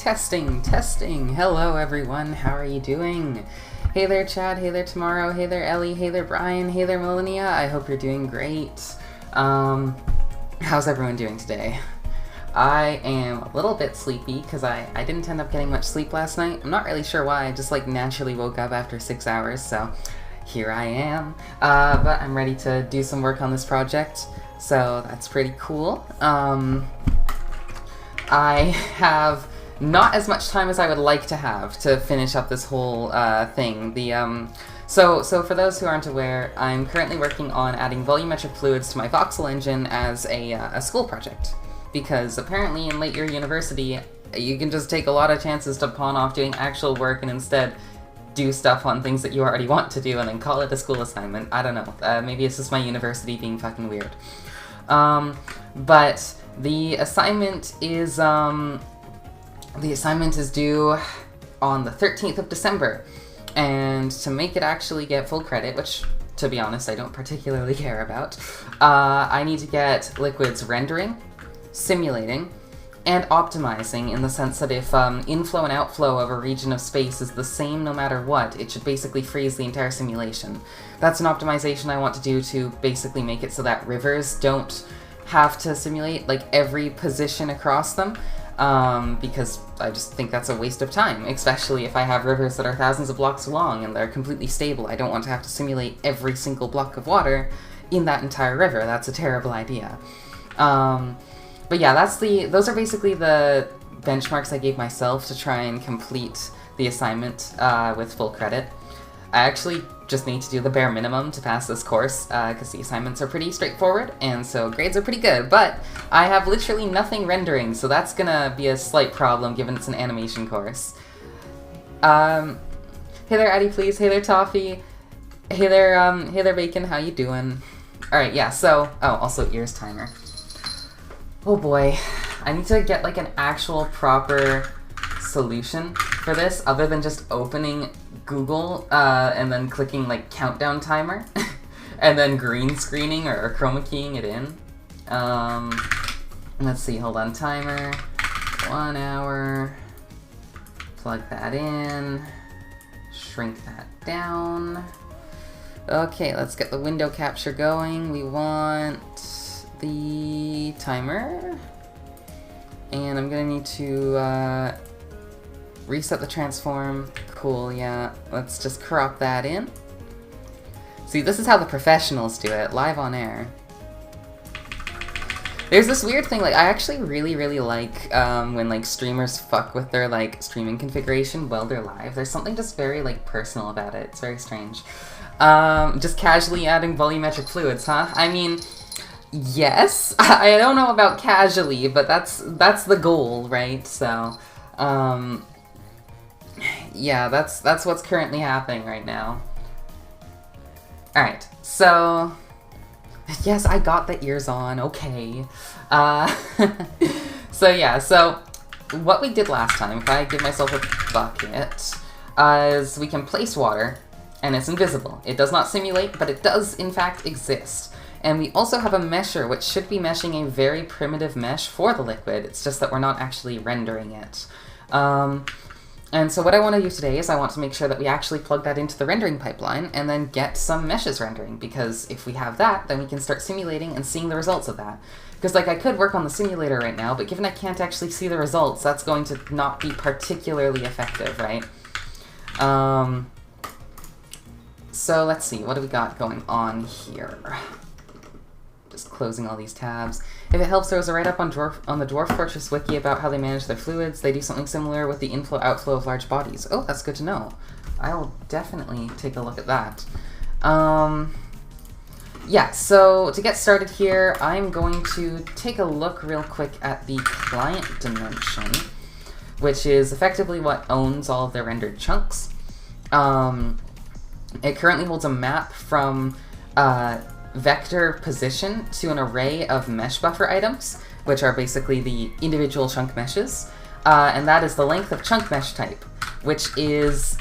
Testing, testing. Hello everyone, how are you doing? Hey there Chad, hey there Tomorrow, hey there Ellie, hey there Brian, hey there Melania. I hope you're doing great. How's everyone doing today? I am a little bit sleepy because I didn't end up getting much sleep last night. I'm not really sure why, I just like naturally woke up after 6 hours, so here I am. But I'm ready to do some work on this project, so that's pretty cool. I have not as much time as I would like to have to finish up this whole thing. So for those who aren't aware, I'm currently working on adding volumetric fluids to my Voxel Engine as a school project. Because apparently in late year university, you can just take a lot of chances to pawn off doing actual work and instead do stuff on things that you already want to do and then call it a school assignment. I don't know. Maybe it's just my university being fucking weird. But the assignment is due on the 13th of December, and to make it actually get full credit, which, to be honest, I don't particularly care about, I need to get liquids rendering, simulating, and optimizing, in the sense that if inflow and outflow of a region of space is the same no matter what, it should basically freeze the entire simulation. That's an optimization I want to do to basically make it so that rivers don't have to simulate like every position across them, because I just think that's a waste of time, especially if I have rivers that are thousands of blocks long and they're completely stable. I don't want to have to simulate every single block of water in that entire river. That's a terrible idea. But yeah, those are basically the benchmarks I gave myself to try and complete the assignment with full credit. I actually just need to do the bare minimum to pass this course, because the assignments are pretty straightforward, and so grades are pretty good, but I have literally nothing rendering, so that's gonna be a slight problem given it's an animation course. Hey there, Addie, please. Hey there, Toffee. Hey there, Bacon. How you doing? Alright, yeah, so... Oh, also ears timer. Oh boy. I need to get, like, an actual proper solution for this, other than just opening Google and then clicking like countdown timer and then green screening or chroma keying it in. Let's see, hold on, timer, 1 hour, plug that in, shrink that down. Okay, let's get the window capture going. We want the timer, and I'm gonna need to reset the transform. Cool, yeah. Let's just crop that in. See, this is how the professionals do it, live on air. There's this weird thing, like, I actually really like when, like, streamers fuck with their, like, streaming configuration while they're live. There's something just very, like, personal about it. It's very strange. Just casually adding volumetric fluids, huh? I mean, yes. I don't know about casually, but that's the goal, right? So, yeah, that's what's currently happening right now. Alright, so... Yes, I got the ears on, okay. So yeah, so what we did last time, if I give myself a bucket, is we can place water, and it's invisible. It does not simulate, but it does in fact exist. And we also have a mesher, which should be meshing a very primitive mesh for the liquid. It's just that we're not actually rendering it. And so what I want to do today is I want to make sure that we actually plug that into the rendering pipeline and then get some meshes rendering, because if we have that, then we can start simulating and seeing the results of that. Because, like, I could work on the simulator right now, but given I can't actually see the results, that's going to not be particularly effective, right? So let's see, what do we got going on here? Just closing all these tabs. If it helps, there was a write-up on the Dwarf Fortress wiki about how they manage their fluids. They do something similar with the inflow-outflow of large bodies. Oh, that's good to know. I'll definitely take a look at that. Yeah, so to get started here, I'm going to take a look real quick at the client dimension, which is effectively what owns all of their rendered chunks. It currently holds a map from vector position to an array of mesh buffer items, which are basically the individual chunk meshes, and that is the length of chunk mesh type, which is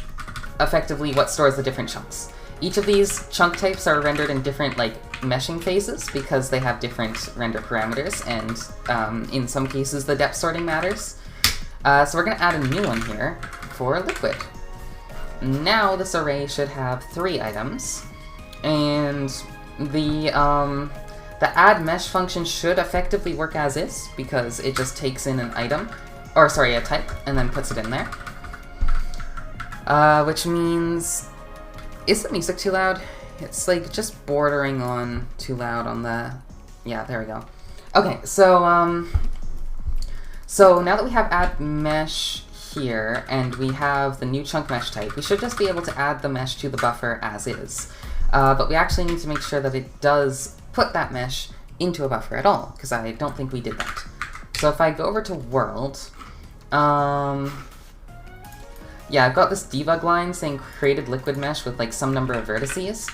effectively what stores the different chunks. Each of these chunk types are rendered in different, like, meshing phases because they have different render parameters, and in some cases the depth sorting matters. So we're going to add a new one here for liquid. Now this array should have 3 items, and the add mesh function should effectively work as is, because it just takes in an item, or sorry, a type, and then puts it in there. Which means, is the music too loud? It's like just bordering on too loud on the, yeah, there we go. Okay, so so now that we have add mesh here, and we have the new chunk mesh type, we should just be able to add the mesh to the buffer as is. But we actually need to make sure that it does put that mesh into a buffer at all, because I don't think we did that. So if I go over to world, yeah, I've got this debug line saying created liquid mesh with like some number of vertices.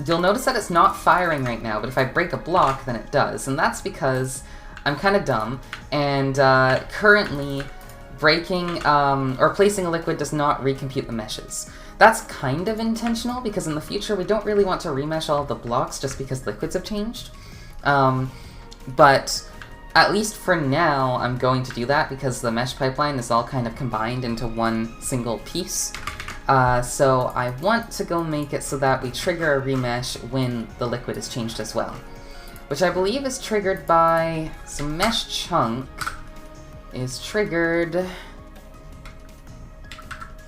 You'll notice that it's not firing right now, but if I break a block, then it does. And that's because I'm kind of dumb, and currently breaking or placing a liquid does not recompute the meshes. That's kind of intentional, because in the future we don't really want to remesh all of the blocks just because liquids have changed. But at least for now, I'm going to do that because the mesh pipeline is all kind of combined into one single piece. So I want to go make it so that we trigger a remesh when the liquid is changed as well, which I believe is triggered by some mesh chunk is triggered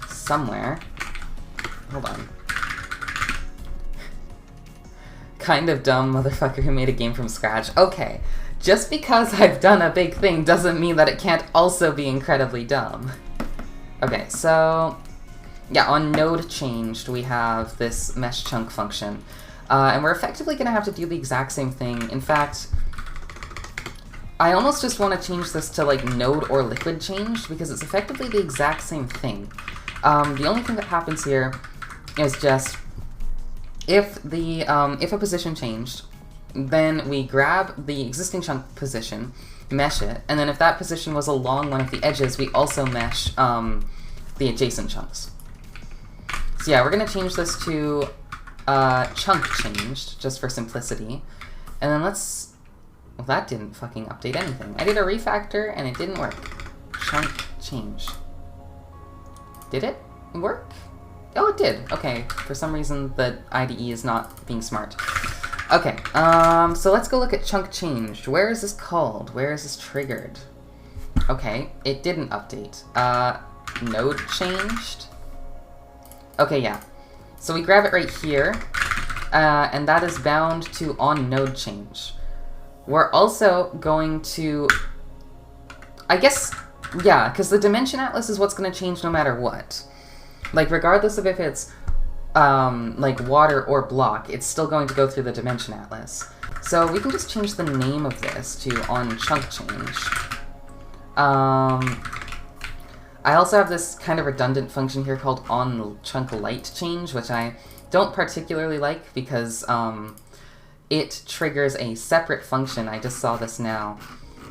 somewhere. Hold on. Kind of dumb motherfucker who made a game from scratch. Okay, just because I've done a big thing doesn't mean that it can't also be incredibly dumb. Okay, so yeah, on node changed we have this mesh chunk function. And we're effectively going to have to do the exact same thing. In fact, I almost just want to change this to like node or liquid changed, because it's effectively the exact same thing. The only thing that happens here is just if a position changed, then we grab the existing chunk position, mesh it, and then if that position was along one of the edges, we also mesh the adjacent chunks. So yeah, we're going to change this to chunk changed, just for simplicity. And then let's... Well, that didn't fucking update anything. I did a refactor, and it didn't work. Chunk change. Did it work? Oh, it did. Okay, for some reason the IDE is not being smart. Okay, so let's go look at chunk changed. Where is this called? Where is this triggered? Okay, it didn't update. Node changed? Okay, yeah. So we grab it right here, and that is bound to on node change. We're also going to, I guess, yeah, because the dimension atlas is what's going to change no matter what. Like, regardless of if it's, like, water or block, it's still going to go through the dimension atlas. So we can just change the name of this to on chunk change. I also have this kind of redundant function here called on chunk light change, which I don't particularly like because it triggers a separate function, I just saw this now,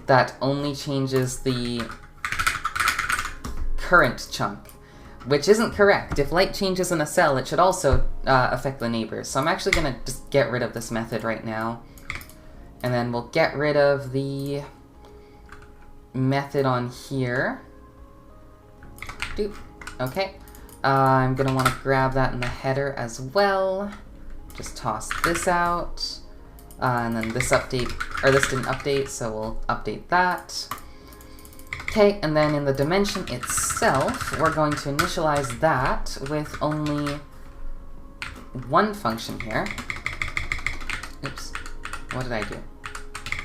that only changes the current chunk, which isn't correct. If light changes in a cell, it should also affect the neighbors. So I'm actually going to just get rid of this method right now, and then we'll get rid of the method on here. Doop. Okay. I'm going to want to grab that in the header as well. Just toss this out. And then this update, or this didn't update, so we'll update that. Okay, and then in the dimension itself, we're going to initialize that with only one function here. Oops. What did I do?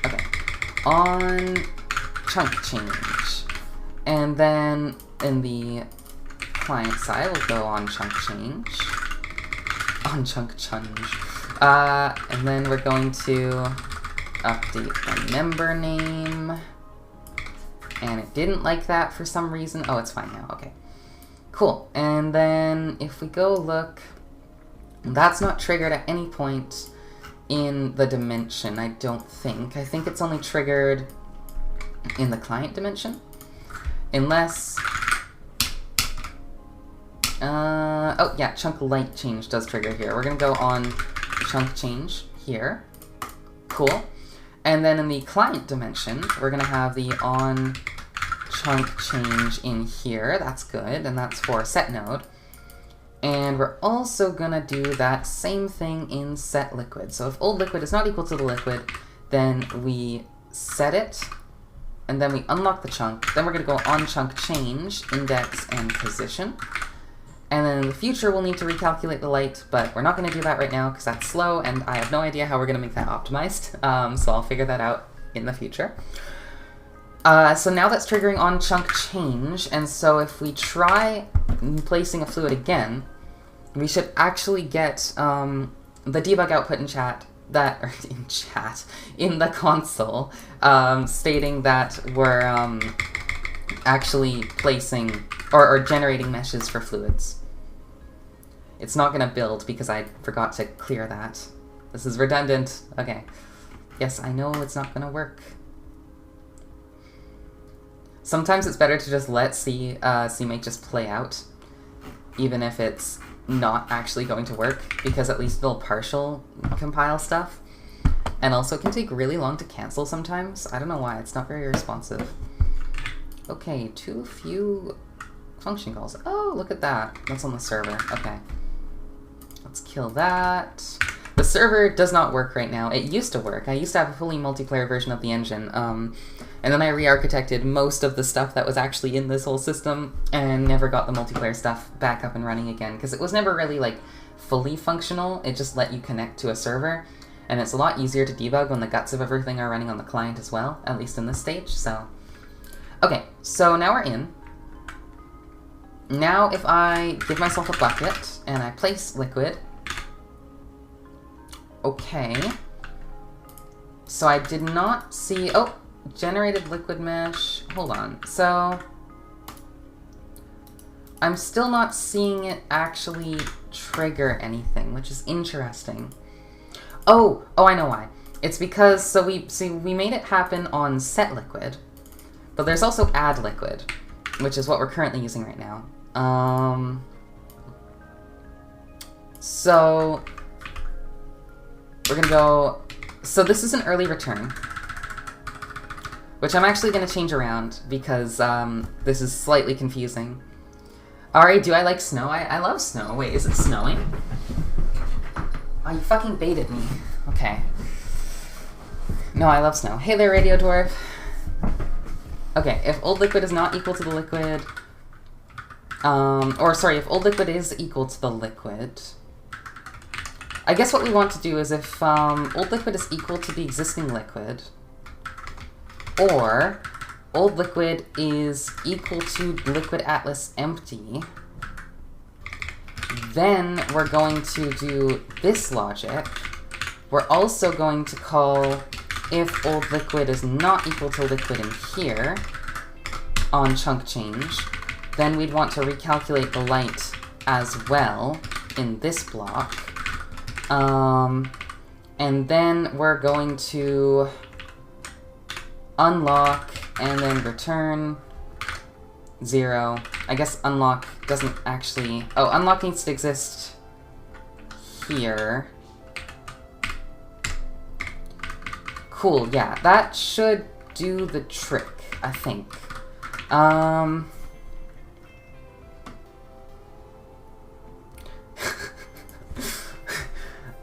Okay. On chunk change. And then in the client side, we'll go on chunk change. On chunk change. And then we're going to update the member name. And it didn't like that for some reason. Oh, it's fine now. Okay. Cool. And then if we go look, that's not triggered at any point in the dimension, I don't think. I think it's only triggered in the client dimension. Unless... oh, yeah, chunk light change does trigger here. We're going to go on chunk change here. Cool. And then in the client dimension, we're going to have the on chunk change in here. That's good, and that's for set node. And we're also gonna do that same thing in set liquid. So if old liquid is not equal to the liquid, then we set it, and then we unlock the chunk. Then we're gonna go on chunk change, index, and position. And then in the future, we'll need to recalculate the light, but we're not going to do that right now because that's slow, and I have no idea how we're going to make that optimized. So I'll figure that out in the future. So now that's triggering on chunk change, and so if we try placing a fluid again, we should actually get the debug output in chat, in the console, stating that we're actually placing or generating meshes for fluids. It's not going to build because I forgot to clear that. This is redundant. Okay. Yes, I know it's not going to work. Sometimes it's better to just let CMake just play out, even if it's not actually going to work, because at least it'll partial compile stuff. And also it can take really long to cancel sometimes. I don't know why, it's not very responsive. Okay, too few function calls. Oh, look at that. That's on the server. Okay. Let's kill that. The server does not work right now. It used to work. I used to have a fully multiplayer version of the engine. And then I re-architected most of the stuff that was actually in this whole system and never got the multiplayer stuff back up and running again because it was never really like fully functional. It just let you connect to a server. And it's a lot easier to debug when the guts of everything are running on the client as well, at least in this stage. So, okay, so now we're in. Now if I give myself a bucket and I place liquid, okay, so I did not see, oh, generated liquid mesh, hold on, so I'm still not seeing it actually trigger anything, which is interesting. Oh, I know why. It's because, so we made it happen on set liquid, but there's also add liquid, which is what we're currently using right now. So we're gonna go, so this is an early return, which I'm actually gonna change around because this is slightly confusing. Ari, do I like snow? I love snow. Wait, is it snowing? Oh, you fucking baited me. Okay. No, I love snow. Hey there, Radio Dwarf. Okay, if old liquid is not equal to the liquid, or sorry, if old liquid is equal to the liquid, I guess what we want to do is if old liquid is equal to the existing liquid, or old liquid is equal to liquid atlas empty, then we're going to do this logic. We're also going to call if old liquid is not equal to liquid in here on chunk change, then we'd want to recalculate the light as well in this block. And then we're going to unlock and then return 0. I guess unlock doesn't actually... Oh, unlock needs to exist here. Cool, yeah, that should do the trick, I think.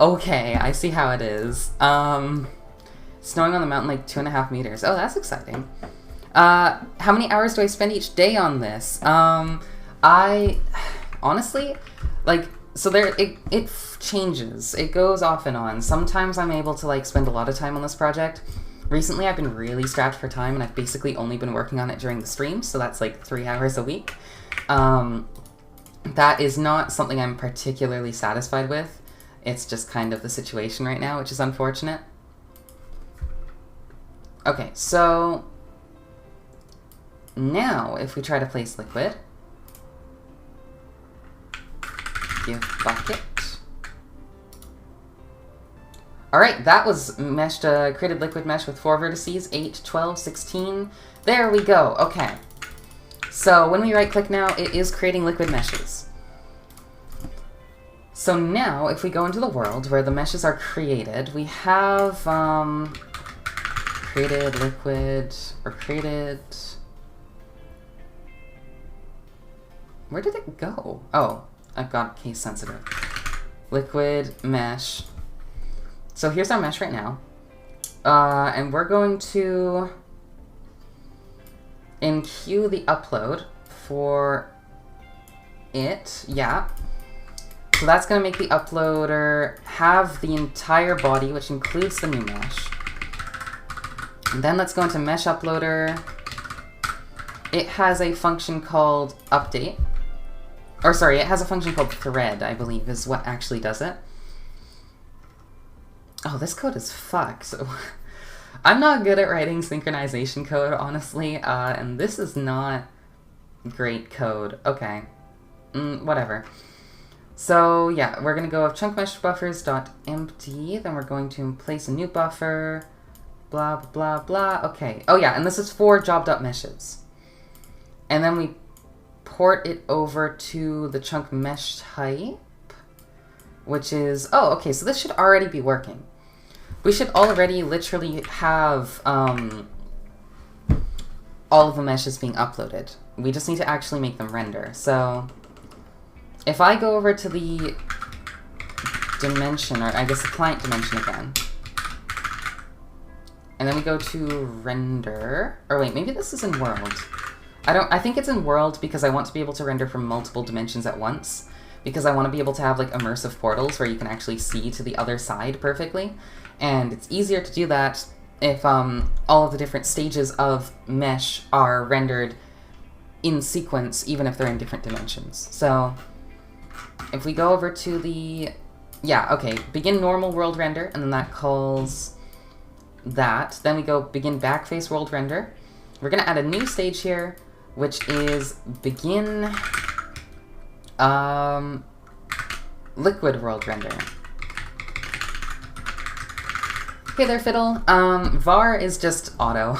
Okay, I see how it is. Snowing on the mountain like 2.5 meters. Oh, that's exciting. How many hours do I spend each day on this? I honestly, like, so there, it changes. It goes off and on. Sometimes I'm able to like spend a lot of time on this project. Recently I've been really strapped for time and I've basically only been working on it during the stream, so that's like 3 hours a week. That is not something I'm particularly satisfied with. It's just kind of the situation right now, which is unfortunate. Okay, so now if we try to place liquid, give bucket. Alright, that was meshed, created liquid mesh with 4 vertices, 8, 12, 16. There we go, okay. So when we right click now, it is creating liquid meshes. So now, if we go into the world where the meshes are created, we have created liquid, or created Where did it go? Oh, I've got case sensitive. Liquid mesh. So here's our mesh right now. And we're going to enqueue the upload for it. Yeah. So that's going to make the uploader have the entire body, which includes the new mesh. And then let's go into mesh uploader. It has a function called update. Or sorry, it has a function called thread, I believe, is what actually does it. Oh, this code is fucked. So I'm not good at writing synchronization code, honestly, and this is not great code. Okay, whatever. So yeah, we're gonna go with chunk mesh buffers dot empty. Then we're going to place a new buffer. Blah blah blah. Okay. Oh yeah, and this is for job.meshes. And then we port it over to the chunk mesh type, which is, oh, okay, so this should already be working. We should already literally have all of the meshes being uploaded. We just need to actually make them render. So if I go over to the dimension, or I guess the client dimension again, and then we go to render, or wait, maybe this is in world. I think it's in world because I want to be able to render from multiple dimensions at once, because I want to be able to have like immersive portals where you can actually see to the other side perfectly. And it's easier to do that if all of the different stages of mesh are rendered in sequence, even if they're in different dimensions. So if we go over to the, yeah, okay, begin normal world render, and then that calls that. Then we go begin backface world render. We're going to add a new stage here, which is begin liquid world render. Hey there, Fiddle. Var is just auto.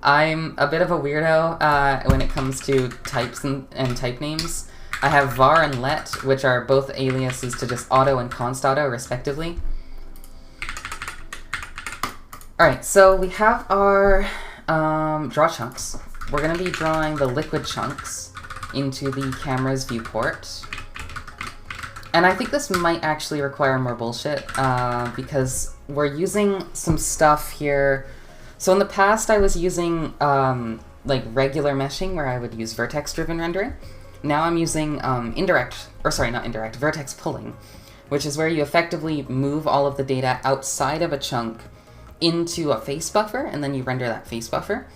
I'm a bit of a weirdo when it comes to types and type names. I have var and let, which are both aliases to just auto and const auto, respectively. Alright, so we have our draw chunks. We're going to be drawing the liquid chunks into the camera's viewport. And I think this might actually require more bullshit, because we're using some stuff here. So in the past I was using like regular meshing, where I would use vertex-driven rendering. Now I'm using vertex pulling, which is where you effectively move all of the data outside of a chunk into a face buffer, and then you render that face buffer,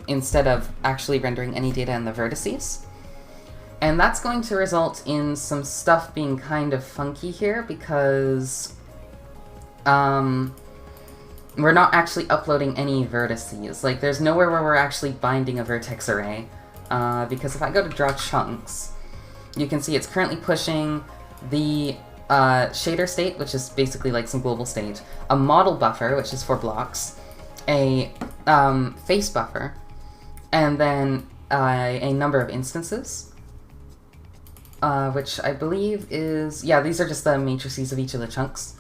instead of actually rendering any data in the vertices. And that's going to result in some stuff being kind of funky here, because we're not actually uploading any vertices. Like, there's nowhere where we're actually binding a vertex array, because if I go to draw chunks, you can see it's currently pushing the shader state, which is basically like some global state, a model buffer, which is for blocks, a face buffer, and then a number of instances, which I believe is, yeah, these are just the matrices of each of the chunks.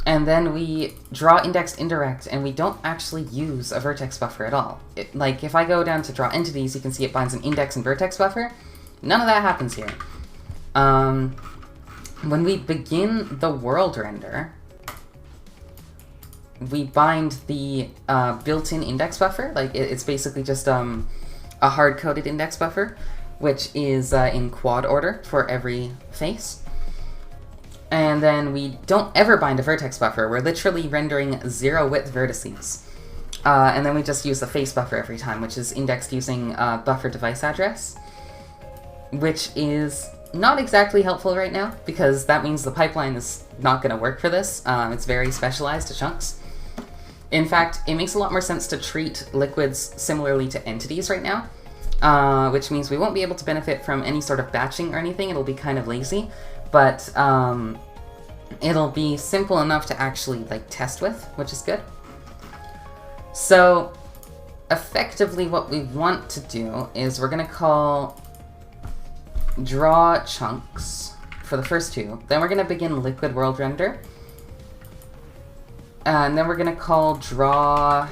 And then we draw indexed indirect, and we don't actually use a vertex buffer at all. Like, if I go down to draw entities, you can see it binds an index and vertex buffer. None of that happens here. When we begin the world render, we bind the built-in index buffer. Like, it's basically just a hard-coded index buffer, which is in quad order for every face. And then we don't ever bind a vertex buffer. We're literally rendering 0 width vertices. And then we just use the face buffer every time, which is indexed using buffer device address, which is not exactly helpful right now, because that means the pipeline is not going to work for this. It's very specialized to chunks. In fact, it makes a lot more sense to treat liquids similarly to entities right now, which means we won't be able to benefit from any sort of batching or anything. It'll be kind of lazy, but it'll be simple enough to actually like test with, which is good. So effectively what we want to do is we're going to call draw chunks for the first two. Then we're going to begin liquid world render. And then we're going to call draw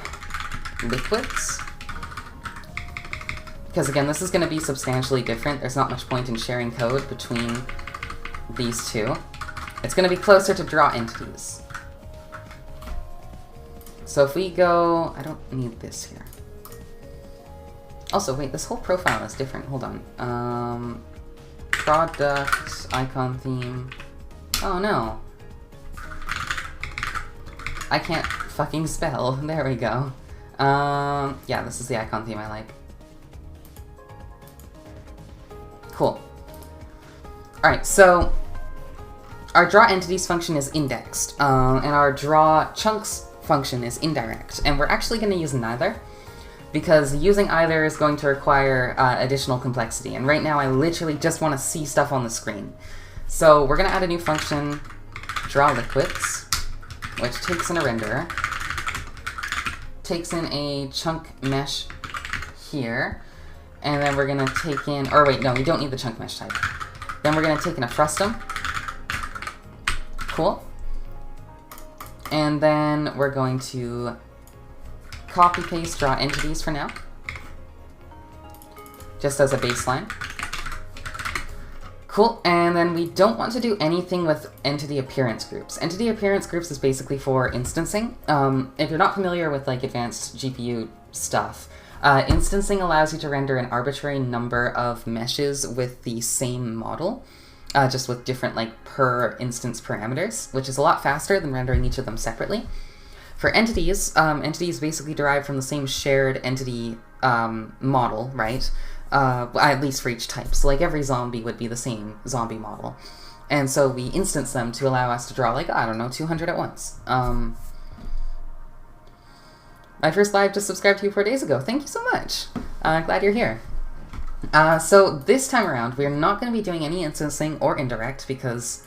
liquids. because again, this is going to be substantially different. There's not much point in sharing code between these two. It's going to be closer to draw entities. So if we go... I don't need this here. Also, wait, this whole profile is different. Hold on. Product, icon theme. Oh no. I can't fucking spell. There we go. Yeah, this is the icon theme I like. Cool. Alright, so our draw entities function is indexed, and our draw chunks function is indirect, and we're actually going to use neither, because using either is going to require additional complexity, and right now I literally just want to see stuff on the screen. So we're going to add a new function, draw liquids, which takes in a renderer, takes in a chunk mesh here, and then we're going to take in, or wait, no, we don't need the chunk mesh type. Then we're going to take in a frustum. Cool. And then we're going to copy-paste draw entities for now, just as a baseline. Cool, and then we don't want to do anything with entity appearance groups. Entity appearance groups is basically for instancing. If you're not familiar with like advanced GPU stuff, instancing allows you to render an arbitrary number of meshes with the same model, just with different like per instance parameters, which is a lot faster than rendering each of them separately. For entities, entities basically derive from the same shared entity model, right? At least for each type. So like every zombie would be the same zombie model. And so we instance them to allow us to draw like, I don't know, 200 at once. My first live just subscribed to you 4 days ago. Thank you so much. Glad you're here. So this time around, we're not going to be doing any instancing or indirect because,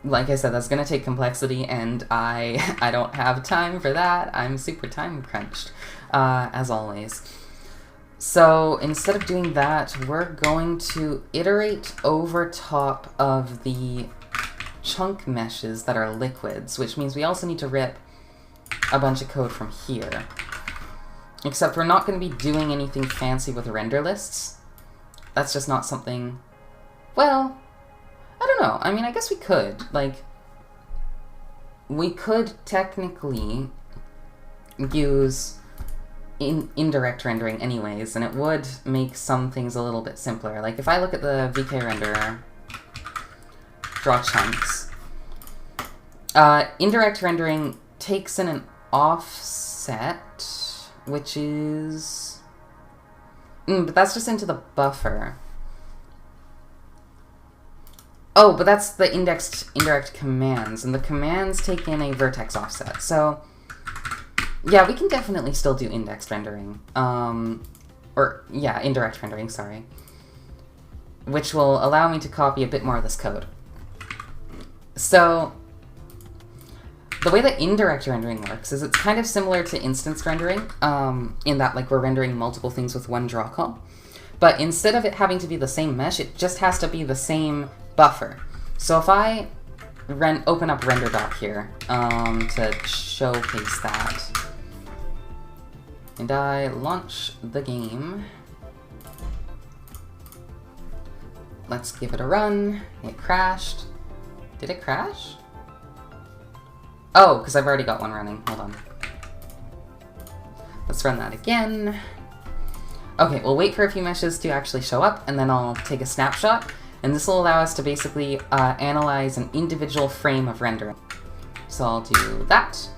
like I said, that's going to take complexity, and I don't have time for that. I'm super time crunched, as always. So instead of doing that, we're going to iterate over top of the chunk meshes that are liquids, which means we also need to rip a bunch of code from here. Except we're not going to be doing anything fancy with render lists. That's just not something... Well, I don't know. I mean, I guess we could. Like, we could technically use indirect rendering anyways, and it would make some things a little bit simpler. Like, if I look at the VK renderer, draw chunks, indirect rendering takes in an offset, which is... but that's just into the buffer. Oh, but that's the indirect commands, and the commands take in a vertex offset. So, yeah, we can definitely still do indexed rendering. Indirect rendering, sorry. Which will allow me to copy a bit more of this code. So, the way that indirect rendering works is it's kind of similar to instance rendering, in that like we're rendering multiple things with one draw call. But instead of it having to be the same mesh, it just has to be the same buffer. So if I open up RenderDoc here to showcase that, and I launch the game, let's give it a run. It crashed. Did it crash? Oh, because I've already got one running. Hold on. Let's run that again. Okay, we'll wait for a few meshes to actually show up, and then I'll take a snapshot, and this will allow us to basically analyze an individual frame of rendering. So I'll do that.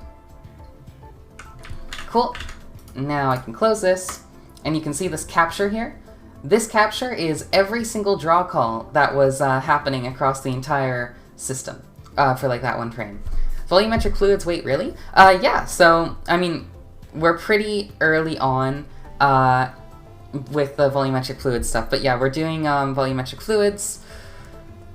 Cool. Now I can close this, and you can see this capture here. This capture is every single draw call that was happening across the entire system for like that one frame. Volumetric fluids, wait, really? Yeah, so, I mean, we're pretty early on with the volumetric fluid stuff, but yeah, we're doing volumetric fluids,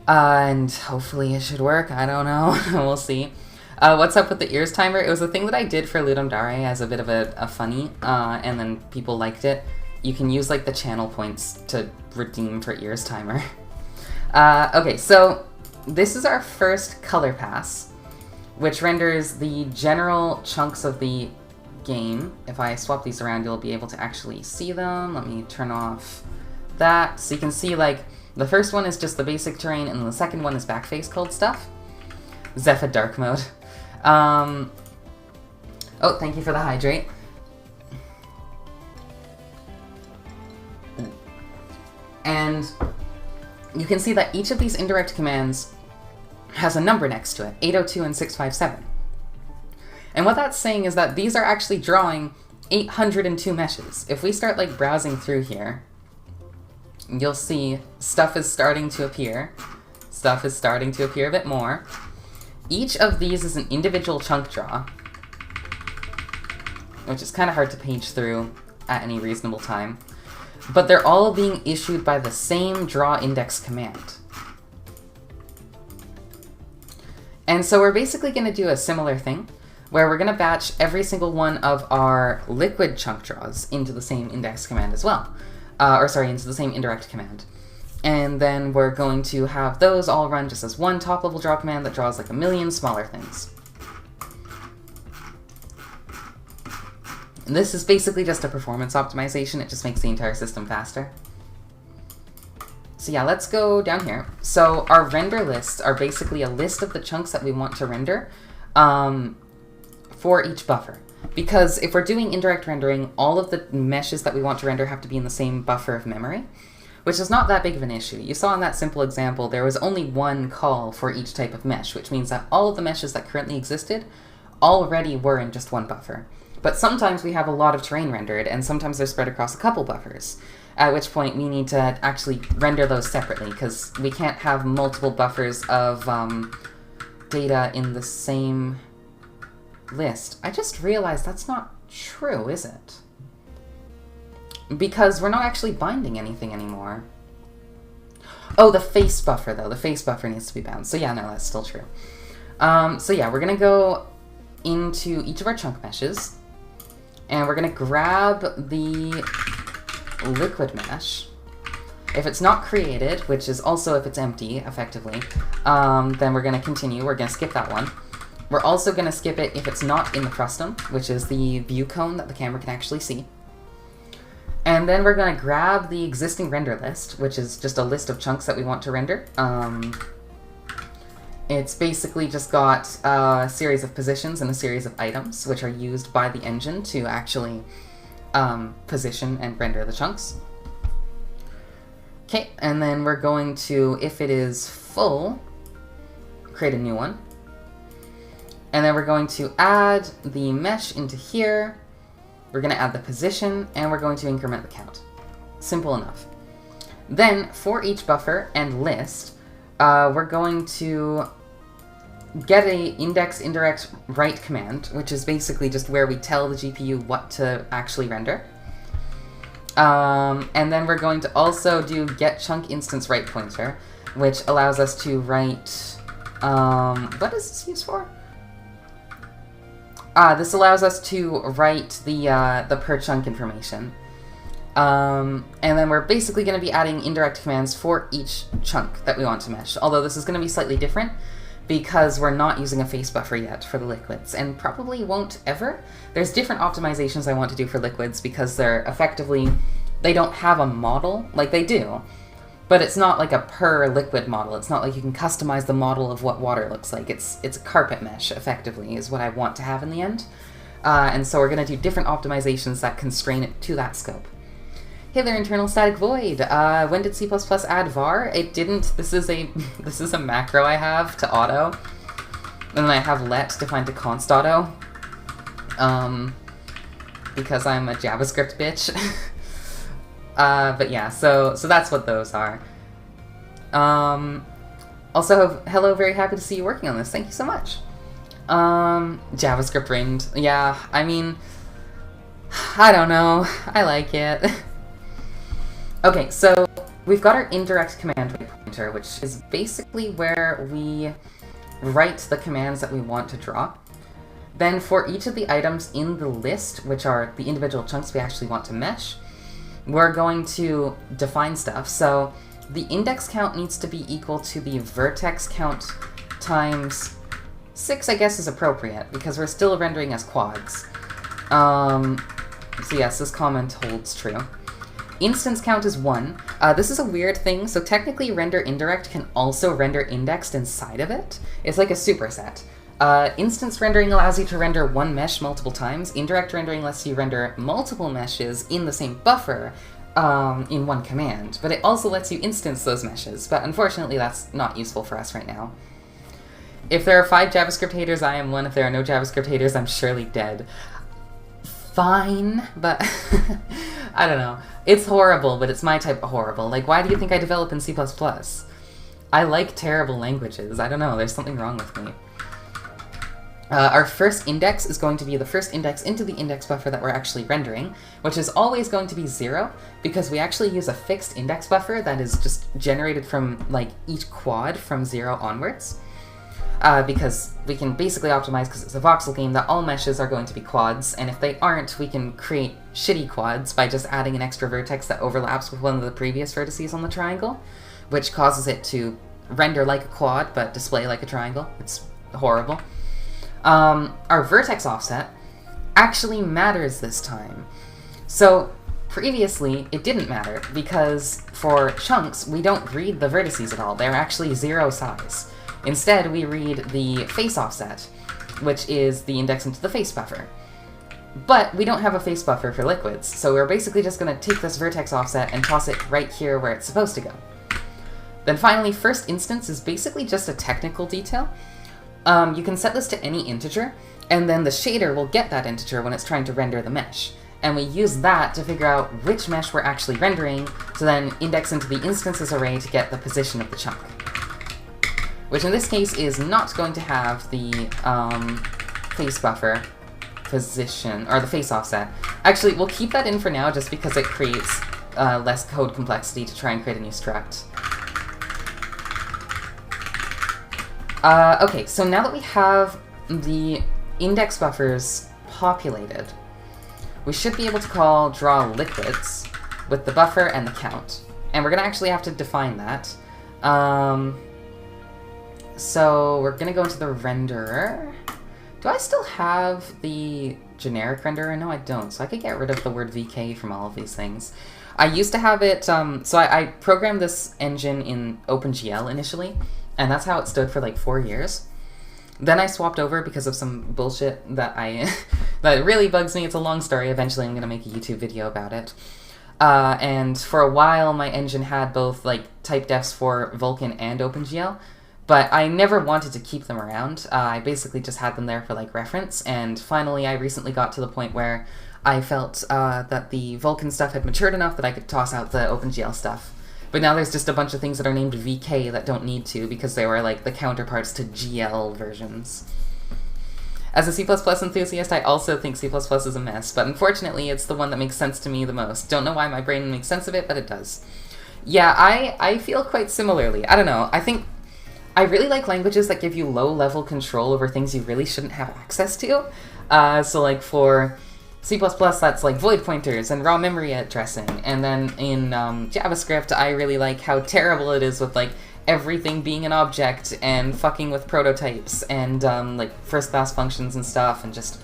and hopefully it should work, I don't know, we'll see. What's up with the ears timer? It was a thing that I did for Ludum Dare as a bit of a funny, and then people liked it. You can use like the channel points to redeem for ears timer. Okay, so this is our first color pass, which renders the general chunks of the game, if I swap these around, you'll be able to actually see them. Let me turn off that. So you can see, like, the first one is just the basic terrain, and the second one is backface called stuff. Zephyr Dark Mode. Oh, thank you for the hydrate. And you can see that each of these indirect commands has a number next to it, 802 and 657. And what that's saying is that these are actually drawing 802 meshes. If we start like browsing through here, you'll see stuff is starting to appear. Stuff is starting to appear a bit more. Each of these is an individual chunk draw, which is kind of hard to page through at any reasonable time. But they're all being issued by the same draw index command. And so we're basically going to do a similar thing, where we're going to batch every single one of our liquid chunk draws into the same index command as well. Into the same indirect command. And then we're going to have those all run just as one top-level draw command that draws like a million smaller things. And this is basically just a performance optimization. It just makes the entire system faster. So yeah, let's go down here. So our render lists are basically a list of the chunks that we want to render for each buffer. Because if we're doing indirect rendering, all of the meshes that we want to render have to be in the same buffer of memory, which is not that big of an issue. You saw in that simple example, there was only one call for each type of mesh, which means that all of the meshes that currently existed already were in just one buffer. But sometimes we have a lot of terrain rendered, and sometimes they're spread across a couple buffers, at which point we need to actually render those separately, because we can't have multiple buffers of data in the same list. I just realized that's not true, is it? Because we're not actually binding anything anymore. Oh, the face buffer, though. The face buffer needs to be bound. So yeah, no, that's still true. So yeah, we're going to go into each of our chunk meshes, and we're going to grab the liquid mesh. If it's not created, which is also if it's empty, effectively, then we're going to continue. We're going to skip that one. We're also going to skip it if it's not in the frustum, which is the view cone that the camera can actually see. And then we're going to grab the existing render list, which is just a list of chunks that we want to render. It's basically just got a series of positions and a series of items, which are used by the engine to actually position and render the chunks. Okay, and then we're going to, if it is full, create a new one. And then we're going to add the mesh into here. We're going to add the position, and we're going to increment the count. Simple enough. Then, for each buffer and list, we're going to get a index indirect write command, which is basically just where we tell the GPU what to actually render. And then we're going to also do get chunk instance write pointer, which allows us to write... what is this used for? This allows us to write the per chunk information. And then we're basically going to be adding indirect commands for each chunk that we want to mesh, although this is going to be slightly different because we're not using a face buffer yet for the liquids, and probably won't ever. There's different optimizations I want to do for liquids because they're effectively, they don't have a model, like they do, but it's not like a per liquid model. It's not like you can customize the model of what water looks like. It's a carpet mesh, effectively, is what I want to have in the end. And so we're going to do different optimizations that constrain it to that scope. Hey there, internal static void. When did C++ add var? It didn't. This is a macro I have to auto, and then I have let defined to const auto, because I'm a JavaScript bitch. But yeah, so that's what those are. Also, hello, very happy to see you working on this. Thank you so much. JavaScript ringed. Yeah, I mean, I don't know. I like it. Okay, so we've got our indirect command pointer, which is basically where we write the commands that we want to draw. Then for each of the items in the list, which are the individual chunks we actually want to mesh, we're going to define stuff. So the index count needs to be equal to the vertex count times 6, I guess, is appropriate, because we're still rendering as quads. So yes, this comment holds true. Instance count is 1. This is a weird thing, so technically render indirect can also render indexed inside of it. It's like a superset. Instance rendering allows you to render one mesh multiple times. Indirect rendering lets you render multiple meshes in the same buffer in one command, but it also lets you instance those meshes, but unfortunately that's not useful for us right now. If there are 5 JavaScript haters, I am one. If there are no JavaScript haters, I'm surely dead. Fine, but I don't know. It's horrible, but it's my type of horrible. Like, why do you think I develop in C++? I like terrible languages. I don't know, there's something wrong with me. Our first index is going to be the first index into the index buffer that we're actually rendering, which is always going to be 0, because we actually use a fixed index buffer that is just generated from, like, each quad from 0 onwards. Because we can basically optimize, because it's a voxel game, that all meshes are going to be quads, and if they aren't, we can create shitty quads by just adding an extra vertex that overlaps with one of the previous vertices on the triangle, which causes it to render like a quad, but display like a triangle. It's horrible. Our vertex offset actually matters this time. So, previously, it didn't matter, because for chunks, we don't read the vertices at all. They're actually 0 size. Instead, we read the face offset, which is the index into the face buffer. But we don't have a face buffer for liquids, so we're basically just going to take this vertex offset and toss it right here where it's supposed to go. Then finally, first instance is basically just a technical detail. You can set this to any integer, and then the shader will get that integer when it's trying to render the mesh. And we use that to figure out which mesh we're actually rendering, to then index into the instances array to get the position of the chunk. Which in this case is not going to have the face buffer position, or the face offset. Actually, we'll keep that in for now just because it creates less code complexity to try and create a new struct. Okay, so now that we have the index buffers populated, we should be able to call draw liquids with the buffer and the count. And we're going to actually have to define that. So we're going to go into the renderer. Do I still have the generic renderer? No, I don't. So I could get rid of the word VK from all of these things. I used to have it, so I programmed this engine in OpenGL initially, and that's how it stood for like 4 years. Then I swapped over because of some bullshit that that really bugs me. It's a long story. Eventually I'm going to make a YouTube video about it. And for a while my engine had both like type defs for Vulkan and OpenGL, but I never wanted to keep them around. I basically just had them there for like reference, and finally I recently got to the point where I felt that the Vulkan stuff had matured enough that I could toss out the OpenGL stuff. But now there's just a bunch of things that are named VK that don't need to, because they were like the counterparts to GL versions. As a C++ enthusiast, I also think C++ is a mess, but unfortunately it's the one that makes sense to me the most. Don't know why my brain makes sense of it, but it does. Yeah, I feel quite similarly. I don't know, I think I really like languages that give you low-level control over things you really shouldn't have access to. So like for C++, that's like void pointers and raw memory addressing. And then in JavaScript, I really like how terrible it is with like everything being an object and fucking with prototypes and like first-class functions and stuff. And just,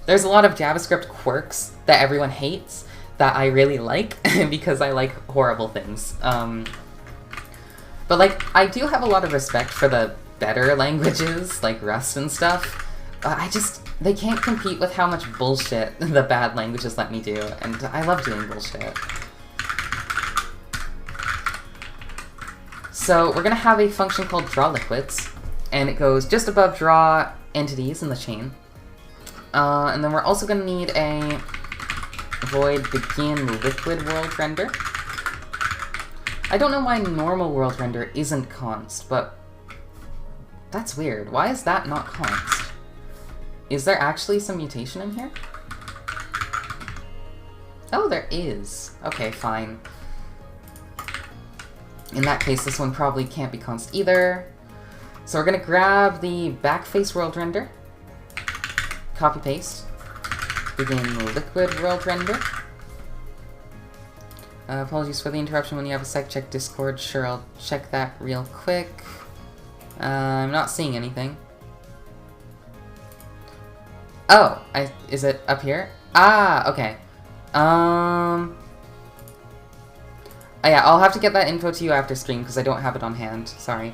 there's a lot of JavaScript quirks that everyone hates that I really like because I like horrible things. But like, I do have a lot of respect for the better languages, like Rust and stuff. They can't compete with how much bullshit the bad languages let me do, and I love doing bullshit. So we're gonna have a function called draw liquids, and it goes just above draw entities in the chain. And then we're also gonna need a void begin liquid world render. I don't know why normal world render isn't const, but that's weird. Why is that not const? Is there actually some mutation in here? Oh, there is. Okay, fine. In that case, this one probably can't be const either. So we're gonna grab the backface world render, copy paste, begin liquid world render. Apologies for the interruption. When you have a sec, check Discord. Sure, I'll check that real quick. I'm not seeing anything. Oh, is it up here? Ah, okay. Yeah, I'll have to get that info to you after stream because I don't have it on hand. Sorry.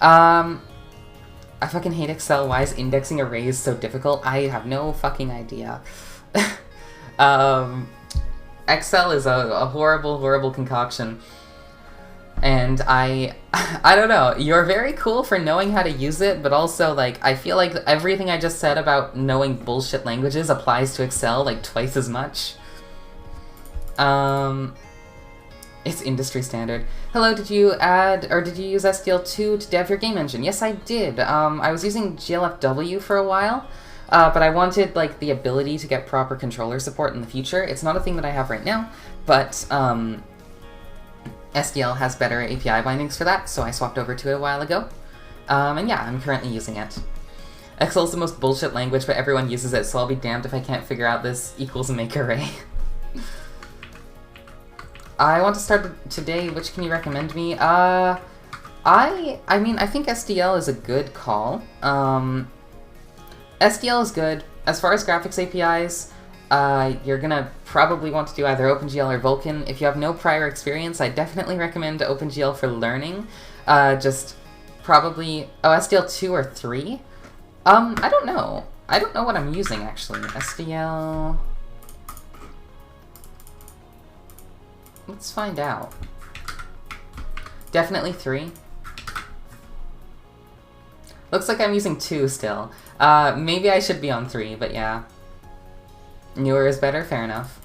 I fucking hate Excel. Why is indexing arrays so difficult? I have no fucking idea. Excel is a horrible, horrible concoction. And I don't know. You're very cool for knowing how to use it, but also, like, I feel like everything I just said about knowing bullshit languages applies to Excel, like, twice as much. It's industry standard. Hello, did you use SDL2 to dev your game engine? Yes, I did. I was using GLFW for a while, but I wanted, like, the ability to get proper controller support in the future. It's not a thing that I have right now, but, SDL has better API bindings for that, so I swapped over to it a while ago. And yeah, I'm currently using it. Excel is the most bullshit language, but everyone uses it, so I'll be damned if I can't figure out this equals make array. I want to start today. Which can you recommend me? I mean, I think SDL is a good call. SDL is good. As far as graphics APIs, you're gonna probably want to do either OpenGL or Vulkan. If you have no prior experience, I definitely recommend OpenGL for learning. Just probably... Oh, SDL 2 or 3? I don't know. I don't know what I'm using, actually. SDL... Let's find out. Definitely 3. Looks like I'm using 2 still. Maybe I should be on 3, but yeah. Newer is better, fair enough.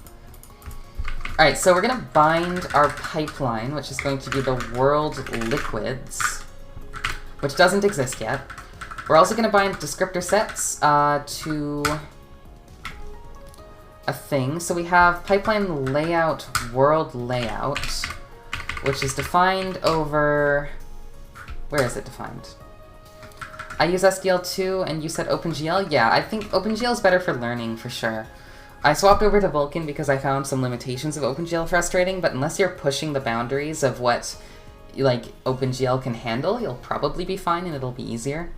Alright, so we're gonna bind our pipeline, which is going to be the world liquids, which doesn't exist yet. We're also gonna bind descriptor sets to a thing. So we have pipeline layout, world layout, which is defined over... Where is it defined? I use SDL2 and you said OpenGL? Yeah, I think OpenGL is better for learning, for sure. I swapped over to Vulkan because I found some limitations of OpenGL frustrating, but unless you're pushing the boundaries of what, like, OpenGL can handle, you'll probably be fine and it'll be easier.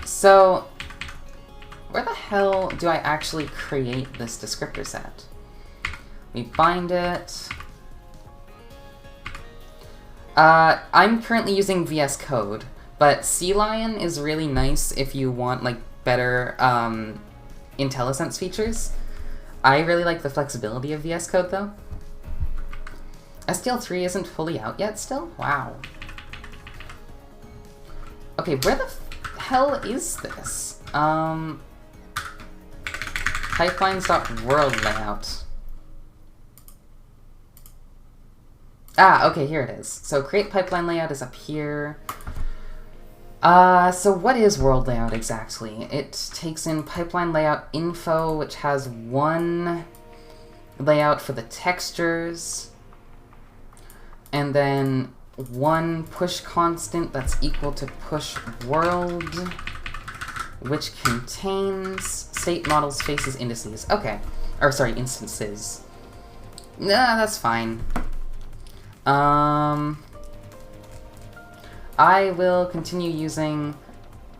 So, where the hell do I actually create this descriptor set? We bind it. I'm currently using VS Code, but CLion is really nice if you want, like, better IntelliSense features. I really like the flexibility of VS Code, though. SDL3 isn't fully out yet still? Wow. Okay, where the hell is this? Pipelines.world layout. Ah, okay, here it is. So create pipeline layout is up here. So what is world layout exactly? It takes in pipeline layout info, which has one layout for the textures, and then one push constant that's equal to push world, which contains state models, faces, indices. Okay. Or, sorry, instances. Nah, that's fine. I will continue using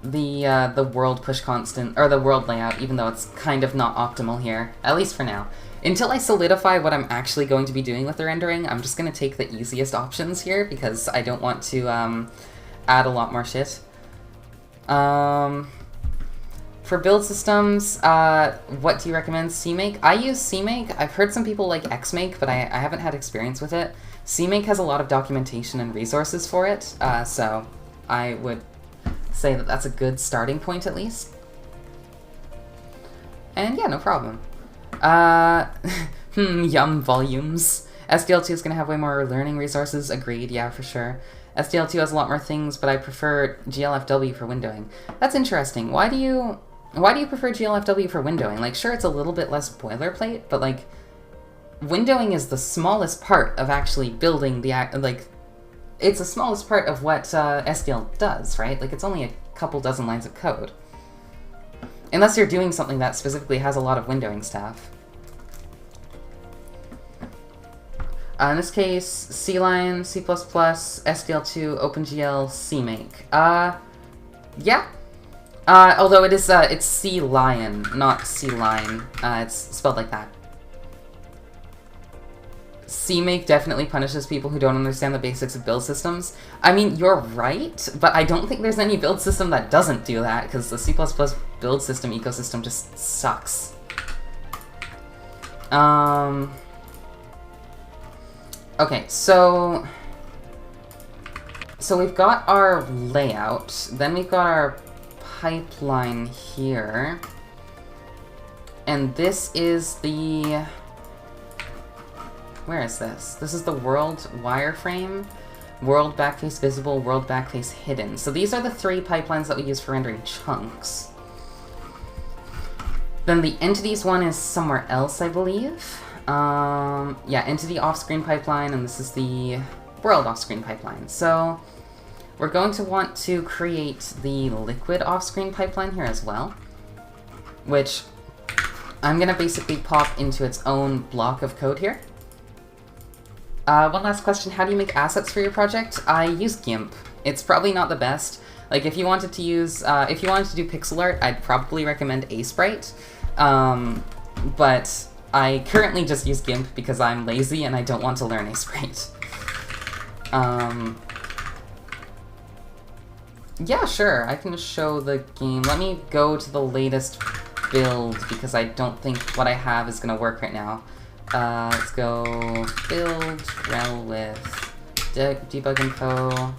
the world push constant, or the world layout, even though it's kind of not optimal here, at least for now. Until I solidify what I'm actually going to be doing with the rendering, I'm just going to take the easiest options here, because I don't want to add a lot more shit. For build systems, what do you recommend? CMake? I use CMake. I've heard some people like Xmake, but I haven't had experience with it. CMake has a lot of documentation and resources for it, so I would say that that's a good starting point at least. And yeah, no problem. Yum volumes. SDL2 is going to have way more learning resources. Agreed, yeah, for sure. SDL2 has a lot more things, but I prefer GLFW for windowing. That's interesting. Why do you prefer GLFW for windowing? Like, sure, it's a little bit less boilerplate, but like, windowing is the smallest part of actually building the like, it's the smallest part of what SDL does, right? Like, it's only a couple dozen lines of code. Unless you're doing something that specifically has a lot of windowing stuff. In this case, CLion, C++, SDL2, OpenGL, CMake. Yeah. Although it is, it's sea lion, not sea line. It's spelled like that. CMake definitely punishes people who don't understand the basics of build systems. I mean, you're right, but I don't think there's any build system that doesn't do that, because the C++ build system ecosystem just sucks. Okay, so we've got our layout, then we've got our pipeline here, and this is the... Where is this? This is the world wireframe, world backface visible, world backface hidden. So these are the 3 pipelines that we use for rendering chunks. Then the entities one is somewhere else, I believe. Yeah, entity off-screen pipeline, and this is the world off-screen pipeline. So we're going to want to create the liquid off-screen pipeline here as well, which I'm going to basically pop into its own block of code here. One last question, how do you make assets for your project? I use GIMP. It's probably not the best. Like, if you wanted to use, if you wanted to do pixel art, I'd probably recommend Asprite. But I currently just use GIMP because I'm lazy and I don't want to learn Asprite. Yeah, sure, I can show the game. Let me go to the latest build because I don't think what I have is going to work right now. Let's go build rel with Debugging Co.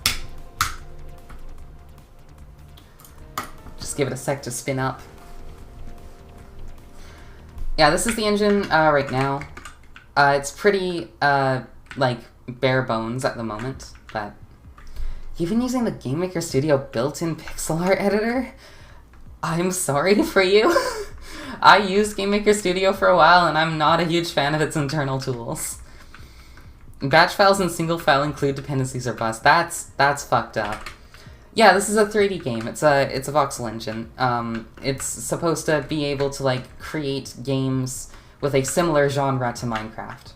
Just give it a sec to spin up. Yeah, this is the engine right now. It's pretty like bare bones at the moment, but even using the GameMaker Studio built-in pixel art editor, I'm sorry for you. I used GameMaker Studio for a while, and I'm not a huge fan of its internal tools. Batch files and single file include dependencies or bust. That's fucked up. Yeah, this is a 3D game. It's a Voxel Engine. It's supposed to be able to like create games with a similar genre to Minecraft.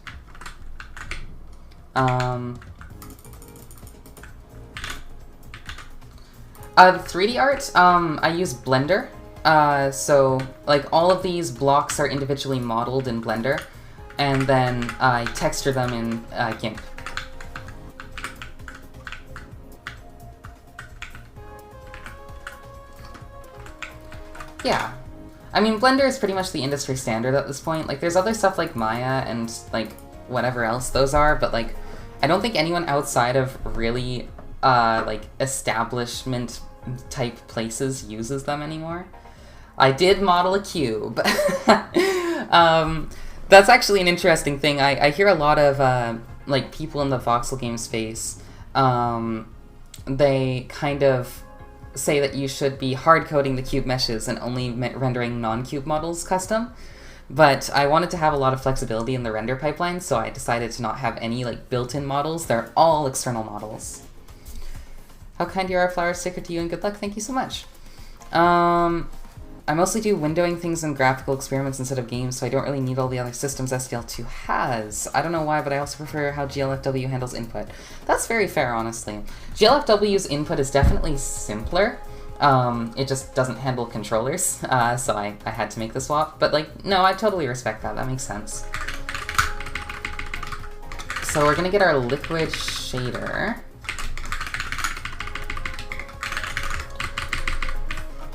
The 3D art, I use Blender. So, like, all of these blocks are individually modeled in Blender, and then I texture them in GIMP. Yeah. I mean, Blender is pretty much the industry standard at this point. Like, there's other stuff like Maya and, like, whatever else those are, but, like, I don't think anyone outside of really, like, establishment-type places uses them anymore. I did model a cube. That's actually an interesting thing. I hear a lot of, like, people in the voxel game space, they kind of say that you should be hard-coding the cube meshes and only rendering non-cube models custom. But I wanted to have a lot of flexibility in the render pipeline, so I decided to not have any, like, built-in models. They're all external models. How kind you are, Flower Sticker, to you, and good luck. Thank you so much. I mostly do windowing things and graphical experiments instead of games, so I don't really need all the other systems SDL2 has. I don't know why, but I also prefer how GLFW handles input. That's very fair, honestly. GLFW's input is definitely simpler. It just doesn't handle controllers, so I had to make the swap. But, like, no, I totally respect that. That makes sense. So we're gonna get our liquid shader.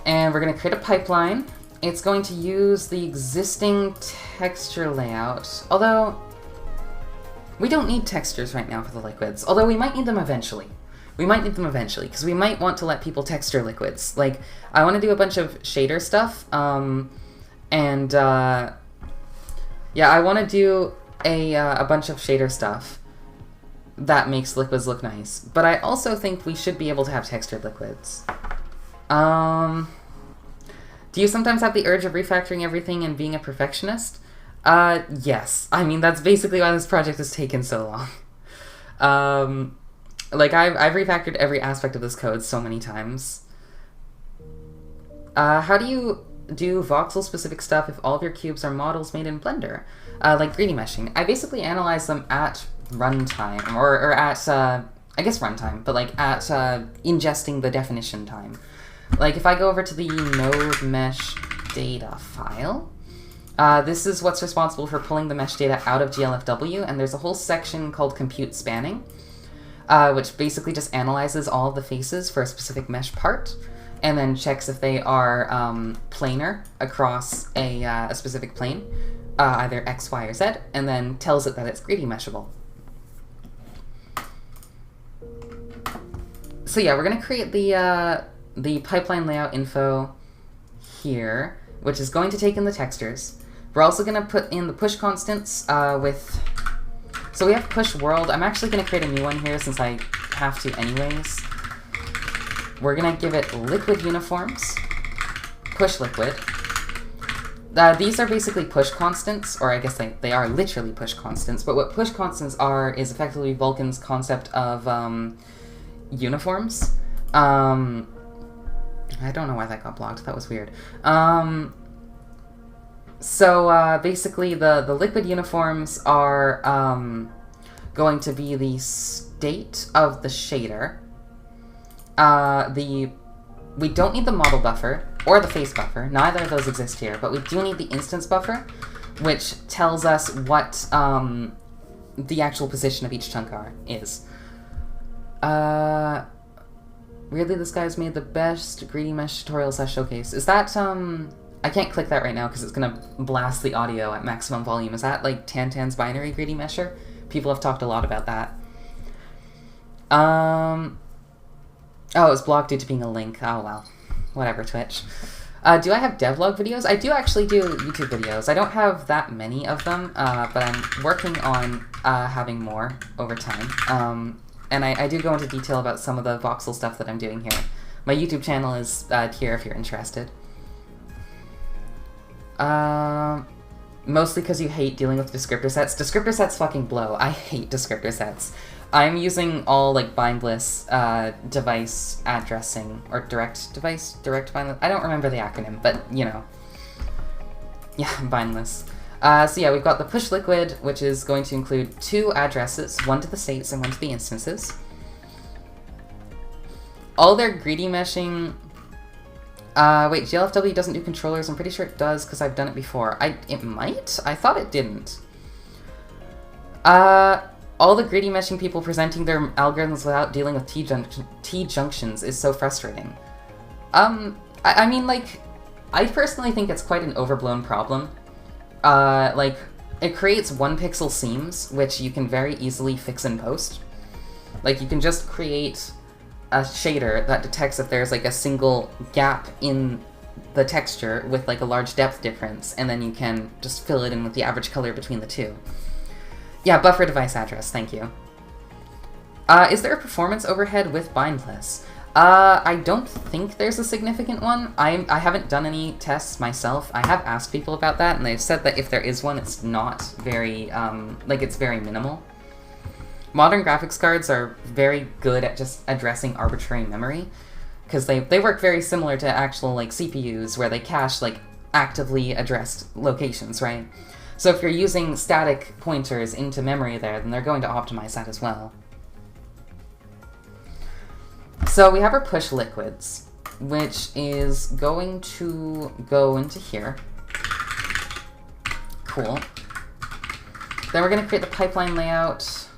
And we're going to create a pipeline. It's going to use the existing texture layout, although we don't need textures right now for the liquids, although we might need them eventually. We might need them eventually, because we might want to let people texture liquids. Like, I want to do a bunch of shader stuff, yeah, I want to do a bunch of shader stuff that makes liquids look nice, but I also think we should be able to have textured liquids. Do you sometimes have the urge of refactoring everything and being a perfectionist? Yes. I mean, that's basically why this project has taken so long. Like, I've refactored every aspect of this code so many times. How do you do voxel-specific stuff if all of your cubes are models made in Blender? Like 3D meshing. I basically analyze them at runtime, or at, I guess runtime, but like at ingesting the definition time. Like if I go over to the node mesh data file, this is what's responsible for pulling the mesh data out of GLFW, and there's a whole section called compute spanning, which basically just analyzes all of the faces for a specific mesh part, and then checks if they are planar across a specific plane, either X, Y, or Z, and then tells it that it's greedy meshable. So yeah, we're going to create the pipeline layout info here, which is going to take in the textures. We're also going to put in the push constants with... So we have push world. I'm actually going to create a new one here since I have to anyways. We're going to give it liquid uniforms, push liquid. These are basically push constants, or I guess they are literally push constants, but what push constants are is effectively Vulkan's concept of uniforms. I don't know why that got blocked, that was weird. So basically the liquid uniforms are going to be the state of the shader. We don't need the model buffer or the face buffer, neither of those exist here, but we do need the instance buffer, which tells us what the actual position of each chunk is. Really, this guy's made the best greedy mesh tutorial / showcase. Is that, I can't click that right now because it's gonna blast the audio at maximum volume. Is that like Tantan's binary greedy mesher? People have talked a lot about that. Oh, it was blocked due to being a link. Oh well. Whatever, Twitch. Do I have devlog videos? I do actually do YouTube videos. I don't have that many of them, but I'm working on having more over time. And I do go into detail about some of the voxel stuff that I'm doing here. My YouTube channel is here if you're interested. Mostly because you hate dealing with descriptor sets. Descriptor sets fucking blow. I hate descriptor sets. I'm using all like bindless device addressing, or direct bindless. I don't remember the acronym, but you know. Yeah, bindless. So yeah, we've got the push liquid, which is going to include 2 addresses, one to the states and one to the instances. All their greedy meshing... wait, GLFW doesn't do controllers. I'm pretty sure it does because I've done it before. It might? I thought it didn't. All the greedy meshing people presenting their algorithms without dealing with T-junctions is so frustrating. I mean, like, I personally think it's quite an overblown problem. Like, it creates 1 pixel seams, which you can very easily fix in post. Like, you can just create a shader that detects if there's, like, a single gap in the texture with, like, a large depth difference, and then you can just fill it in with the average color between the two. Yeah, buffer device address, thank you. Is there a performance overhead with bindless? I don't think there's a significant one. I haven't done any tests myself. I have asked people about that, and they've said that if there is one, it's not very, like, it's very minimal. Modern graphics cards are very good at just addressing arbitrary memory, because they work very similar to actual, like, CPUs, where they cache, like, actively addressed locations, right? So if you're using static pointers into memory there, then they're going to optimize that as well. So we have our push liquids, which is going to go into here. Cool. Then we're going to create the pipeline layout.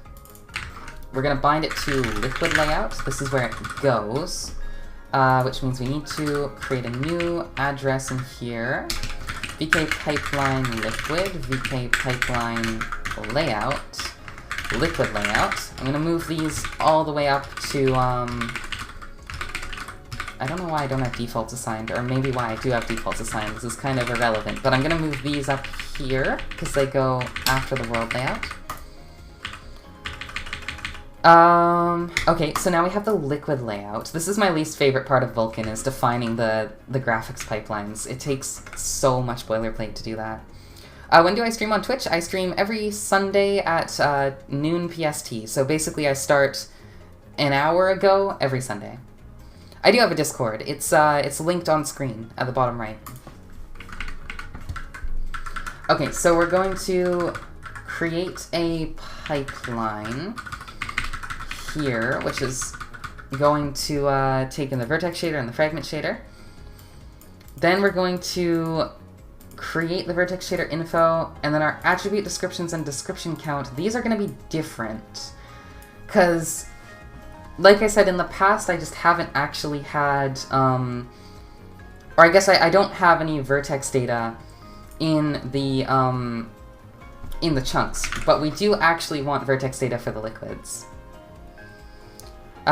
We're going to bind it to liquid layout. This is where it goes, which means we need to create a new address in here. VK pipeline liquid, VK pipeline layout, liquid layout. I'm going to move these all the way up to, I don't know why I don't have defaults assigned, or maybe why I do have defaults assigned. This is kind of irrelevant, but I'm going to move these up here, because they go after the world layout. Okay, so now we have the liquid layout. This is my least favorite part of Vulkan, is defining the graphics pipelines. It takes so much boilerplate to do that. When do I stream on Twitch? I stream every Sunday at noon PST, so basically I start an hour ago every Sunday. I do have a Discord. It's linked on screen at the bottom right. Okay, so we're going to create a pipeline here, which is going to take in the vertex shader and the fragment shader. Then we're going to create the vertex shader info, and then our attribute descriptions and description count, these are going to be different. Because, like I said, in the past, I just haven't actually had, or I guess I don't have any vertex data in the chunks, but we do actually want vertex data for the liquids.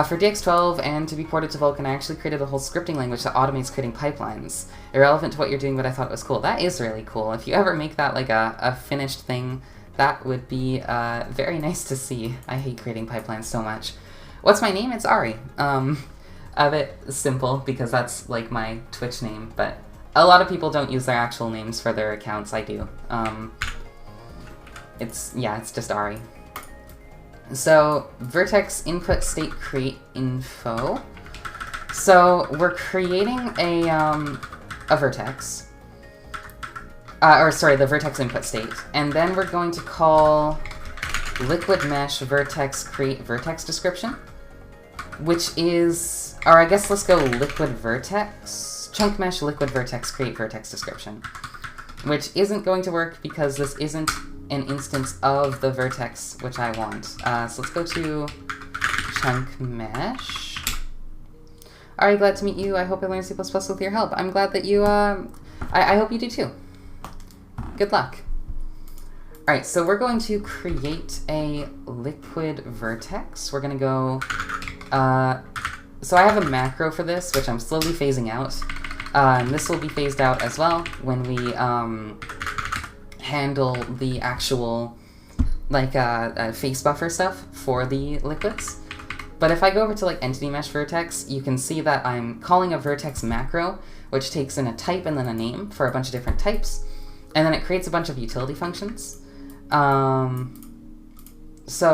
For DX12 and to be ported to Vulkan, I actually created a whole scripting language that automates creating pipelines. Irrelevant to what you're doing, but I thought it was cool. That is really cool. If you ever make that like a finished thing, that would be very nice to see. I hate creating pipelines so much. What's my name? It's Ari. A bit simple because that's like my Twitch name, but a lot of people don't use their actual names for their accounts. I do. It's just Ari. So, vertex input state create info. So, we're creating a vertex. The vertex input state. And then we're going to call liquid mesh vertex create vertex description. Which is, or I guess let's go liquid vertex. Chunk mesh liquid vertex create vertex description. Which isn't going to work because this isn't an instance of the vertex which I want. So let's go to chunk mesh. Alright, glad to meet you. I hope I learned C++ with your help. I'm glad that you, I hope you do too. Good luck. Alright, so we're going to create a liquid vertex. We're gonna go, so I have a macro for this, which I'm slowly phasing out. And this will be phased out as well when we, handle the actual, like, face buffer stuff for the liquids. But if I go over to, like, entity mesh vertex, you can see that I'm calling a vertex macro, which takes in a type and then a name for a bunch of different types, and then it creates a bunch of utility functions. So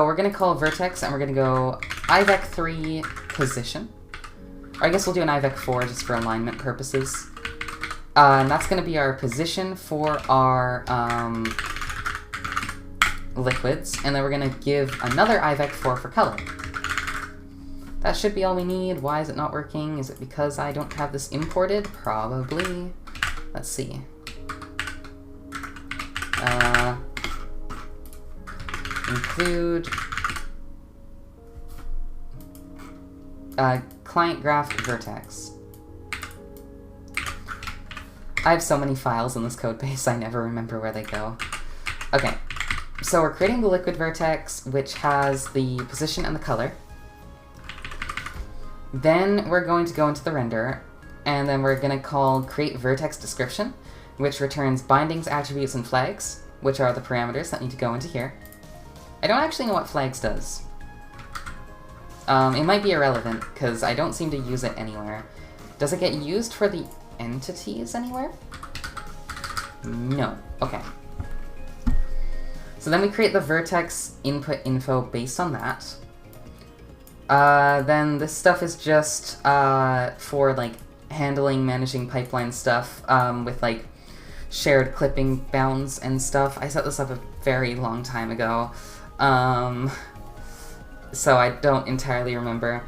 we're going to call vertex, and we're going to go ivec3 position. Or I guess we'll do an ivec4 just for alignment purposes. And that's going to be our position for our liquids, and then we're going to give another ivec4 for color. That should be all we need. Why is it not working? Is it because I don't have this imported? Probably. Let's see. Include client graph vertex. I have so many files in this code base, I never remember where they go. Okay, so we're creating the liquid vertex, which has the position and the color. Then we're going to go into the renderer, and then we're going to call create vertex description, which returns bindings, attributes, and flags, which are the parameters that need to go into here. I don't actually know what flags does. It might be irrelevant, because I don't seem to use it anywhere. Does it get used for the entities anywhere? No. Okay. So then we create the vertex input info based on that. Then this stuff is just for like handling, managing pipeline stuff with like shared clipping bounds and stuff. I set this up a very long time ago, so I don't entirely remember.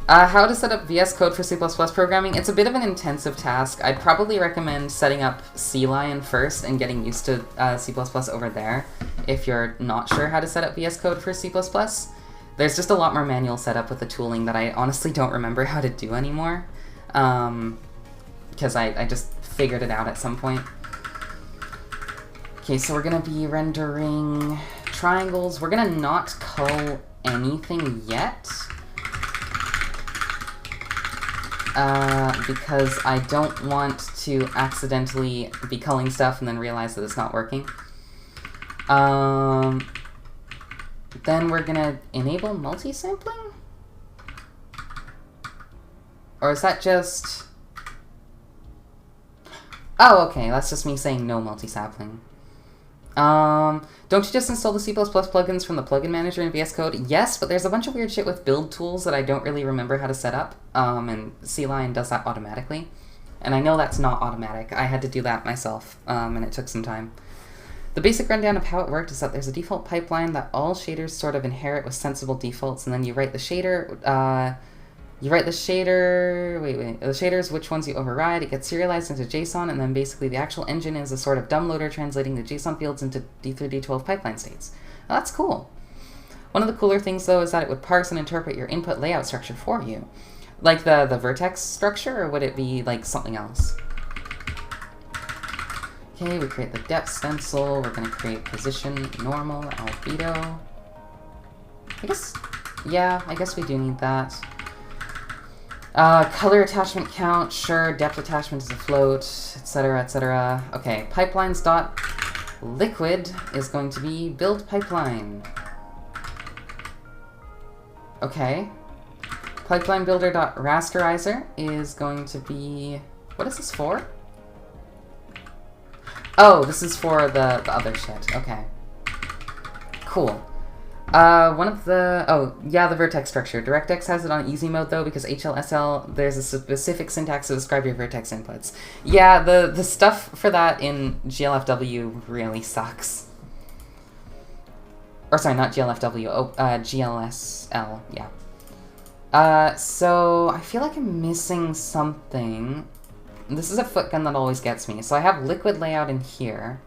How to set up VS Code for C++ programming? It's a bit of an intensive task. I'd probably recommend setting up CLion first and getting used to C++ over there if you're not sure how to set up VS Code for C++. There's just a lot more manual setup with the tooling that I honestly don't remember how to do anymore, because I just figured it out at some point. Okay, so we're going to be rendering triangles. We're going to not cull anything yet, because I don't want to accidentally be culling stuff and then realize that it's not working. Then we're gonna enable multi-sampling? Or is that just... Oh, okay, that's just me saying no multi-sampling. Don't you just install the C++ plugins from the plugin manager in VS Code? Yes, but there's a bunch of weird shit with build tools that I don't really remember how to set up, and CLion does that automatically. And I know that's not automatic. I had to do that myself, and it took some time. The basic rundown of how it worked is that there's a default pipeline that all shaders sort of inherit with sensible defaults, and then you write the shader, the shaders, which ones you override, it gets serialized into JSON, and then basically the actual engine is a sort of dumb loader translating the JSON fields into D3, D12 pipeline states. Now, that's cool. One of the cooler things, though, is that it would parse and interpret your input layout structure for you. Like the vertex structure, or would it be like something else? Okay, we create the depth stencil, we're going to create position, normal, albedo. I guess we do need that. Color attachment count, sure, depth attachment is a float, etc., etc. Okay, pipelines.liquid is going to be build pipeline. Okay. Pipeline builder.rasterizer is going to be... What is this for? Oh, this is for the other shit. Okay. Cool. One of the... Oh, yeah, the vertex structure. DirectX has it on easy mode, though, because HLSL, there's a specific syntax to describe your vertex inputs. Yeah, the stuff for that in GLFW really sucks. Or sorry, not GLFW. Oh, GLSL, yeah. So I feel like I'm missing something. This is a foot gun that always gets me. So I have liquid layout in here.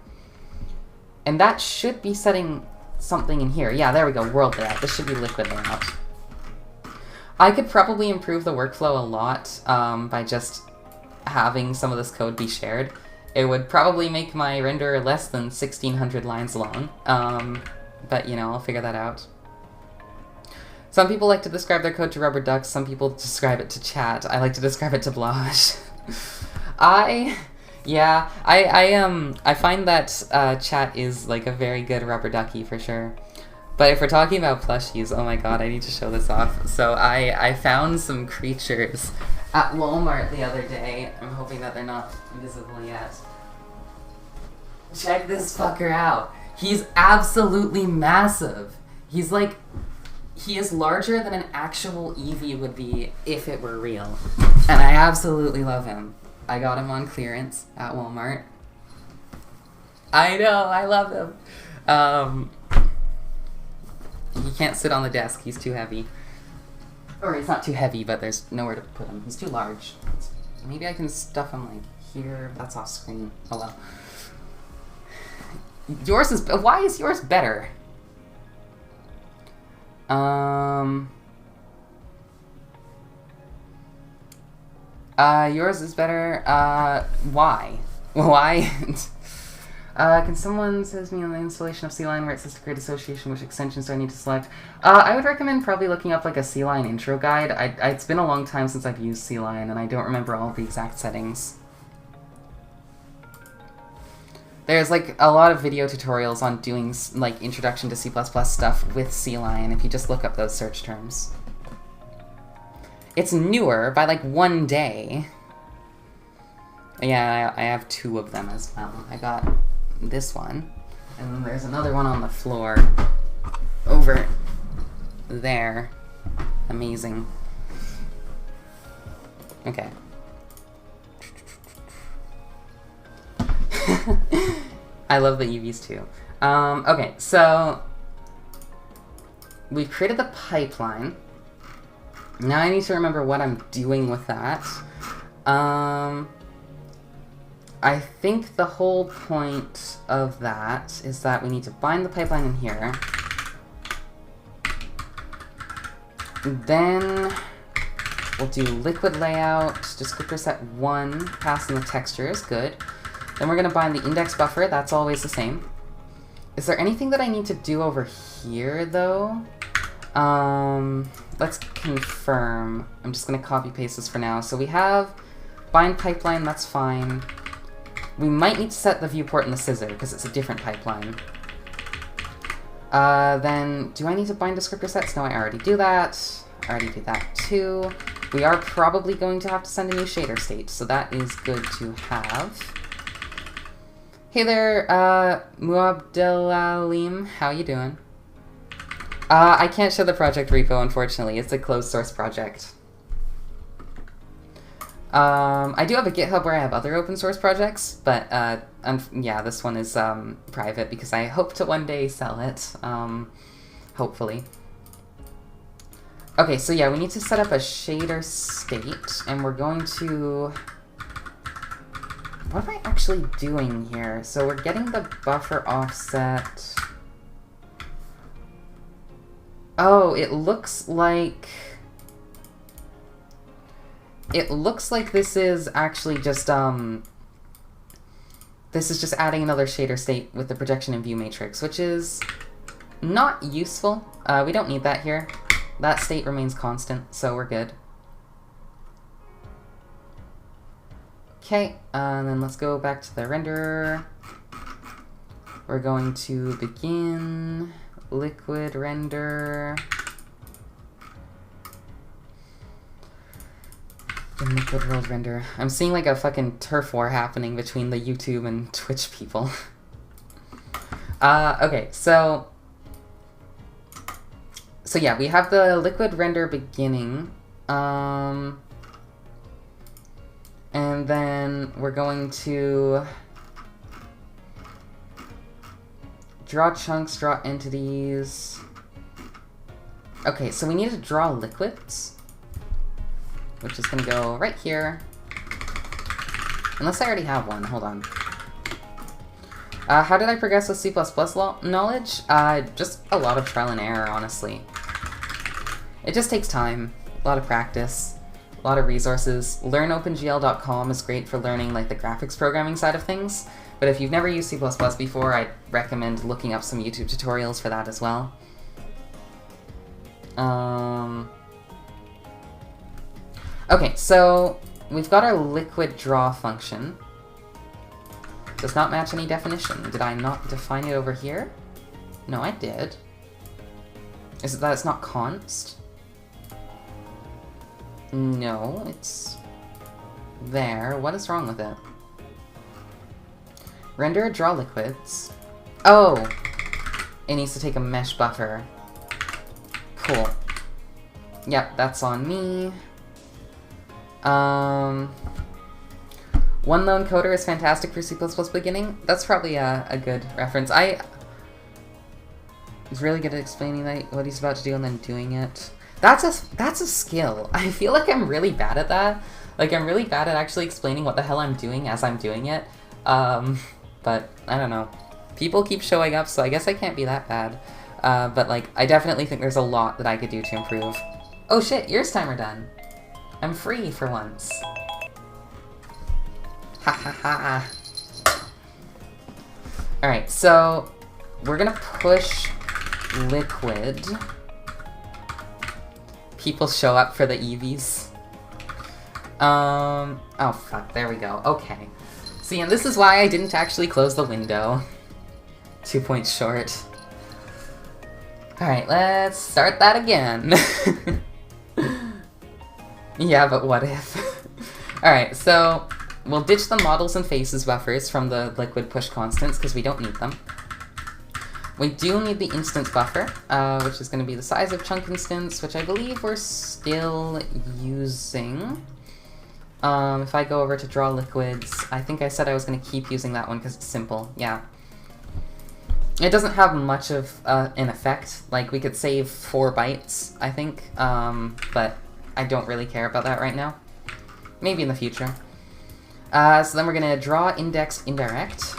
And that should be setting something in here. Yeah, there we go, world layout. This should be liquid layout. I could probably improve the workflow a lot by just having some of this code be shared. It would probably make my renderer less than 1,600 lines long. But, you know, I'll figure that out. Some people like to describe their code to rubber ducks, some people describe it to chat. I like to describe it to blush. I find that chat is like a very good rubber ducky for sure. But if we're talking about plushies, oh my god, I need to show this off. So I found some creatures at Walmart the other day. I'm hoping that they're not visible yet. Check this fucker out. He's absolutely massive. He's like... He is larger than an actual Eevee would be if it were real. And I absolutely love him. I got him on clearance at Walmart. I know, I love him. He can't sit on the desk, he's too heavy. Or he's not too heavy, but there's nowhere to put him. He's too large. Maybe I can stuff him like here, that's off screen. Oh well. Yours is... Why is yours better? Yours is better. Why? Why? Can someone says me on the installation of C-Line where it says to create association, which extensions do I need to select? I would recommend probably looking up like a C-Line intro guide. It's been a long time since I've used C-Line and I don't remember all the exact settings. There's like a lot of video tutorials on doing like introduction to C++ stuff with C-Line if you just look up those search terms. It's newer by like 1 day. Yeah, I have 2 of them as well. I got this one, and then there's another one on the floor over there. Amazing. Okay. I love the EVs too. Okay, so we've created the pipeline. Now I need to remember what I'm doing with that. I think the whole point of that is that we need to bind the pipeline in here. Then we'll do liquid layout, descriptor set 1, pass in the textures, good. Then we're gonna bind the index buffer, that's always the same. Is there anything that I need to do over here, though? Let's confirm. I'm just gonna copy paste this for now. So we have bind pipeline, that's fine. We might need to set the viewport and the scissor, because it's a different pipeline. Then, do I need to bind descriptor sets? No, I already do that. I already do that too. We are probably going to have to send a new shader state, so that is good to have. Hey there, Muabdelalim, how you doing? I can't show the project repo, unfortunately. It's a closed source project. I do have a GitHub where I have other open source projects, but yeah, this one is private because I hope to one day sell it, hopefully. Okay, so yeah, we need to set up a shader state, and we're going to... What am I actually doing here? So we're getting the buffer offset... Oh, it looks like... It looks like this is actually just, this is just adding another shader state with the projection and view matrix, which is not useful. We don't need that here. That state remains constant, so we're good. Okay, and then let's go back to the renderer. We're going to begin liquid render. In liquid world render. I'm seeing like a fucking turf war happening between the YouTube and Twitch people. Okay, so yeah, we have the liquid render beginning. And then we're going to draw chunks, draw entities. Okay, so we need to draw liquids, which is going to go right here. Unless I already have one. Hold on. How did I progress with C++ knowledge? Just a lot of trial and error, honestly. It just takes time, a lot of practice, a lot of resources. LearnOpenGL.com is great for learning like the graphics programming side of things, but if you've never used C++ before, I'd recommend looking up some YouTube tutorials for that as well. Okay, so we've got our liquid draw function. Does not match any definition. Did I not define it over here? No, I did. Is it that it's not const? No, it's there. What is wrong with it? Render draw liquids. Oh! It needs to take a mesh buffer. Cool. Yep, that's on me. One lone coder is fantastic for C++ beginning. That's probably a good reference. He's really good at explaining what he's about to do and then doing it. That's a skill. I feel like I'm really bad at that. Like, I'm really bad at actually explaining what the hell I'm doing as I'm doing it. But I don't know. People keep showing up, so I guess I can't be that bad. But like, I definitely think there's a lot that I could do to improve. Oh shit, yours timer done. I'm free for once. Ha ha ha. Alright, so we're gonna push liquid. People show up for the EVs. Oh fuck, there we go. Okay. See, and this is why I didn't actually close the window. 2 points short. Alright, let's start that again. Yeah, but what if? Alright, so we'll ditch the models and faces buffers from the liquid push constants because we don't need them. We do need the instance buffer, which is going to be the size of chunk instance, which I believe we're still using. If I go over to draw liquids, I think I said I was going to keep using that one because it's simple. Yeah. It doesn't have much of an effect. Like, we could save 4 bytes, I think, but I don't really care about that right now. Maybe in the future. So then we're going to draw index indirect.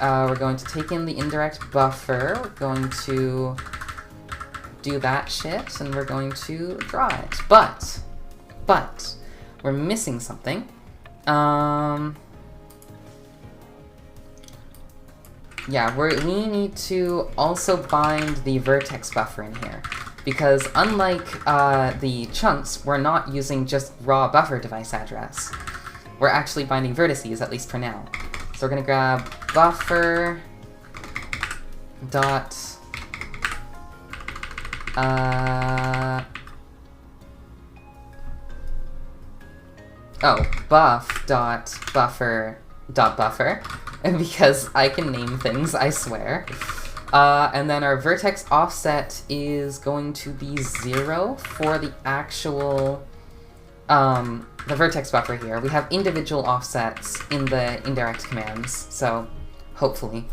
We're going to take in the indirect buffer. We're going to do that shit, and we're going to draw it. But, we're missing something. Yeah, we need to also bind the vertex buffer in here. Because unlike the chunks, we're not using just raw buffer device address. We're actually binding vertices, at least for now. So we're gonna grab buffer dot buff dot buffer, because I can name things, I swear. And then our vertex offset is going to be 0 for the actual the vertex buffer here. We have individual offsets in the indirect commands, so hopefully.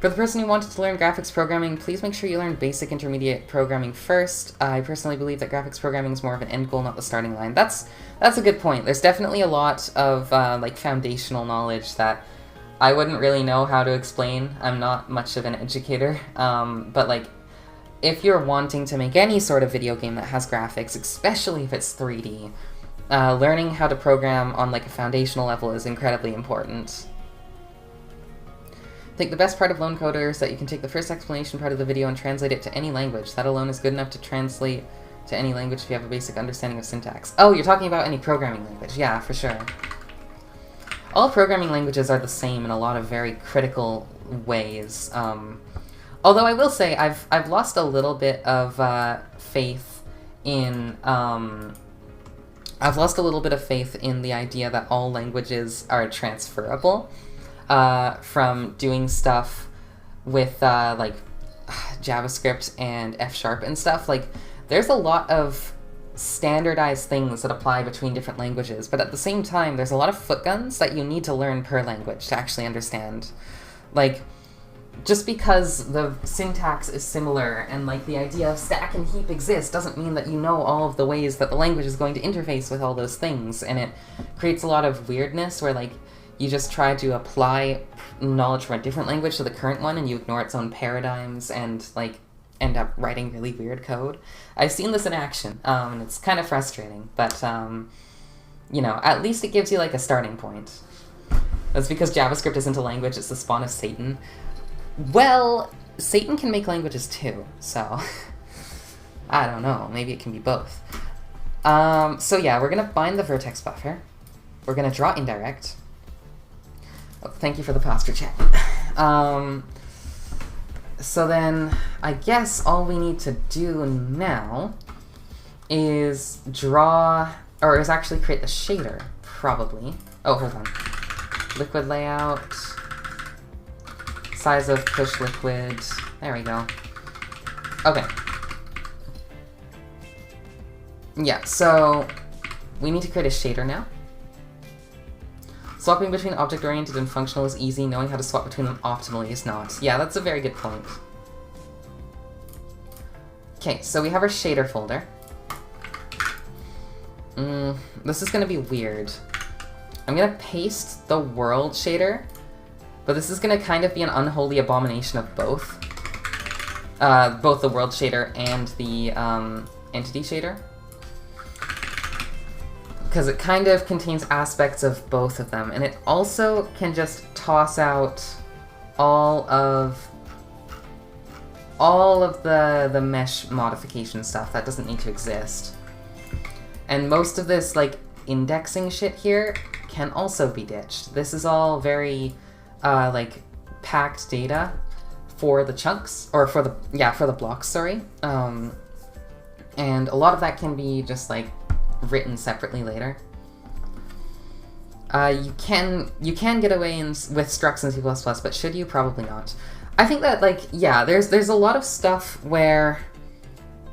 For the person who wanted to learn graphics programming, please make sure you learn basic intermediate programming first. I personally believe that graphics programming is more of an end goal, not the starting line. That's a good point. There's definitely a lot of like foundational knowledge that I wouldn't really know how to explain. I'm not much of an educator, but like if you're wanting to make any sort of video game that has graphics, especially if it's 3D, learning how to program on like a foundational level is incredibly important. I think the best part of Lone Coder is that you can take the first explanation part of the video and translate it to any language. That alone is good enough to translate to any language if you have a basic understanding of syntax. Oh, you're talking about any programming language. Yeah, for sure. All programming languages are the same in a lot of very critical ways. Although I will say I've lost a little bit of faith in the idea that all languages are transferable. From doing stuff with like JavaScript and F# and stuff. Like, there's a lot of standardized things that apply between different languages, but at the same time, there's a lot of footguns that you need to learn per language to actually understand. Like, just because the syntax is similar and like the idea of stack and heap exists doesn't mean that you know all of the ways that the language is going to interface with all those things, and it creates a lot of weirdness where like you just try to apply knowledge from a different language to the current one and you ignore its own paradigms and like end up writing really weird code. I've seen this in action, and it's kind of frustrating, but you know, at least it gives you like a starting point. That's because JavaScript isn't a language, it's the spawn of Satan. Well, Satan can make languages too, so I don't know, maybe it can be both. So yeah, we're gonna bind the vertex buffer. We're gonna draw indirect. Oh, thank you for the posture check. So then, I guess all we need to do now is actually create the shader, probably. Oh, hold on. Liquid layout, size of push liquid, there we go. Okay. Yeah, so we need to create a shader now. Swapping between object-oriented and functional is easy, knowing how to swap between them optimally is not. Yeah, that's a very good point. Okay, so we have our shader folder. This is gonna be weird. I'm gonna paste the world shader, but this is gonna kind of be an unholy abomination of both. Both the world shader and the entity shader. Because it kind of contains aspects of both of them, and it also can just toss out all of the mesh modification stuff that doesn't need to exist. And most of this like indexing shit here can also be ditched. This is all very like packed data for the chunks, or for the blocks, sorry. And a lot of that can be just like written separately later. You can get away with structs in C++, but should you? Probably not. I think that, like, yeah, there's a lot of stuff where,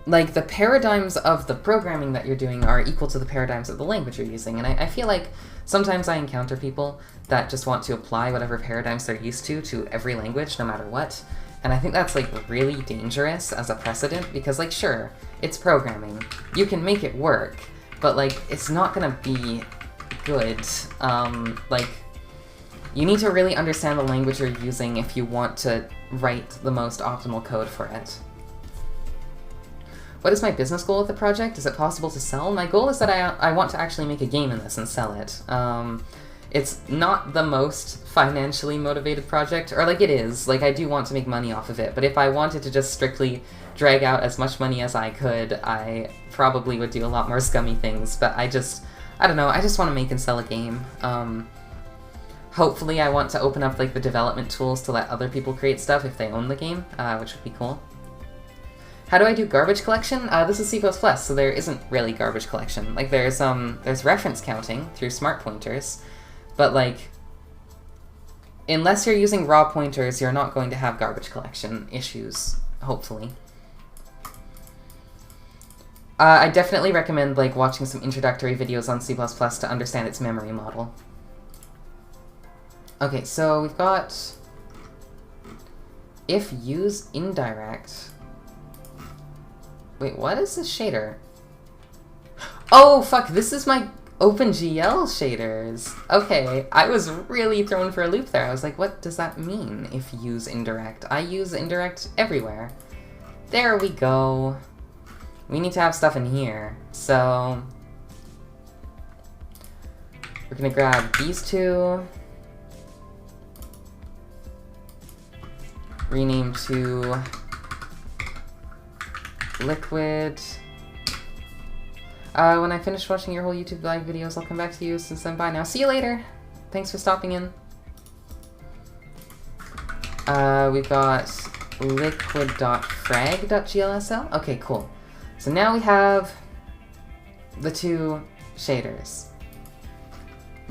like, the paradigms of the programming that you're doing are equal to the paradigms of the language you're using, and I feel like sometimes I encounter people that just want to apply whatever paradigms they're used to every language, no matter what, and I think that's, like, really dangerous as a precedent, because, like, sure, it's programming. You can make it work, but, like, it's not gonna be good. Like, you need to really understand the language you're using if you want to write the most optimal code for it. What is my business goal with the project? Is it possible to sell? My goal is that I want to actually make a game in this and sell it. It's not the most financially motivated project, or, like, it is. Like, I do want to make money off of it, but if I wanted to just strictly drag out as much money as I could, I probably would do a lot more scummy things, but I don't know, I just want to make and sell a game. Hopefully I want to open up, like, the development tools to let other people create stuff if they own the game, which would be cool. How do I do garbage collection? This is C++, so there isn't really garbage collection. Like, there's reference counting through smart pointers, but, like, unless you're using raw pointers, you're not going to have garbage collection issues, hopefully. I definitely recommend, like, watching some introductory videos on C++ to understand its memory model. Okay, so we've got if use indirect... Wait, what is this shader? Oh, fuck, this is my OpenGL shaders. Okay, I was really thrown for a loop there. I was like, what does that mean if use indirect? I use indirect everywhere. There we go. We need to have stuff in here. So we're gonna grab these two, rename to liquid. When I finish watching your whole YouTube live videos, I'll come back to you. Since then, bye now. See you later. Thanks for stopping in. We've got liquid.frag.glsl. Okay, cool. So now we have the two shaders.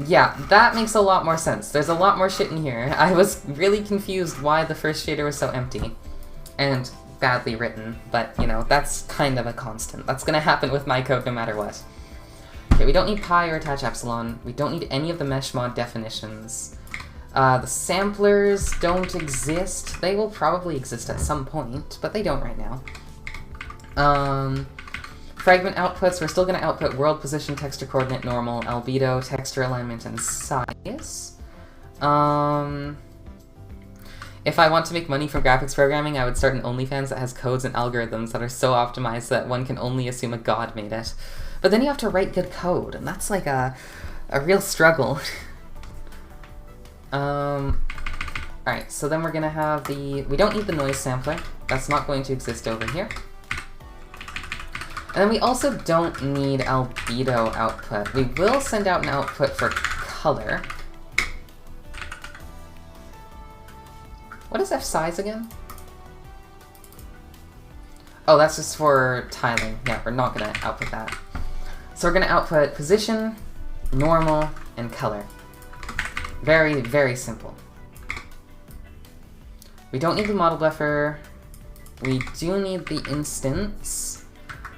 Yeah, that makes a lot more sense. There's a lot more shit in here. I was really confused why the first shader was so empty and badly written, but, you know, that's kind of a constant. That's gonna happen with my code no matter what. Okay, we don't need pi or attach epsilon. We don't need any of the mesh mod definitions. The samplers don't exist. They will probably exist at some point, but they don't right now. Fragment outputs, we're still gonna output world position, texture coordinate, normal, albedo, texture alignment, and size. If I want to make money from graphics programming, I would start an OnlyFans that has codes and algorithms that are so optimized that one can only assume a god made it. But then you have to write good code, and that's like a real struggle. Alright, so then we're gonna have the... We don't need the noise sampler. That's not going to exist over here. And then we also don't need albedo output. We will send out an output for color. What is f-size again? Oh, that's just for tiling. Yeah, we're not gonna output that. So we're gonna output position, normal, and color. Very, very simple. We don't need the model buffer. We do need the instance.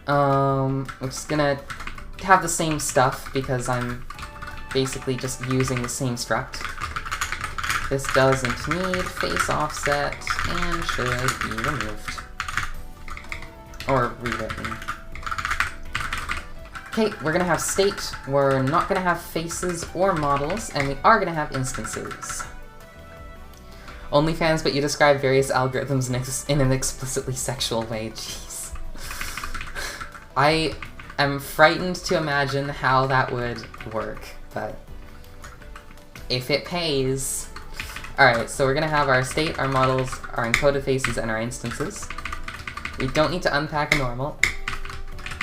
We're just gonna have the same stuff because I'm basically just using the same struct. This doesn't need face offset and should be removed. Or rewritten. Okay, we're gonna have state, we're not gonna have faces or models, and we are gonna have instances. OnlyFans, but you describe various algorithms in an explicitly sexual way. Jeez. I am frightened to imagine how that would work, but if it pays... Alright, so we're gonna have our state, our models, our encoded faces, and our instances. We don't need to unpack a normal.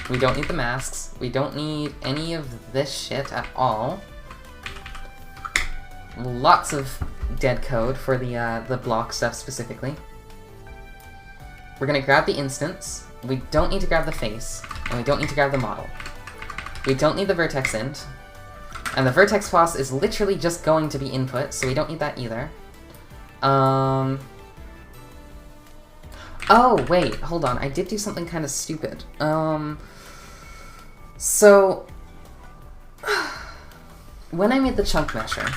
We don't need the masks. We don't need any of this shit at all. Lots of dead code for the block stuff specifically. We're gonna grab the instance. We don't need to grab the face, and we don't need to grab the model. We don't need the vertex int. And the vertex floss is literally just going to be input, so we don't need that either. Oh, wait, hold on. I did do something kind of stupid. So, when I made the chunk mesher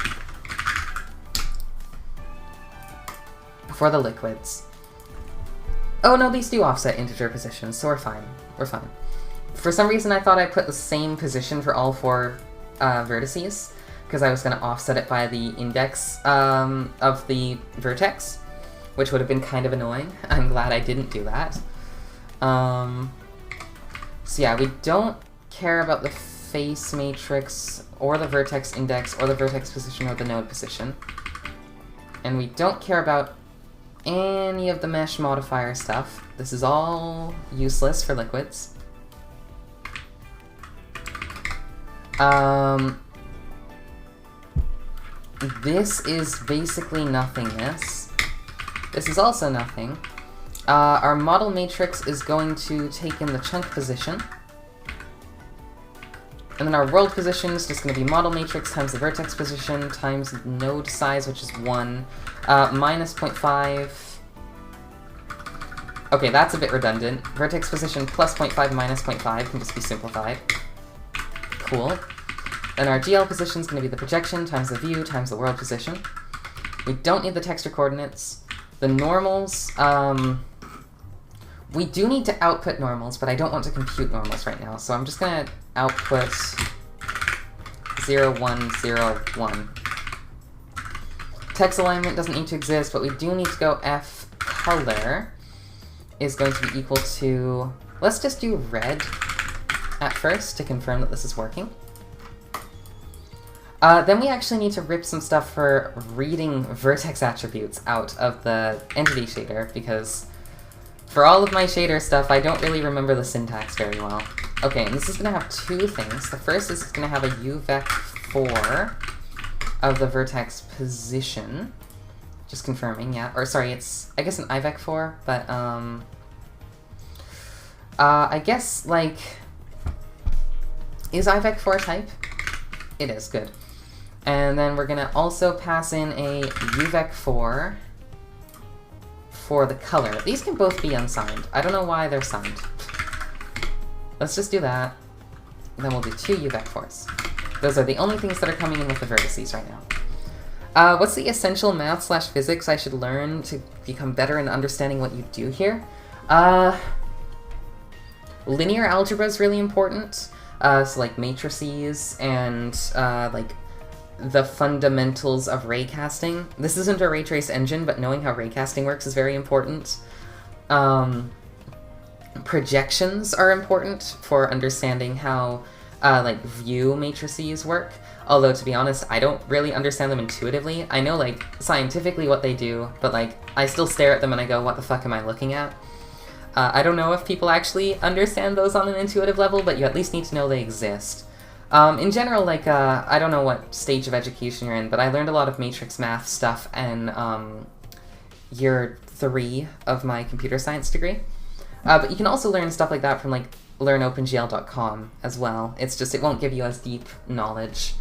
for the liquids... Oh, no, these do offset integer positions, so we're fine. We're fine. For some reason, I thought I put the same position for all four vertices, because I was going to offset it by the index of the vertex, which would have been kind of annoying. I'm glad I didn't do that. So yeah, we don't care about the face matrix, or the vertex index, or the vertex position, or the node position. And we don't care about any of the mesh modifier stuff. This is all useless for liquids. This is basically nothingness. This is also nothing. Our model matrix is going to take in the chunk position. And then our world position is just going to be model matrix times the vertex position times node size, which is 1, minus 0.5. Okay, that's a bit redundant. Vertex position plus 0.5 minus 0.5 can just be simplified. Cool. Then our GL position is going to be the projection times the view times the world position. We don't need the texture coordinates. The normals, we do need to output normals, but I don't want to compute normals right now, so I'm just gonna output 0, 1, 0, 1. Text alignment doesn't need to exist, but we do need to go f color is going to be equal to, let's just do red at first to confirm that this is working. Then we actually need to rip some stuff for reading vertex attributes out of the entity shader, because for all of my shader stuff, I don't really remember the syntax very well. Okay, and this is going to have two things. The first is it's going to have a uvec4 of the vertex position. Just confirming, yeah. Or sorry, it's, I guess, an ivec4, but, I guess, like, is ivec4 type? It is, good. And then we're gonna also pass in a uvec4 for the color. These can both be unsigned. I don't know why they're signed. Let's just do that. And then we'll do two uvec4s. Those are the only things that are coming in with the vertices right now. What's the essential math/physics I should learn to become better in understanding what you do here? Linear algebra is really important. So like matrices and like the fundamentals of raycasting. This isn't a ray trace engine, but knowing how raycasting works is very important. Projections are important for understanding how like view matrices work. Although, to be honest, I don't really understand them intuitively. I know, like, scientifically what they do, but, like, I still stare at them and I go, what the fuck am I looking at? I don't know if people actually understand those on an intuitive level, but you at least need to know they exist. In general, like, I don't know what stage of education you're in, but I learned a lot of matrix math stuff in year 3 of my computer science degree. But you can also learn stuff like that from, like, learnopengl.com as well. It's just, it won't give you as deep knowledge.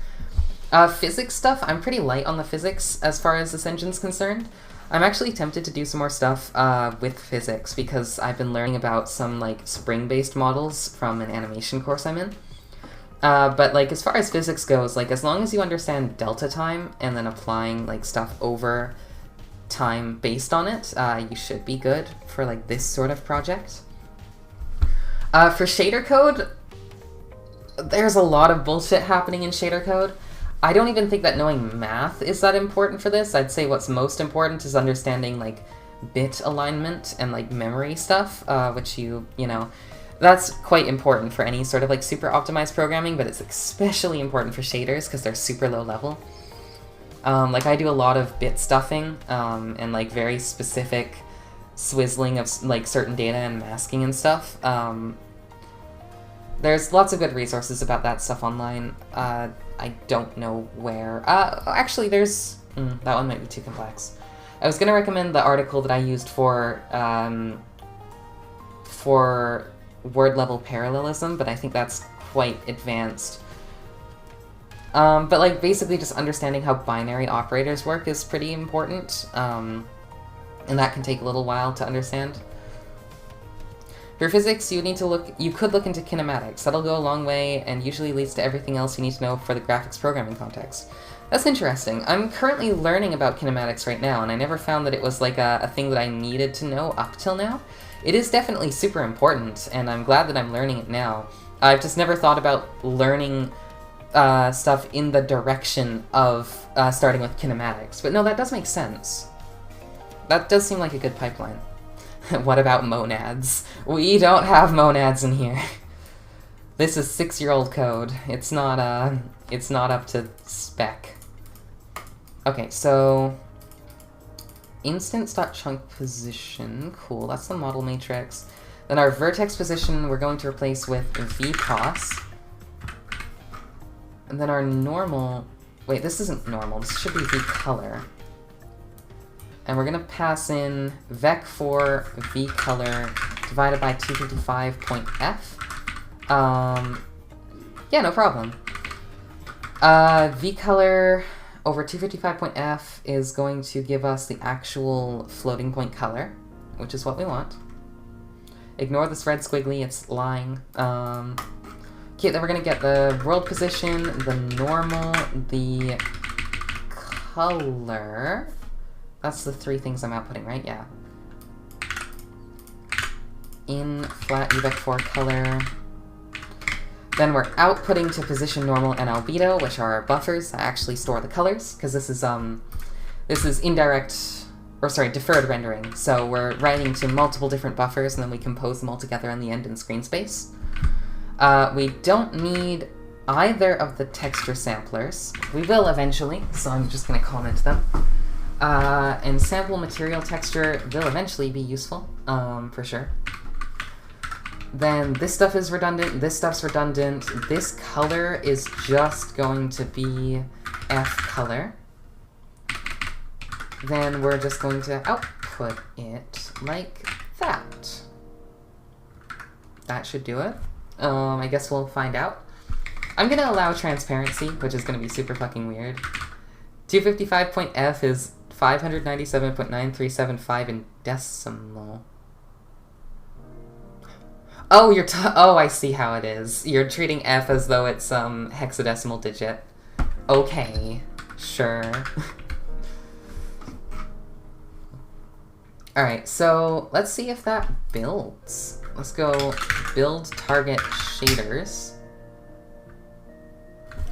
Physics stuff, I'm pretty light on the physics as far as this engine's concerned. I'm actually tempted to do some more stuff with physics because I've been learning about some like spring-based models from an animation course I'm in. But like as far as physics goes, like as long as you understand delta time and then applying like stuff over time based on it, you should be good for like this sort of project. For shader code, there's a lot of bullshit happening in shader code. I don't even think that knowing math is that important for this. I'd say what's most important is understanding, like, bit alignment and, like, memory stuff, which you know, that's quite important for any sort of, like, super optimized programming, but it's especially important for shaders because they're super low level. Like, I do a lot of bit stuffing, and, like, very specific swizzling of, like, certain data and masking and stuff. There's lots of good resources about that stuff online. I don't know where. Actually, there's... that one might be too complex. I was going to recommend the article that I used for word-level parallelism, but I think that's quite advanced. But, like, basically just understanding how binary operators work is pretty important, and that can take a little while to understand. For physics, you could look into kinematics. That'll go a long way and usually leads to everything else you need to know for the graphics programming context. That's interesting. I'm currently learning about kinematics right now, and I never found that it was like a thing that I needed to know up till now. It is definitely super important, and I'm glad that I'm learning it now. I've just never thought about learning stuff in the direction of starting with kinematics. But no, that does make sense. That does seem like a good pipeline. What about monads? We don't have monads in here. This is 6-year-old code. It's not up to spec. Okay, so instance.chunk position, cool, that's the model matrix. Then our vertex position we're going to replace with vcos. And then our normal, wait, this isn't normal, this should be vcolor. And we're going to pass in vec4 vcolor divided by 255.f. Yeah, no problem. Vcolor over 255.f is going to give us the actual floating point color, which is what we want. Ignore this red squiggly, it's lying. Okay, then we're going to get the world position, the normal, the color. That's the three things I'm outputting, right? Yeah. In flat UVec4 color. Then we're outputting to position, normal, and albedo, which are our buffers that actually store the colors, because this is indirect, or sorry, deferred rendering. So we're writing to multiple different buffers, and then we compose them all together in the end in screen space. We don't need either of the texture samplers. We will eventually, so I'm just going to comment them. And sample material texture will eventually be useful, for sure. Then this stuff is redundant, this stuff's redundant, this color is just going to be F color. Then we're just going to output it like that. That should do it. I guess we'll find out. I'm going to allow transparency, which is going to be super fucking weird. 255.f is 597.9375 in decimal. Oh, oh, I see how it is. You're treating f as though it's hexadecimal digit. Okay, sure. Alright, so let's see if that builds. Let's go build target shaders.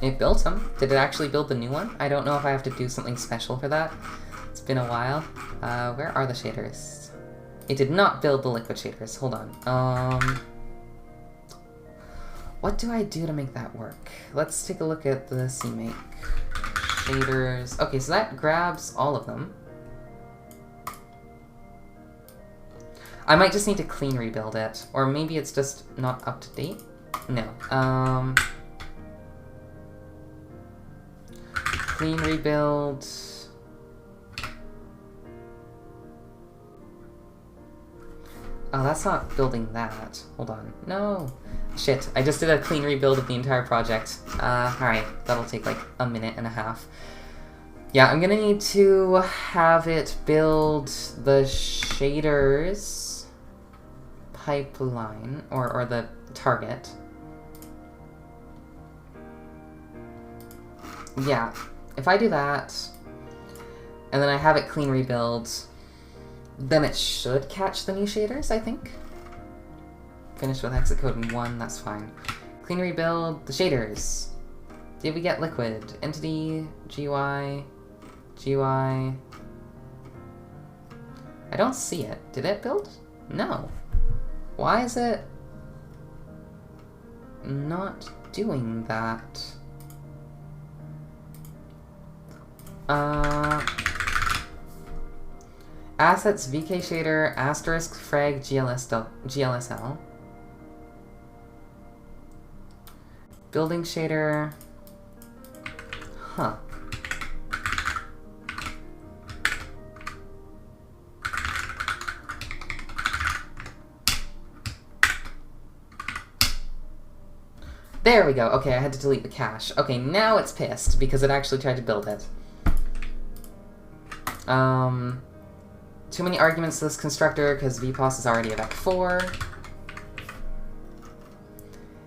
It built them. Did it actually build the new one? I don't know if I have to do something special for that. It's been a while. Where are the shaders? It did not build the liquid shaders. Hold on. What do I do to make that work? Let's take a look at the CMake shaders. Okay, so that grabs all of them. I might just need to clean rebuild it, or maybe it's just not up to date. No. Clean rebuild. Oh, that's not building that. Hold on. No. Shit, I just did a clean rebuild of the entire project. Alright, that'll take like a minute and a half. Yeah, I'm gonna need to have it build the shaders pipeline, or the target. Yeah, if I do that, and then I have it clean rebuild, then it should catch the new shaders, I think. Finish with exit code 1, that's fine. Clean rebuild, the shaders. Did we get liquid? Entity, GUI, GUI. I don't see it. Did it build? No. Why is it not doing that? Assets, VK shader, asterisk, frag, GLSL. Building shader. Huh. There we go. Okay, I had to delete the cache. Okay, now it's pissed because it actually tried to build it. Too many arguments to this constructor because VPOS is already a vec4.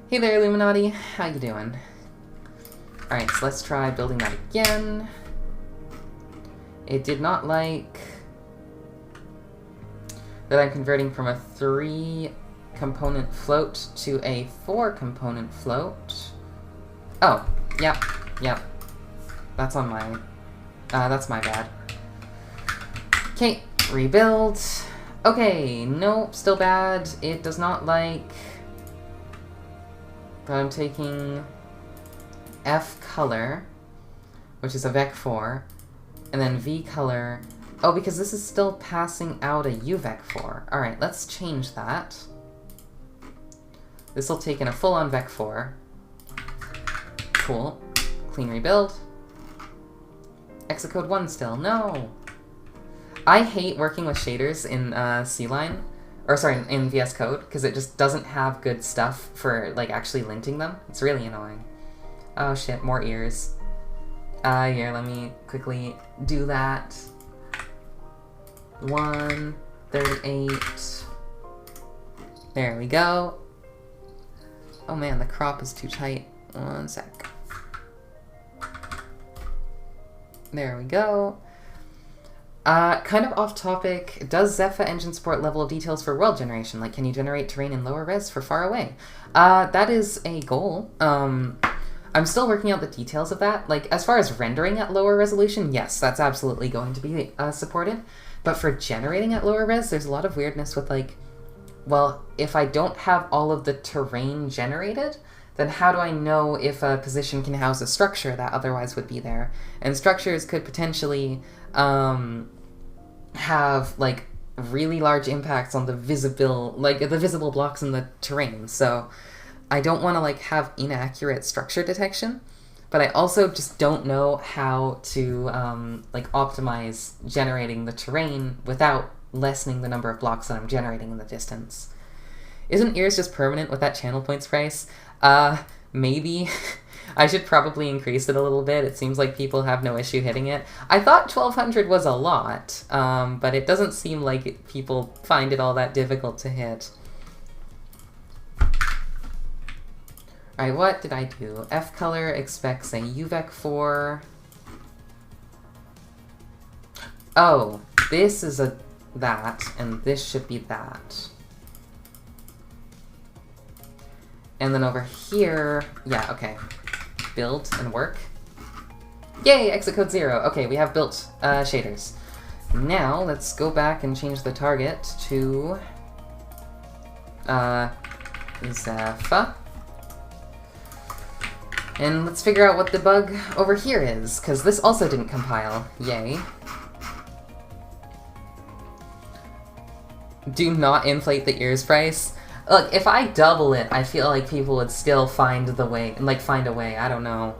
Hey there, Illuminati. How you doing? Alright, so let's try building that again. It did not like that I'm converting from a 3-component float to a 4-component float. Oh, yep. That's on my... that's my bad. Okay, rebuild. Okay, nope, still bad. It does not like that I'm taking F color, which is a vec4, and then V color. Oh, because this is still passing out a UVec4. Alright, let's change that. This will take in a full-on vec4. Cool. Clean rebuild. Exit code 1 still. No! I hate working with shaders in C-Line, or sorry, in VS Code, because it just doesn't have good stuff for, like, actually linting them. It's really annoying. Oh shit, more ears. Here, let me quickly do that. 138. There we go. Oh man, the crop is too tight. 1 sec. There we go. Kind of off topic, does Zephyr Engine support level of details for world generation? Like, can you generate terrain in lower res for far away? That is a goal. I'm still working out the details of that. Like, as far as rendering at lower resolution, yes, that's absolutely going to be supported. But for generating at lower res, there's a lot of weirdness with, like, well, if I don't have all of the terrain generated, then how do I know if a position can house a structure that otherwise would be there? And structures could potentially have, like, really large impacts on the visible blocks in the terrain. So I don't want to, like, have inaccurate structure detection, but I also just don't know how to, like, optimize generating the terrain without lessening the number of blocks that I'm generating in the distance. Isn't ears just permanent with that channel points price? Maybe. I should probably increase it a little bit. It seems like people have no issue hitting it. I thought 1200 was a lot, but it doesn't seem like people find it all that difficult to hit. Alright, what did I do? F-color expects a UVEC 4. Oh, this is a that, and this should be that. And then over here, yeah, okay. Build and work. Yay, exit code 0. Okay, we have built shaders. Now, let's go back and change the target to Zephyr. And let's figure out what the bug over here is, because this also didn't compile. Yay. Do not inflate the ears price. Look, if I double it, I feel like people would still find the way, like, find a way. I don't know.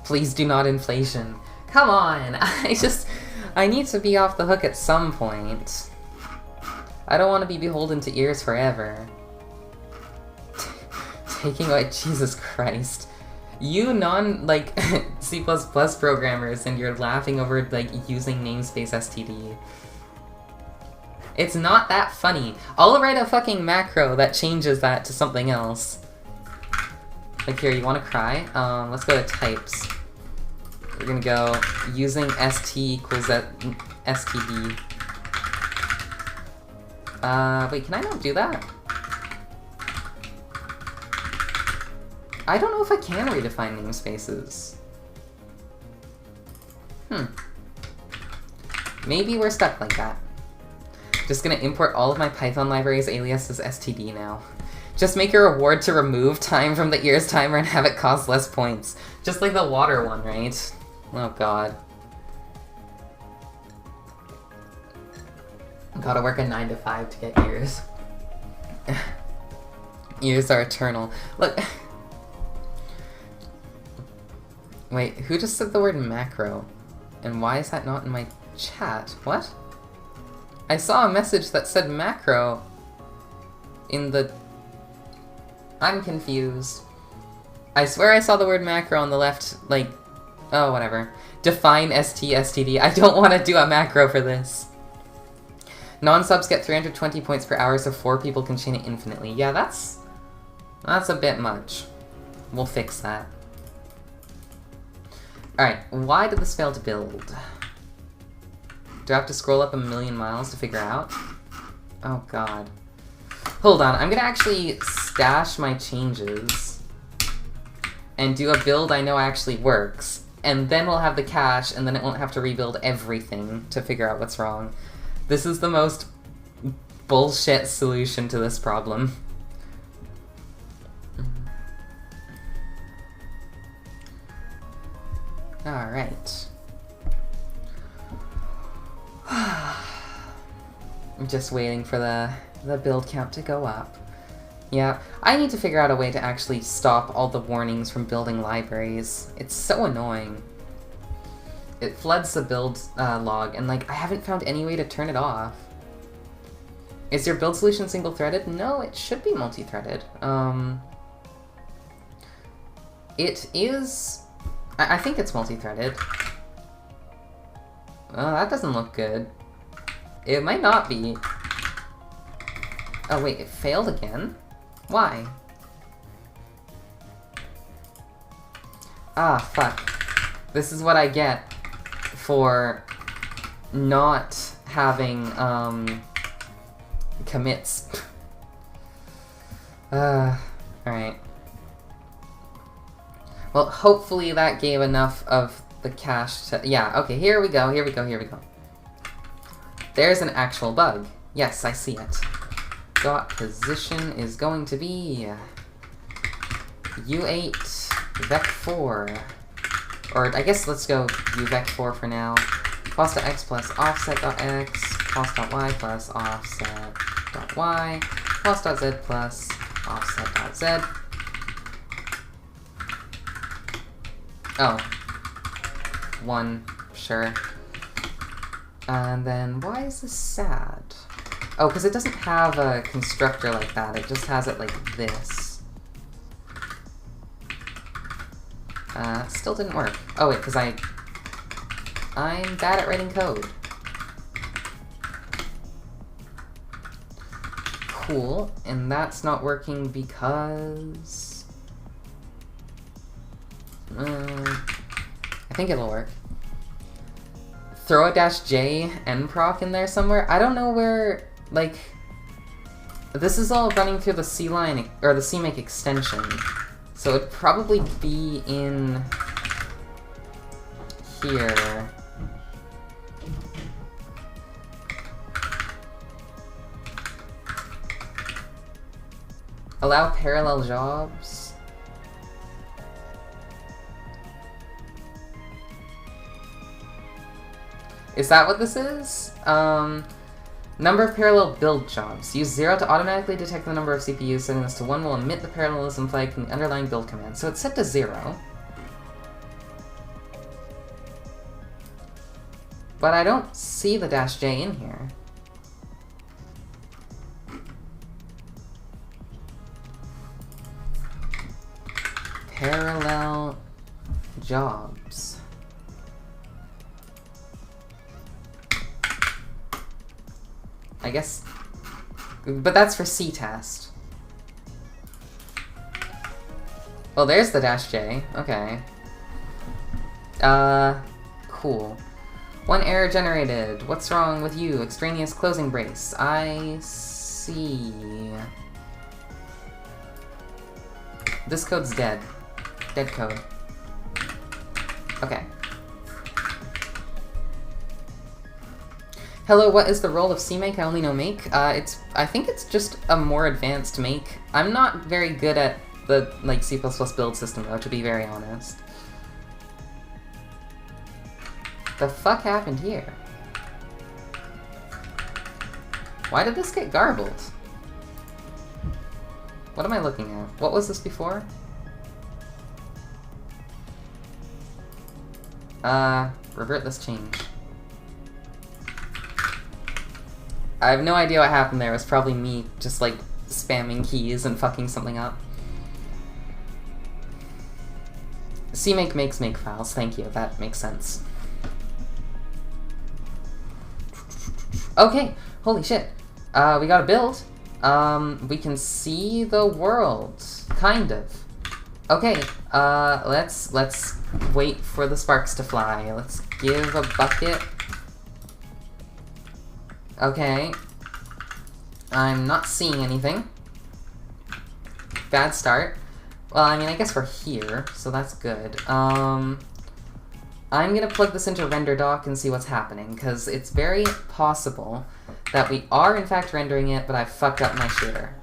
Please do not inflation. Come on! I need to be off the hook at some point. I don't want to be beholden to ears forever. Taking away, Jesus Christ. You C++ programmers, and you're laughing over, like, using namespace STD. It's not that funny. I'll write a fucking macro that changes that to something else. Like, here, you wanna cry? Let's go to types. We're gonna go using st equals std. Wait, can I not do that? I don't know if I can redefine namespaces. Maybe we're stuck like that. Just gonna import all of my Python libraries alias as std now. Just make a reward to remove time from the ears timer and have it cost less points. Just like the water one, right? Oh god. Gotta work a 9 to 5 to get ears. Ears are eternal. Look. Wait, who just said the word macro? And why is that not in my chat? What? I saw a message that said macro in the... I'm confused. I swear I saw the word macro on the left, like... Oh, whatever. Define std. I don't want to do a macro for this. Non-subs get 320 points per hour, so 4 people can chain it infinitely. Yeah, that's a bit much. We'll fix that. Alright, why did this fail to build? Do I have to scroll up 1,000,000 miles to figure out? Oh god. Hold on, I'm gonna actually stash my changes and do a build I know actually works, and then we'll have the cache, and then it won't have to rebuild everything to figure out what's wrong. This is the most bullshit solution to this problem. Alright. I'm just waiting for the build count to go up. Yeah, I need to figure out a way to actually stop all the warnings from building libraries. It's so annoying. It floods the build log, and like, I haven't found any way to turn it off. Is your build solution single-threaded? No, it should be multi-threaded. It is... I think it's multi-threaded. Oh, that doesn't look good. It might not be. Oh wait, it failed again? Why? Ah, fuck. This is what I get for not having, commits. Alright. Well, hopefully that gave enough of the cache to... Yeah, okay, here we go, here we go, here we go. There's an actual bug. Yes, I see it. Dot position is going to be U8 vec4. Or I guess let's go uvec4 for now. Pos.x plus offset.x, pos.y plus offset.y, pos.z plus offset.z. Oh. 1, sure. And then, why is this sad? Oh, because it doesn't have a constructor like that, it just has it like this. Still didn't work. Oh wait, because I'm bad at writing code. Cool, and that's not working because... I think it'll work. Throw a -j nproc in there somewhere. I don't know where, like... This is all running through the C-line, or the CMake extension. So it'd probably be in... here. Allow parallel jobs. Is that what this is? Number of parallel build jobs. Use 0 to automatically detect the number of CPUs. Setting this to 1 will emit the parallelism flag from the underlying build command. So it's set to 0. But I don't see the -j in here. Parallel jobs. I guess... But that's for C-test. Well, there's the -j. Okay. Cool. One error generated. What's wrong with you? Extraneous closing brace. I see. This code's dead. Dead code. Okay. Hello, what is the role of CMake? I only know make. I think it's just a more advanced make. I'm not very good at the, like, C++ build system, though, to be very honest. The fuck happened here? Why did this get garbled? What am I looking at? What was this before? Revert this change. I have no idea what happened there. It was probably me just, like, spamming keys and fucking something up. CMake makes make files. Thank you. That makes sense. Okay. Holy shit. We got a build. We can see the world. Kind of. Okay. Let's wait for the sparks to fly. Let's give a bucket... Okay. I'm not seeing anything. Bad start. Well, I mean, I guess we're here, so that's good. I'm gonna plug this into RenderDoc and see what's happening, because it's very possible that we are in fact rendering it, but I fucked up my shader.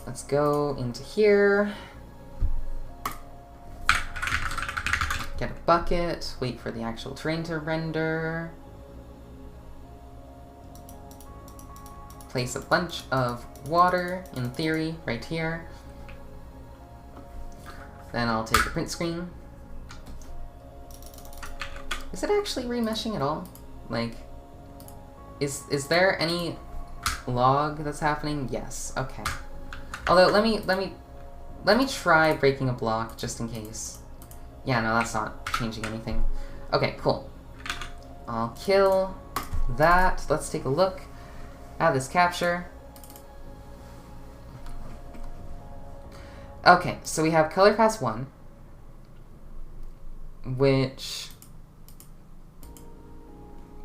Let's go into here. Get a bucket, wait for the actual terrain to render. Place a bunch of water, in theory, right here. Then I'll take a print screen. Is it actually remeshing at all? Like, is there any log that's happening? Yes, okay. Although, let me try breaking a block, just in case. Yeah, no, that's not changing anything. Okay, cool. I'll kill that. Let's take a look at this capture. Okay, so we have color pass 1, which...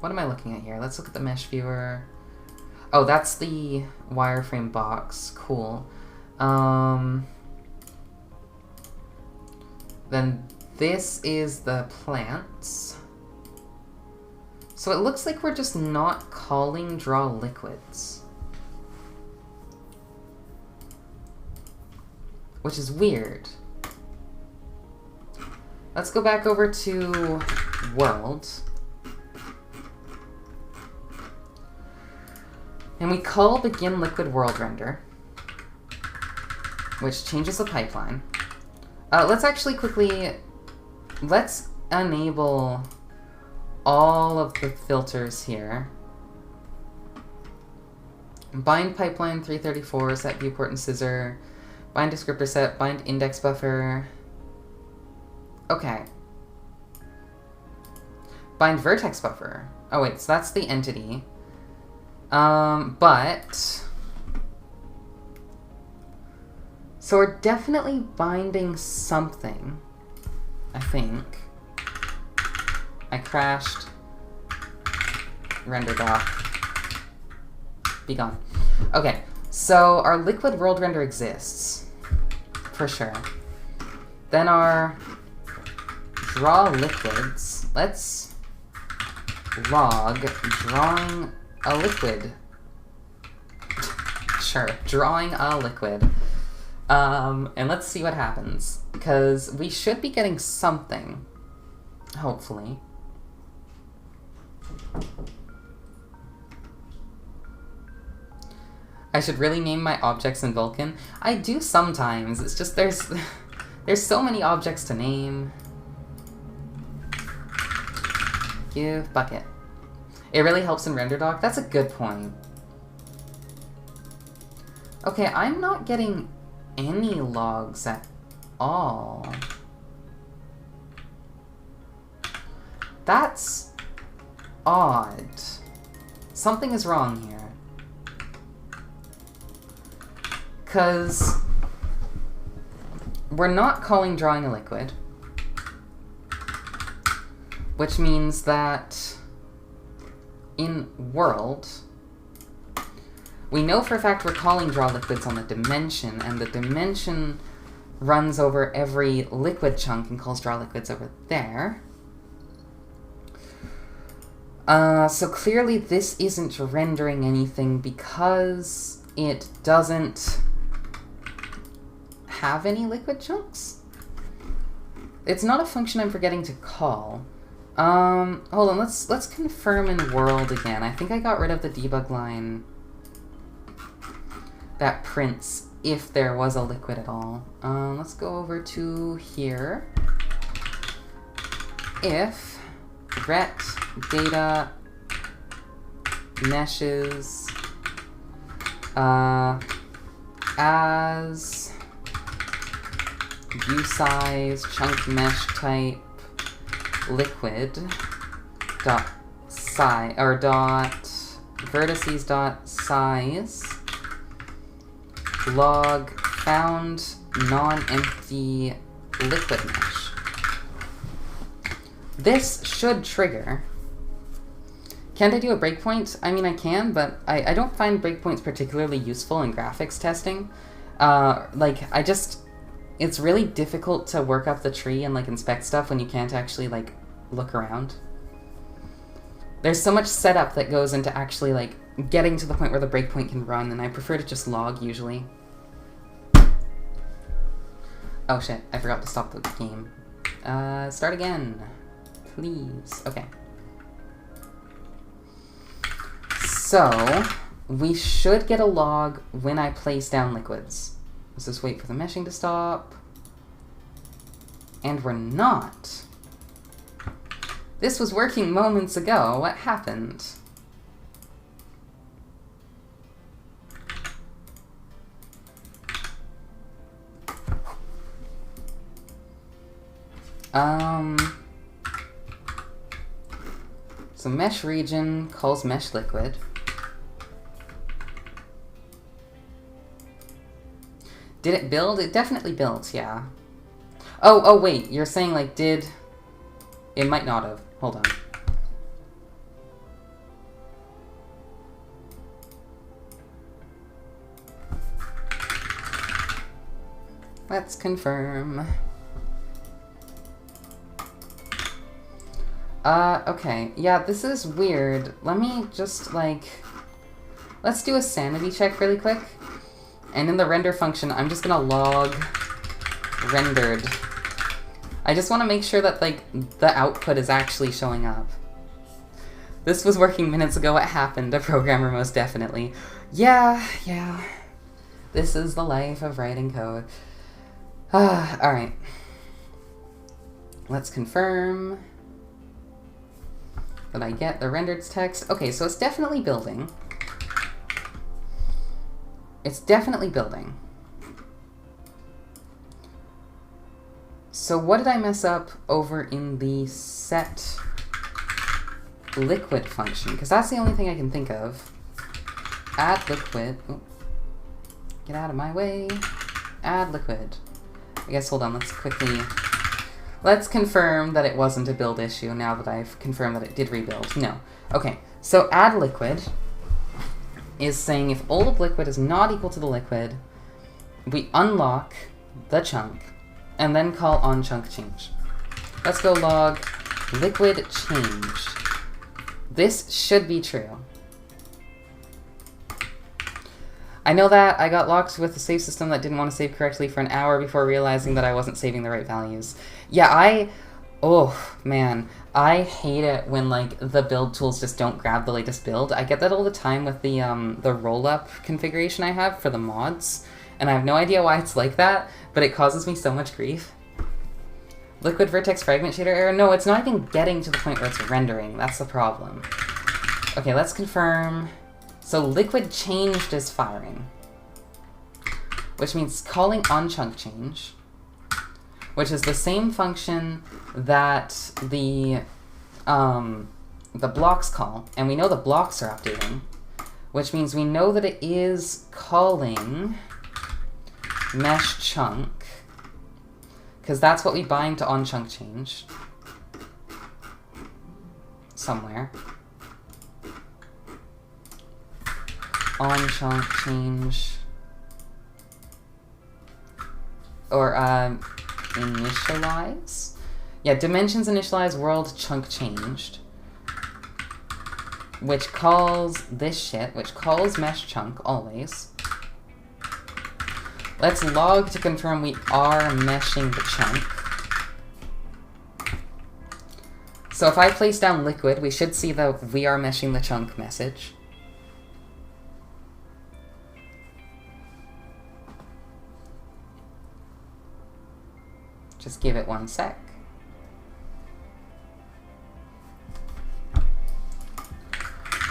What am I looking at here? Let's look at the mesh viewer. Oh, that's the wireframe box. Cool. Then this is the plants. So it looks like we're just not calling draw liquids. Which is weird. Let's go back over to world. And we call begin liquid world render, which changes the pipeline. Let's actually quickly, let's enable all of the filters here. Bind pipeline 334, set viewport and scissor, bind descriptor set, bind index buffer. Okay. Bind vertex buffer. Oh wait, so that's the entity. So we're definitely binding something, I think. I crashed. Render doc. Be gone. Okay, so our liquid world render exists, for sure. Then our draw liquids. Let's log drawing a liquid. Sure, drawing a liquid. And let's see what happens, because we should be getting something, hopefully. I should really name my objects in Vulkan. I do sometimes, it's just there's so many objects to name. Give bucket. It really helps in RenderDoc. That's a good point. Okay, I'm not getting any logs at all. That's odd. Something is wrong here. 'Cause we're not calling drawing a liquid, which means that in world, we know for a fact we're calling draw liquids on the dimension, and the dimension runs over every liquid chunk and calls draw liquids over there. So clearly this isn't rendering anything because it doesn't have any liquid chunks. It's not a function I'm forgetting to call. Hold on, let's confirm in world again. I think I got rid of the debug line that prints if there was a liquid at all. Let's go over to here. If ret data meshes as view size chunk mesh type liquid dot size or dot vertices dot size log found non-empty liquid mesh. This should trigger. Can't I do a breakpoint? I mean, I can, but I don't find breakpoints particularly useful in graphics testing. It's really difficult to work up the tree and like inspect stuff when you can't actually like look around. There's so much setup that goes into actually like getting to the point where the breakpoint can run, and I prefer to just log usually. Oh shit, I forgot to stop the game. Start again, please. Okay. So, we should get a log when I place down liquids. Let's just wait for the meshing to stop. And we're not. This was working moments ago. What happened? So mesh region calls mesh liquid. Did it build? It definitely built, yeah. Oh, wait, you're saying, like, did... It might not have. Hold on. Let's confirm. Okay. Yeah, this is weird. Let me just, like... Let's do a sanity check really quick. And in the render function, I'm just gonna log rendered. I just want to make sure that, like, the output is actually showing up. This was working minutes ago. It happened. A programmer most definitely. Yeah. This is the life of writing code. Alright. Let's confirm that I get the rendered text. Okay, so it's definitely building. It's definitely building. So what did I mess up over in the set liquid function? Because that's the only thing I can think of. Add liquid. Oh, get out of my way. Add liquid. I guess, hold on, let's confirm that it wasn't a build issue now that I've confirmed that it did rebuild. No. Okay, so add liquid is saying if old liquid is not equal to the liquid, we unlock the chunk and then call onChunkChange. Let's go log liquid change. This should be true. I know that I got locked with a save system that didn't want to save correctly for an hour before realizing that I wasn't saving the right values. Yeah, oh man, I hate it when, like, the build tools just don't grab the latest build. I get that all the time with the roll-up configuration I have for the mods, and I have no idea why it's like that, but it causes me so much grief. Liquid vertex fragment shader error? No, it's not even getting to the point where it's rendering. That's the problem. Okay, let's confirm. So liquid changed is firing, which means calling onChunkChange, which is the same function that the blocks call, and we know the blocks are updating, which means we know that it is calling mesh chunk, because that's what we bind to onChunkChange somewhere. onChunkChange, or initialize? Yeah, dimensions initialize world chunk changed, which calls this shit, which calls mesh chunk always. Let's log to confirm we are meshing the chunk. So if I place down liquid, we should see the we are meshing the chunk message. Just give it 1 sec.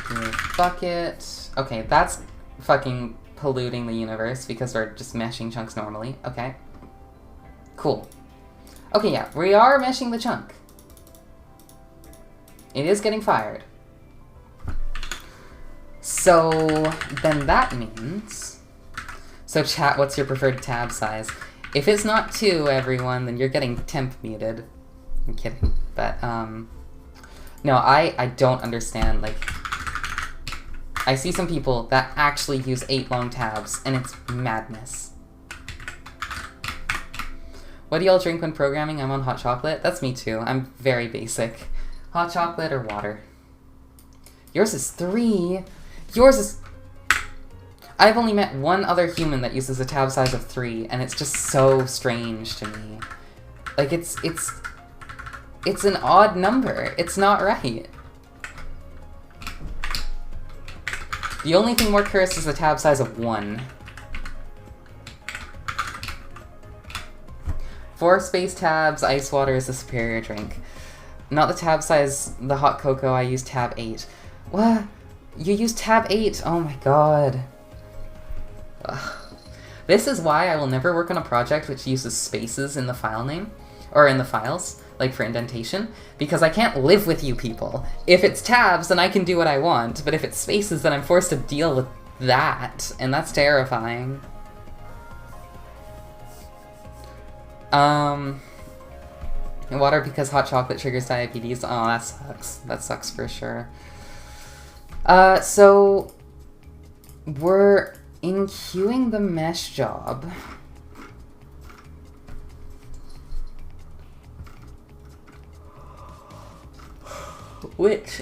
Give bucket. Okay, that's fucking polluting the universe because we're just meshing chunks normally. Okay. Cool. Okay, yeah, we are meshing the chunk. It is getting fired. So then that means... So chat, what's your preferred tab size? If it's not 2, everyone, then you're getting temp muted. I'm kidding. But, no, I don't understand, like... I see some people that actually use 8 long tabs, and it's madness. What do y'all drink when programming? I'm on hot chocolate. That's me too. I'm very basic. Hot chocolate or water. Yours is 3. Yours is... I've only met one other human that uses a tab size of 3, and it's just so strange to me. Like, it's an odd number. It's not right. The only thing more cursed is the tab size of 1. 4 space tabs, ice water is the superior drink. Not the tab size, the hot cocoa, I use tab 8. What? You use tab 8? Oh my god. Ugh. This is why I will never work on a project which uses spaces in the file name, or in the files, like for indentation, because I can't live with you people. If it's tabs, then I can do what I want, but if it's spaces, then I'm forced to deal with that, and that's terrifying. Water because hot chocolate triggers diabetes. Oh, that sucks. That sucks for sure. So we're in queuing the mesh job. Which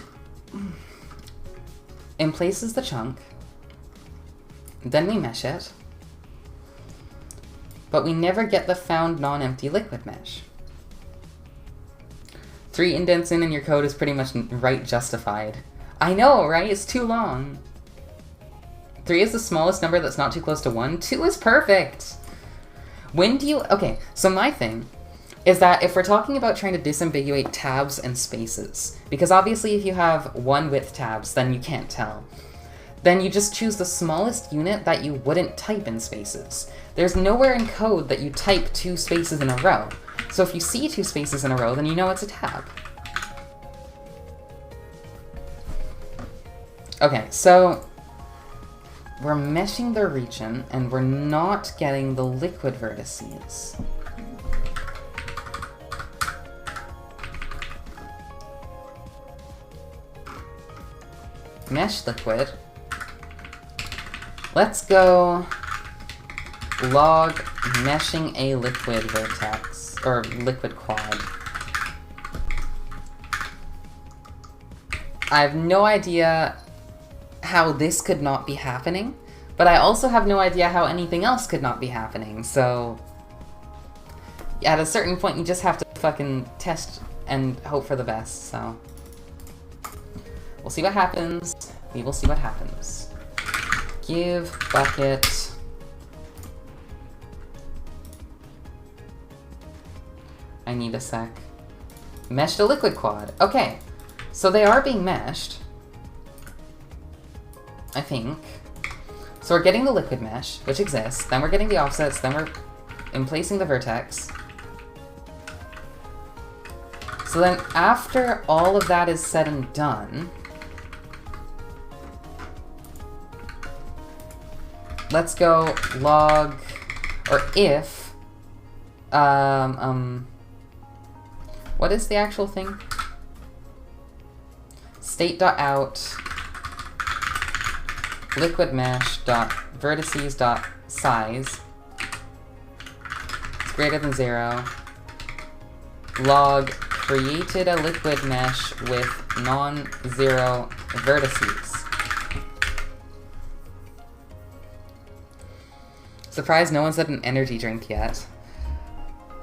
emplaces the chunk. Then we mesh it. But we never get the found non-empty liquid mesh. 3 indents in and your code is pretty much right justified. I know, right? It's too long. 3 is the smallest number that's not too close to 1. 2 is perfect. When do you... Okay, so my thing is that if we're talking about trying to disambiguate tabs and spaces, because obviously if you have 1 width tabs, then you can't tell. Then you just choose the smallest unit that you wouldn't type in spaces. There's nowhere in code that you type 2 spaces in a row. So if you see 2 spaces in a row, then you know it's a tab. Okay, so we're meshing the region, and we're not getting the liquid vertices. Mesh liquid. Let's go log meshing a liquid vertex, or liquid quad. I have no idea how this could not be happening, but I also have no idea how anything else could not be happening, so at a certain point you just have to fucking test and hope for the best, so we'll see what happens. We will see what happens. Give bucket I need a sec. Meshed a liquid quad. Okay, so they are being meshed, I think. So we're getting the liquid mesh, which exists, then we're getting the offsets, then we're emplacing the vertex. So then after all of that is said and done, let's go log, or if, what is the actual thing? State.out liquid mesh dot vertices dot size is greater than 0. Log created a liquid mesh with non-zero vertices. Surprised no one said an energy drink yet.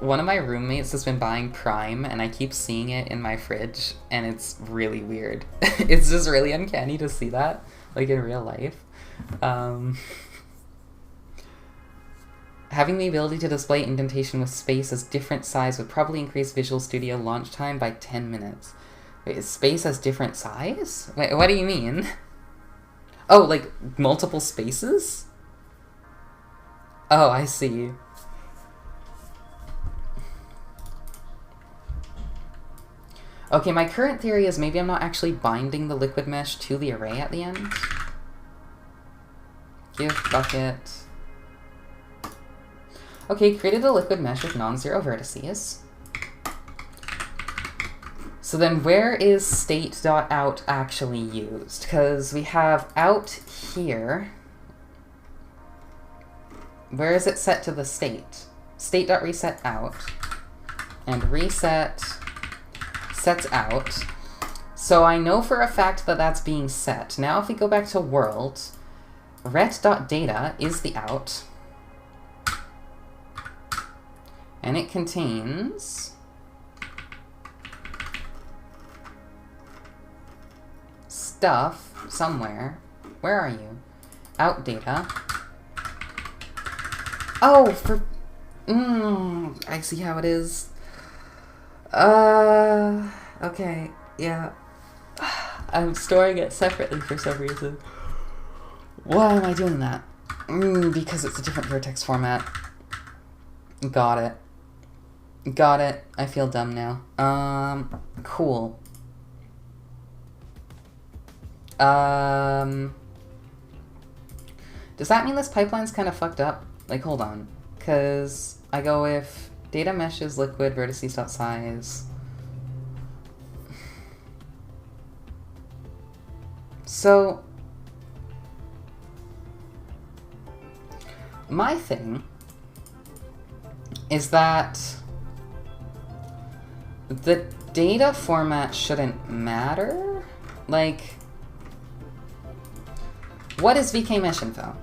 One of my roommates has been buying Prime, and I keep seeing it in my fridge, and it's really weird. It's just really uncanny to see that, like, in real life. Having the ability to display indentation with space as different size would probably increase Visual Studio launch time by 10 minutes. Wait, is space as different size? Wait, what do you mean? Oh, like, multiple spaces? Oh, I see. Okay, my current theory is maybe I'm not actually binding the liquid mesh to the array at the end. Give bucket. Okay, created a liquid mesh with non-zero vertices. So then where is state.out actually used? Because we have out here. Where is it set to the state? State.reset out. And reset sets out. So I know for a fact that that's being set. Now if we go back to world, ret.data is the out. And it contains stuff somewhere. Where are you? Out data. Oh, for... I see how it is. Okay, yeah. I'm storing it separately for some reason. Why am I doing that? Because it's a different vertex format. Got it. Got it. I feel dumb now. Cool. Does that mean this pipeline's kind of fucked up? Like, hold on. Because I go with Data meshes, liquid, vertices.size. So, my thing is that the data format shouldn't matter. Like, what is VK mesh info?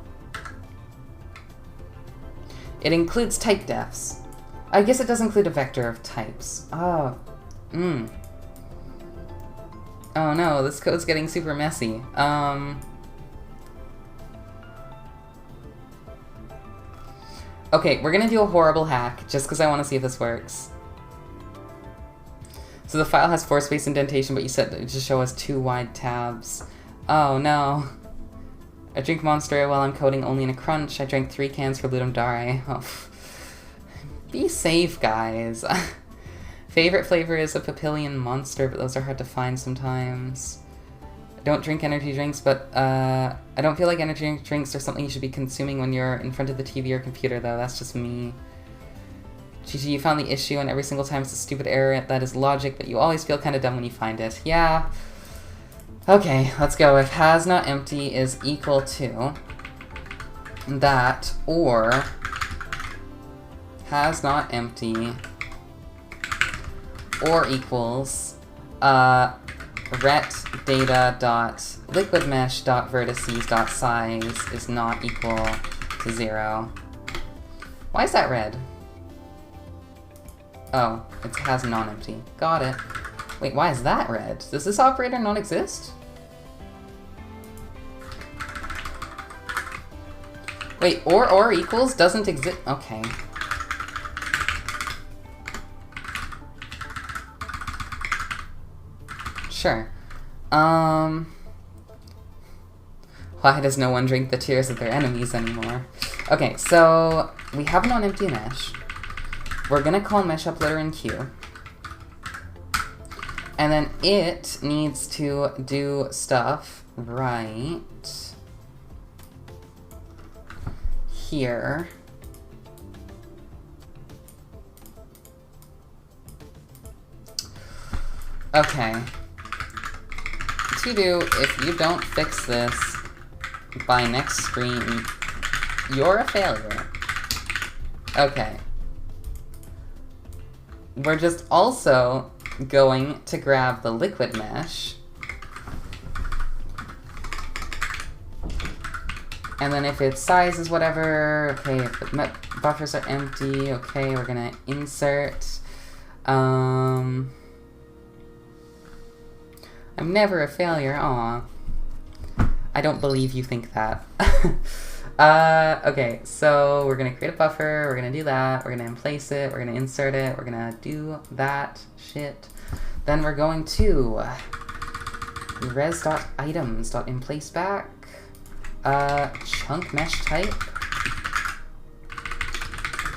It includes type defs. I guess it does include a vector of types. Oh, Oh no, this code's getting super messy. Okay, we're gonna do a horrible hack, just because I want to see if this works. So the file has 4 space indentation, but you said it just show us 2 wide tabs. Oh no. I drink Monster while I'm coding only in a crunch. I drank 3 cans for Ludum Dare. Oh. Be safe, guys. Favorite flavor is a Papillion Monster, but those are hard to find sometimes. I don't drink energy drinks, but I don't feel like energy drinks are something you should be consuming when you're in front of the TV or computer, though. That's just me. GG, you found the issue, and every single time it's a stupid error. That is logic, but you always feel kind of dumb when you find it. Yeah. Okay, let's go. If has not empty is equal to that, or has not empty or equals ret data dot liquid mesh dot vertices dot size is not equal to 0. Why is that red? Oh, it has non-empty. Got it. Wait, why is that red? Does this operator not exist? Wait, or equals doesn't exist. Okay. Sure. Why does no one drink the tears of their enemies anymore? Okay, so we have a non-empty mesh. We're gonna call mesh uploader in queue. And then it needs to do stuff right here. Okay. To do, if you don't fix this by next screen, you're a failure. Okay. We're just also going to grab the liquid mesh. And then if its size is whatever, okay, if the buffers are empty, okay, we're gonna insert. I'm never a failure, aw. I don't believe you think that. Okay, so we're gonna create a buffer, we're gonna do that, we're gonna place it, we're gonna insert it, we're gonna do that shit. Then we're going to res.items.inplaceback, chunk mesh type,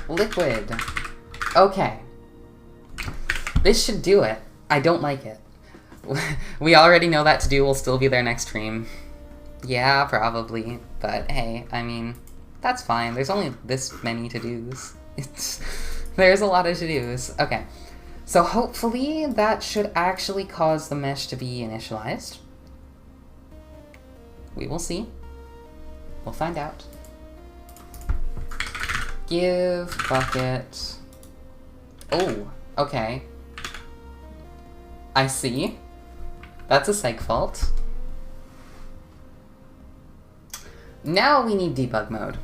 liquid. Okay. This should do it. I don't like it. We already know that to-do will still be there next stream. Yeah, probably. But hey, I mean, that's fine. There's only this many to-dos. There's a lot of to-dos. Okay. So hopefully that should actually cause the mesh to be initialized. We will see. We'll find out. Give bucket. Oh, okay. I see. That's a seg fault. Now we need debug mode.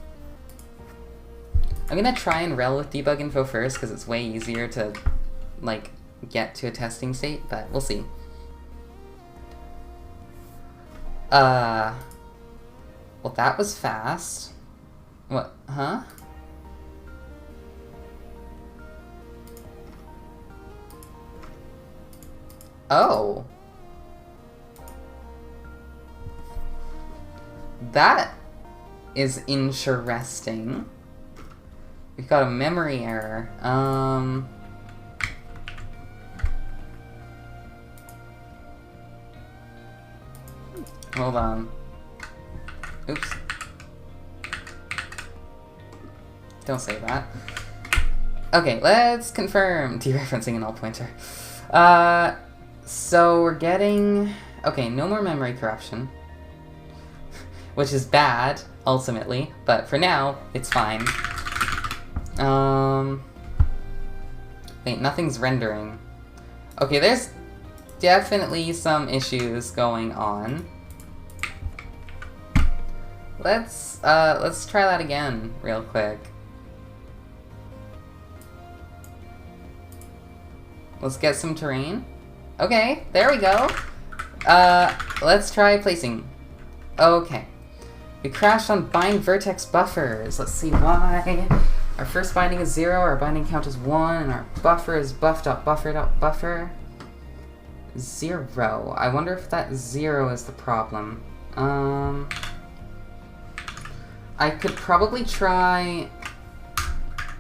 I'm gonna try and rel with debug info first because it's way easier to, like, get to a testing state, but we'll see. Well, that was fast. What? Huh? Oh. That is interesting. We've got a memory error. Hold on. Oops. Don't say that. Okay, let's confirm dereferencing a null pointer. So we're getting... Okay, no more memory corruption. Which is bad, ultimately, but for now, it's fine. Wait, nothing's rendering. Okay, there's definitely some issues going on. Let's try that again real quick. Let's get some terrain. Okay, there we go. Let's try placing. Okay. We crashed on bind vertex buffers. Let's see why. Our first binding is 0, our binding count is 1, and our buffer is buff.buffer.buffer. 0. I wonder if that 0 is the problem. I could probably try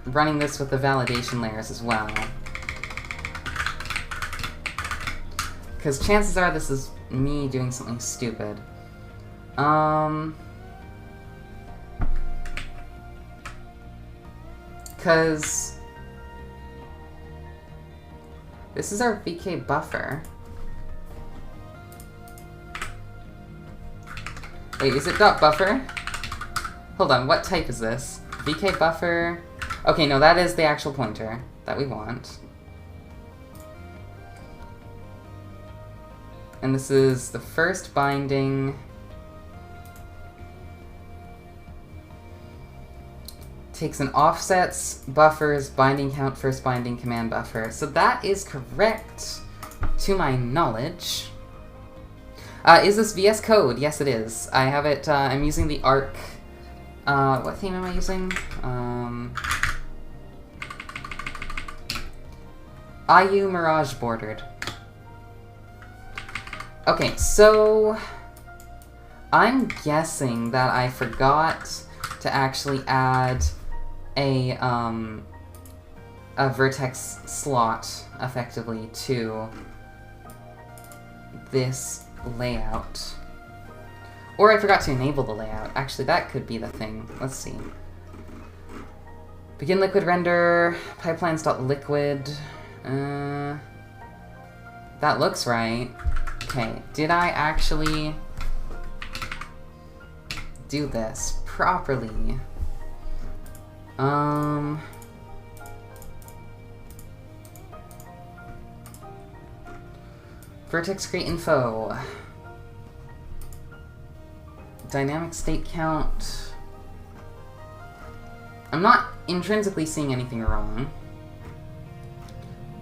running this with the validation layers as well. Because chances are this is me doing something stupid. Because this is our VK buffer. Wait, is it .buffer? Hold on, what type is this? VK buffer... Okay, no, that is the actual pointer that we want. And this is the first binding. Takes an offsets, buffers, binding count, first binding, command buffer. So that is correct, to my knowledge. Is this VS Code? Yes, it is. I have it, I'm using the Arc. What theme am I using? IU Mirage bordered. Okay, so I'm guessing that I forgot to actually add a vertex slot, effectively, to this layout. Or I forgot to enable the layout. Actually, that could be the thing. Let's see. Begin liquid render, pipelines.liquid. That looks right. Okay, did I actually do this properly? Vertex create info. Dynamic state count. I'm not intrinsically seeing anything wrong.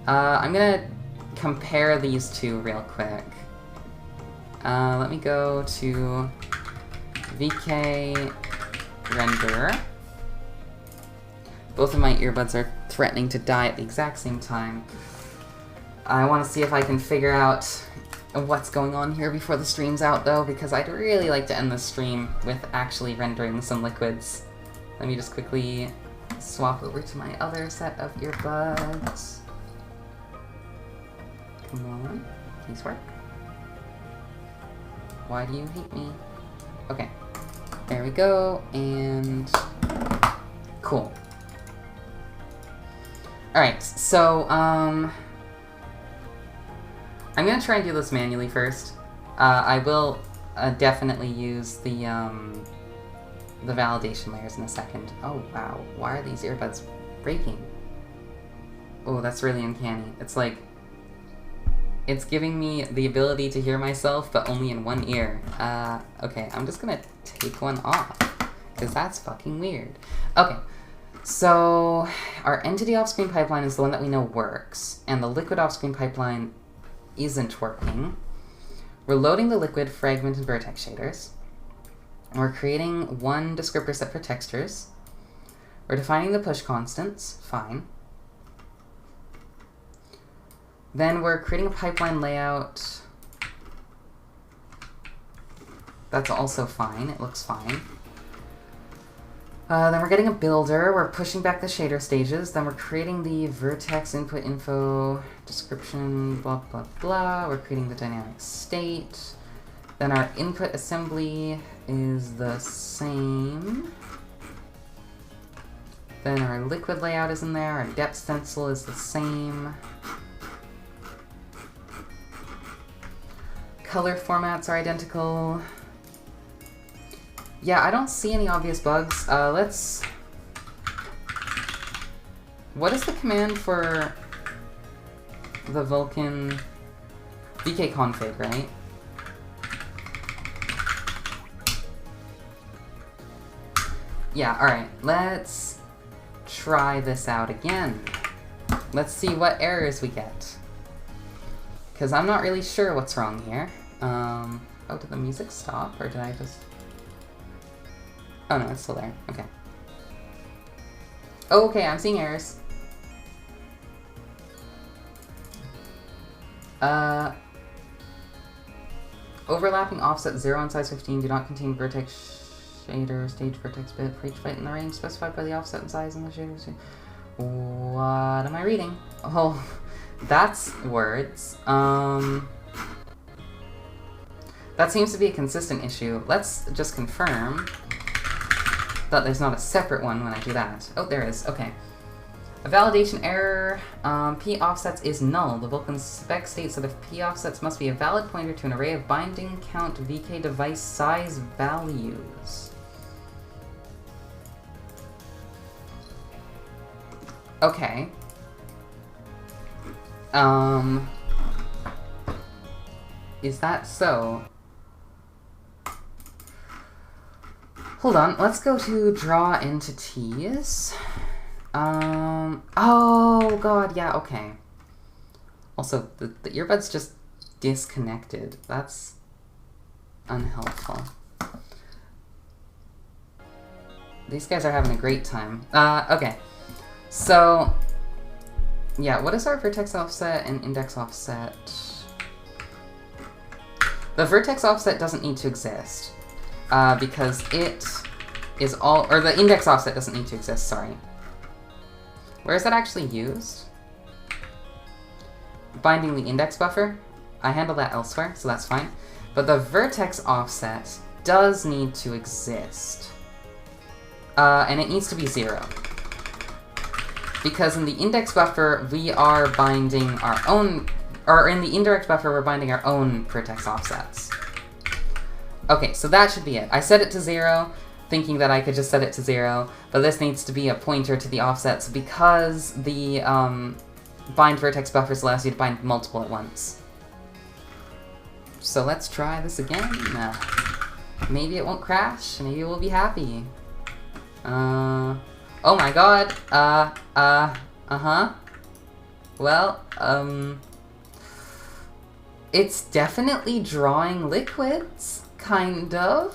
I'm gonna compare these two real quick. Let me go to VK render. Both of my earbuds are threatening to die at the exact same time. I want to see if I can figure out what's going on here before the stream's out, though, because I'd really like to end the stream with actually rendering some liquids. Let me just quickly swap over to my other set of earbuds. Come on, please work. Why do you hate me? Okay, there we go, and cool. Alright, so, I'm gonna try and do this manually first. I will definitely use the validation layers in a second. Oh wow, why are these earbuds breaking? Oh, that's really uncanny. It's like, it's giving me the ability to hear myself, but only in one ear. Okay, I'm just gonna take one off, because that's fucking weird. Okay, so our entity off-screen pipeline is the one that we know works, and the liquid off-screen pipeline isn't working. We're loading the liquid, fragment, and vertex shaders. We're creating one descriptor set for textures. We're defining the push constants, fine. Then we're creating a pipeline layout. That's also fine, it looks fine. Then we're getting a builder, we're pushing back the shader stages, then we're creating the vertex input info, description, blah blah blah, we're creating the dynamic state, then our input assembly is the same. Then our liquid layout is in there, our depth stencil is the same. Color formats are identical. Yeah, I don't see any obvious bugs. Let's... What is the command for the Vulkan VK config, right? Yeah, alright. Let's try this out again. Let's see what errors we get. Because I'm not really sure what's wrong here. Oh, did the music stop? Or did I just... Oh no, it's still there. Okay. Oh, okay, I'm seeing errors. Overlapping offset 0 and size 15 do not contain vertex shader stage vertex bit for each byte in the range specified by the offset and size in the shader. What am I reading? Oh, that's words. That seems to be a consistent issue. Let's just confirm that there's not a separate one when I do that. Oh, there is. Okay. A validation error. P offsets is null. The Vulkan spec states that if P offsets must be a valid pointer to an array of binding count VK device size values. Okay. Is that so? Hold on, let's go to draw entities. Oh god, yeah, okay. Also, the earbuds just disconnected. That's unhelpful. These guys are having a great time. Okay. So, yeah, what is our vertex offset and index offset? The vertex offset doesn't need to exist. Because it is all, or the index offset doesn't need to exist, sorry. Where is that actually used? Binding the index buffer. I handle that elsewhere, so that's fine. But the vertex offset does need to exist. And it needs to be 0. Because in the index buffer, we are binding our own, or in the indirect buffer, we're binding our own vertex offsets. Okay, so that should be it. I set it to 0, thinking that I could just set it to 0, but this needs to be a pointer to the offsets because the bind vertex buffers allows you to bind multiple at once. So let's try this again. Maybe it won't crash, maybe we'll be happy. Oh my god, well, it's definitely drawing liquids. Kind of.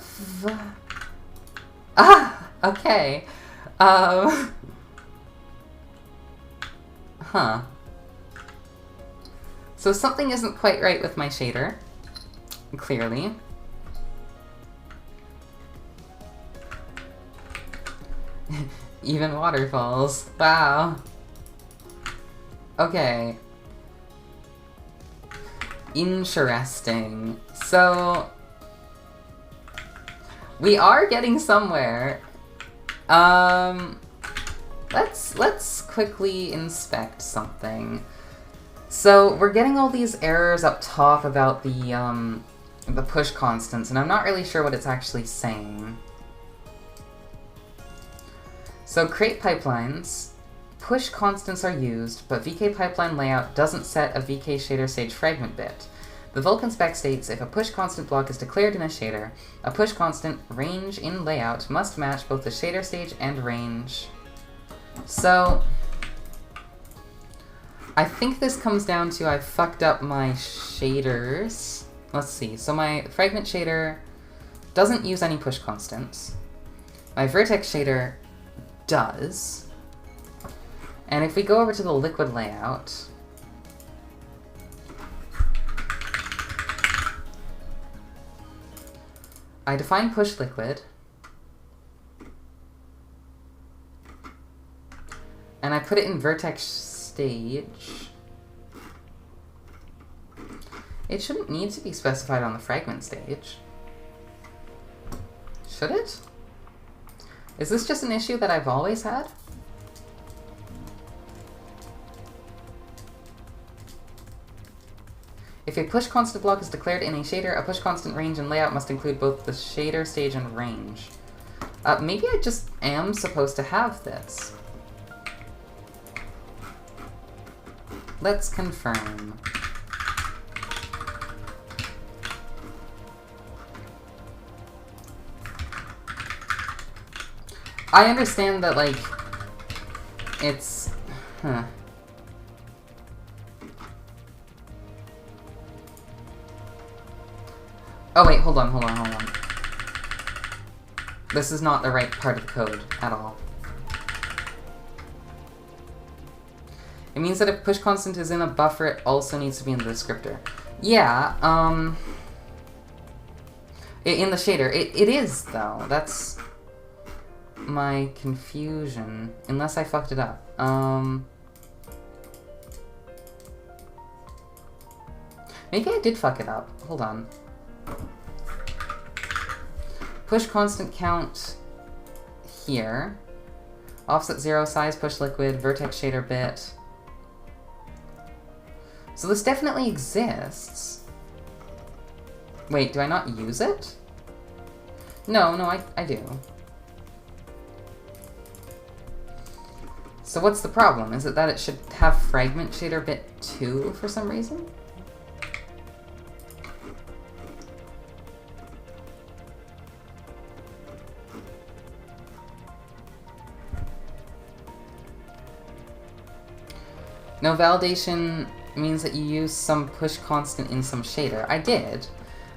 Ah, okay. Huh. So something isn't quite right with my shader. Clearly. Even waterfalls. Wow. Okay. Interesting. So... we are getting somewhere. Let's quickly inspect something. So we're getting all these errors up top about the push constants, and I'm not really sure what it's actually saying. So create pipelines. Push constants are used, but VK pipeline layout doesn't set a VK shader stage fragment bit. The Vulkan spec states if a push constant block is declared in a shader, a push constant range in layout must match both the shader stage and range. So, I think this comes down to I fucked up my shaders. Let's see, so my fragment shader doesn't use any push constants. My vertex shader does. And if we go over to the liquid layout, I define push liquid, and I put it in vertex stage. It shouldn't need to be specified on the fragment stage. Should it? Is this just an issue that I've always had? If a push constant block is declared in a shader, a push constant range and layout must include both the shader, stage, and range. Maybe I just am supposed to have this. Let's confirm. I understand that, like, it's... Huh. Oh wait, hold on. This is not the right part of the code at all. It means that if push constant is in a buffer, it also needs to be in the descriptor. Yeah, in the shader. It is, though. That's my confusion. Unless I fucked it up. Maybe I did fuck it up. Hold on. Push constant count here. Offset 0, size push liquid, vertex shader bit. So this definitely exists. Wait, do I not use it? No, I do. So what's the problem? Is it that it should have fragment shader bit 2 for some reason? No, validation means that you use some push constant in some shader. I did.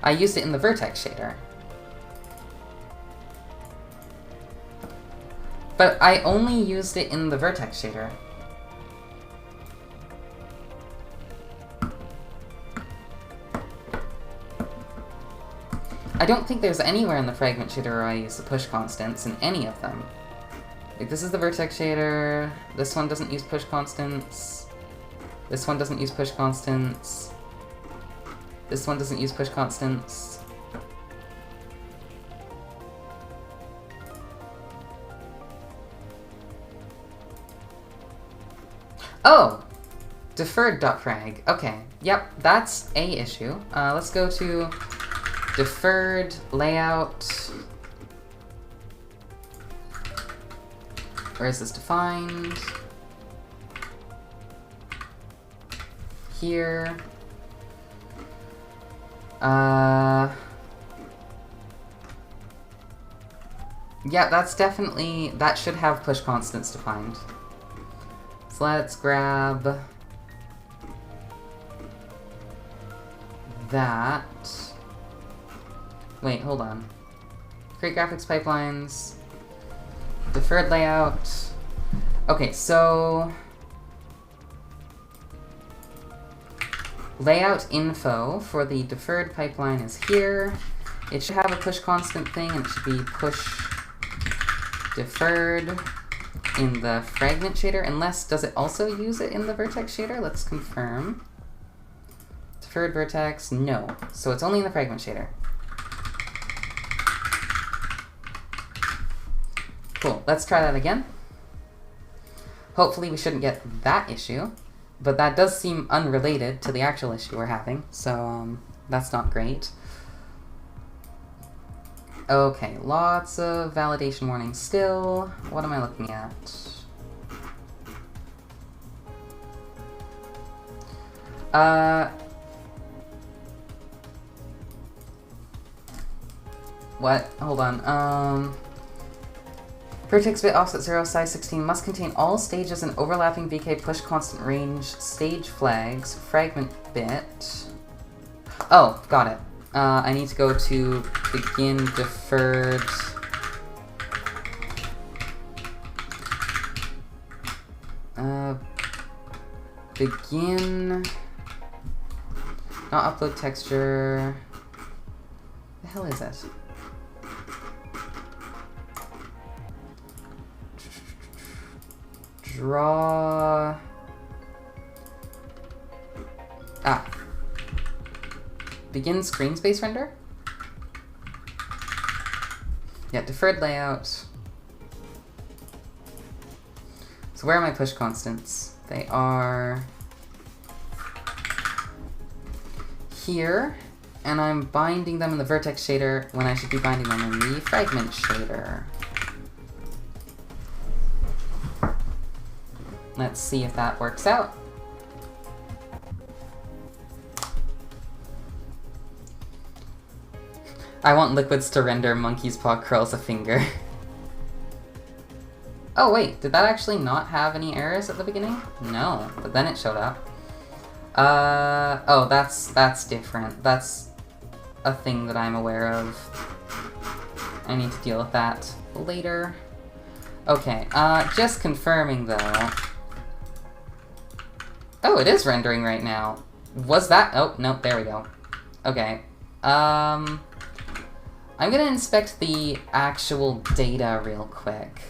I used it in the vertex shader. But I only used it in the vertex shader. I don't think there's anywhere in the fragment shader where I use the push constants in any of them. Like, this is the vertex shader. This one doesn't use push constants. This one doesn't use push constants. This one doesn't use push constants. Oh! Deferred.frag. Okay. Yep, that's a issue. Let's go to deferred layout. Where is this defined? Here. Yeah, that's definitely... That should have push constants defined. So let's grab... that. Wait, hold on. Create graphics pipelines. Deferred layout. Okay, so... layout info for the deferred pipeline is here. It should have a push constant thing, and it should be push deferred in the fragment shader, unless, does it also use it in the vertex shader? Let's confirm. Deferred vertex, no. So it's only in the fragment shader. Cool, let's try that again. Hopefully we shouldn't get that issue, but that does seem unrelated to the actual issue we're having, so that's not great. Okay, lots of validation warnings still. What am I looking at? What? Hold on. Vertex bit offset 0, size 16 must contain all stages and overlapping VK push constant range stage flags, fragment bit. Oh, got it. I need to go to begin deferred. Begin. Not upload texture. The hell is it? Draw. Ah. Begin screen space render? Yeah, deferred layout. So where are my push constants? They are here, and I'm binding them in the vertex shader when I should be binding them in the fragment shader. Let's see if that works out. I want liquids to render monkey's paw curls a finger. Oh wait, did that actually not have any errors at the beginning? No, but then it showed up. Oh, that's different. That's a thing that I'm aware of. I need to deal with that later. Okay, just confirming though. Oh, it is rendering right now. Was that? Oh, no, there we go. Okay. I'm gonna inspect the actual data real quick.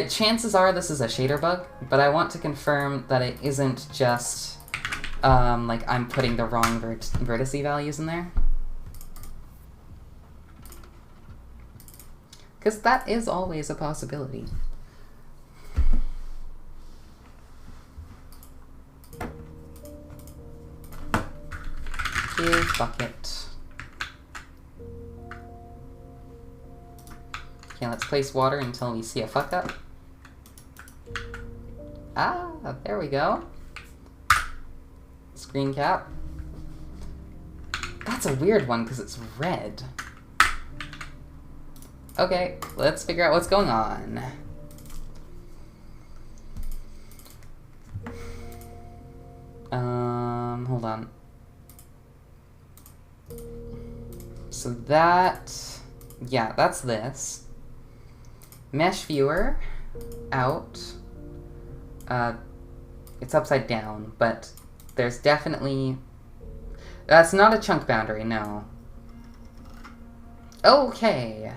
Chances are this is a shader bug, but I want to confirm that it isn't just, like, I'm putting the wrong vertice values in there. Because that is always a possibility. Give bucket. Okay, let's place water until we see a fuck up. Ah, there we go. Screen cap. That's a weird one because it's red. Okay, let's figure out what's going on. Hold on. So that, yeah, that's this. Mesh viewer, out. It's upside down, but there's definitely... That's not a chunk boundary, no. Okay.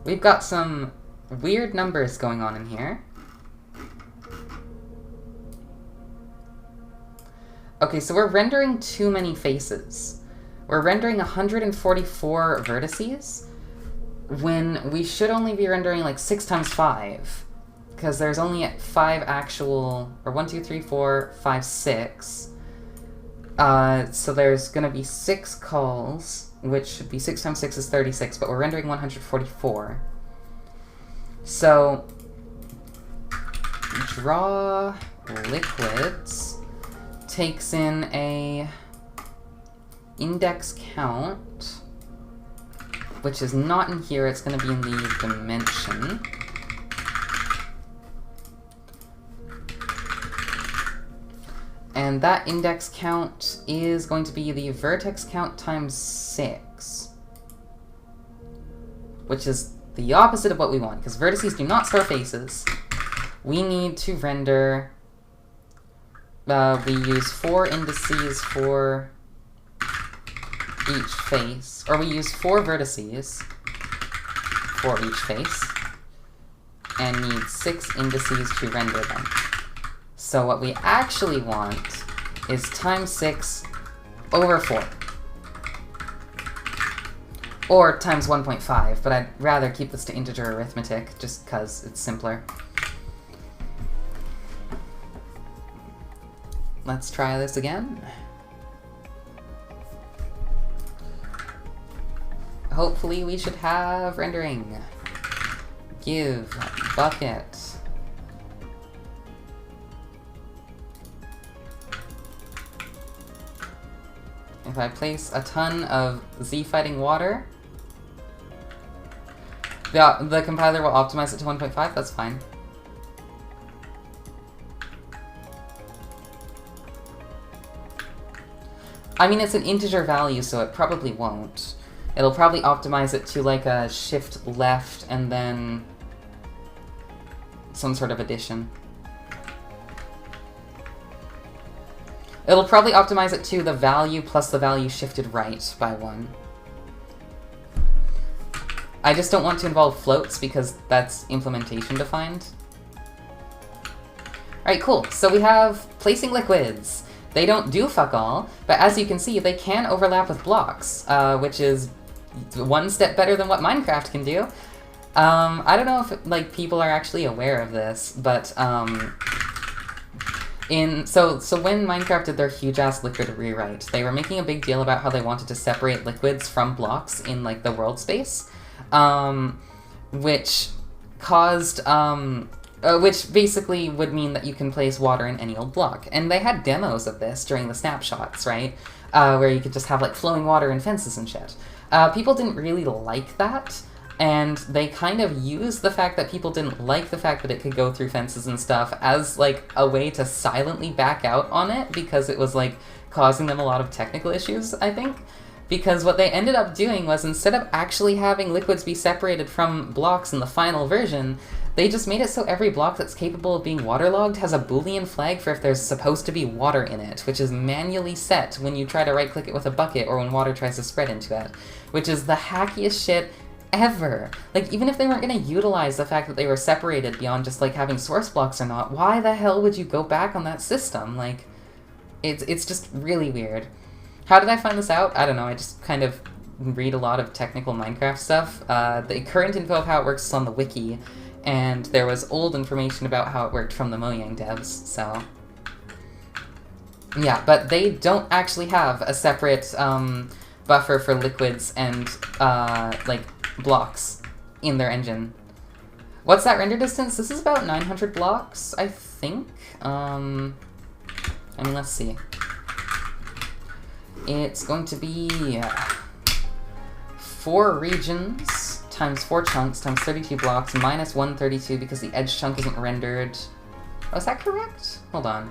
We've got some weird numbers going on in here. Okay, so we're rendering too many faces. We're rendering 144 vertices, when we should only be rendering like 6 times 5. Because there's only 5 actual, or 1, 2, 3, 4, 5, 6. So there's gonna be 6 calls, which should be 6 times 6 is 36, but we're rendering 144. So, draw liquids takes in a index count, which is not in here, it's going to be in the dimension. And that index count is going to be the vertex count times 6. Which is the opposite of what we want, because vertices do not store faces. We need to render... we use 4 indices for each face, or we use 4 vertices for each face, and need 6 indices to render them. So what we actually want is times 6 over 4. Or times 1.5, but I'd rather keep this to integer arithmetic, just because it's simpler. Let's try this again. Hopefully we should have rendering. Give bucket. If I place a ton of Z fighting water, the compiler will optimize it to 1.5, that's fine. I mean, it's an integer value, so it probably won't. It'll probably optimize it to like a shift left and then some sort of addition. It'll probably optimize it to the value plus the value shifted right by 1. I just don't want to involve floats because that's implementation defined. Alright, cool. So we have placing liquids. They don't do fuck all, but as you can see, they can overlap with blocks, which is one step better than what Minecraft can do. I don't know if like people are actually aware of this, but So when Minecraft did their huge-ass Liquid rewrite, they were making a big deal about how they wanted to separate liquids from blocks in, like, the world space, which caused, which basically would mean that you can place water in any old block. And they had demos of this during the snapshots, right? Where you could just have, like, flowing water and fences and shit. People didn't really like that, and they kind of used the fact that people didn't like the fact that it could go through fences and stuff as, like, a way to silently back out on it, because it was, like, causing them a lot of technical issues, I think. Because what they ended up doing was, instead of actually having liquids be separated from blocks in the final version, they just made it so every block that's capable of being waterlogged has a Boolean flag for if there's supposed to be water in it, which is manually set when you try to right-click it with a bucket or when water tries to spread into it, which is the hackiest shit ever. Like, even if they weren't going to utilize the fact that they were separated beyond just, like, having source blocks or not, why the hell would you go back on that system? Like, it's just really weird. How did I find this out? I don't know, I just kind of read a lot of technical Minecraft stuff. The current info of how it works is on the wiki, and there was old information about how it worked from the Mojang devs, so... Yeah, but they don't actually have a separate buffer for liquids and, like, blocks in their engine. What's that render distance? This is about 900 blocks, I think. I mean, let's see. It's going to be 4 regions times 4 chunks times 32 blocks minus 132 because the edge chunk isn't rendered. Oh, is that correct? Hold on.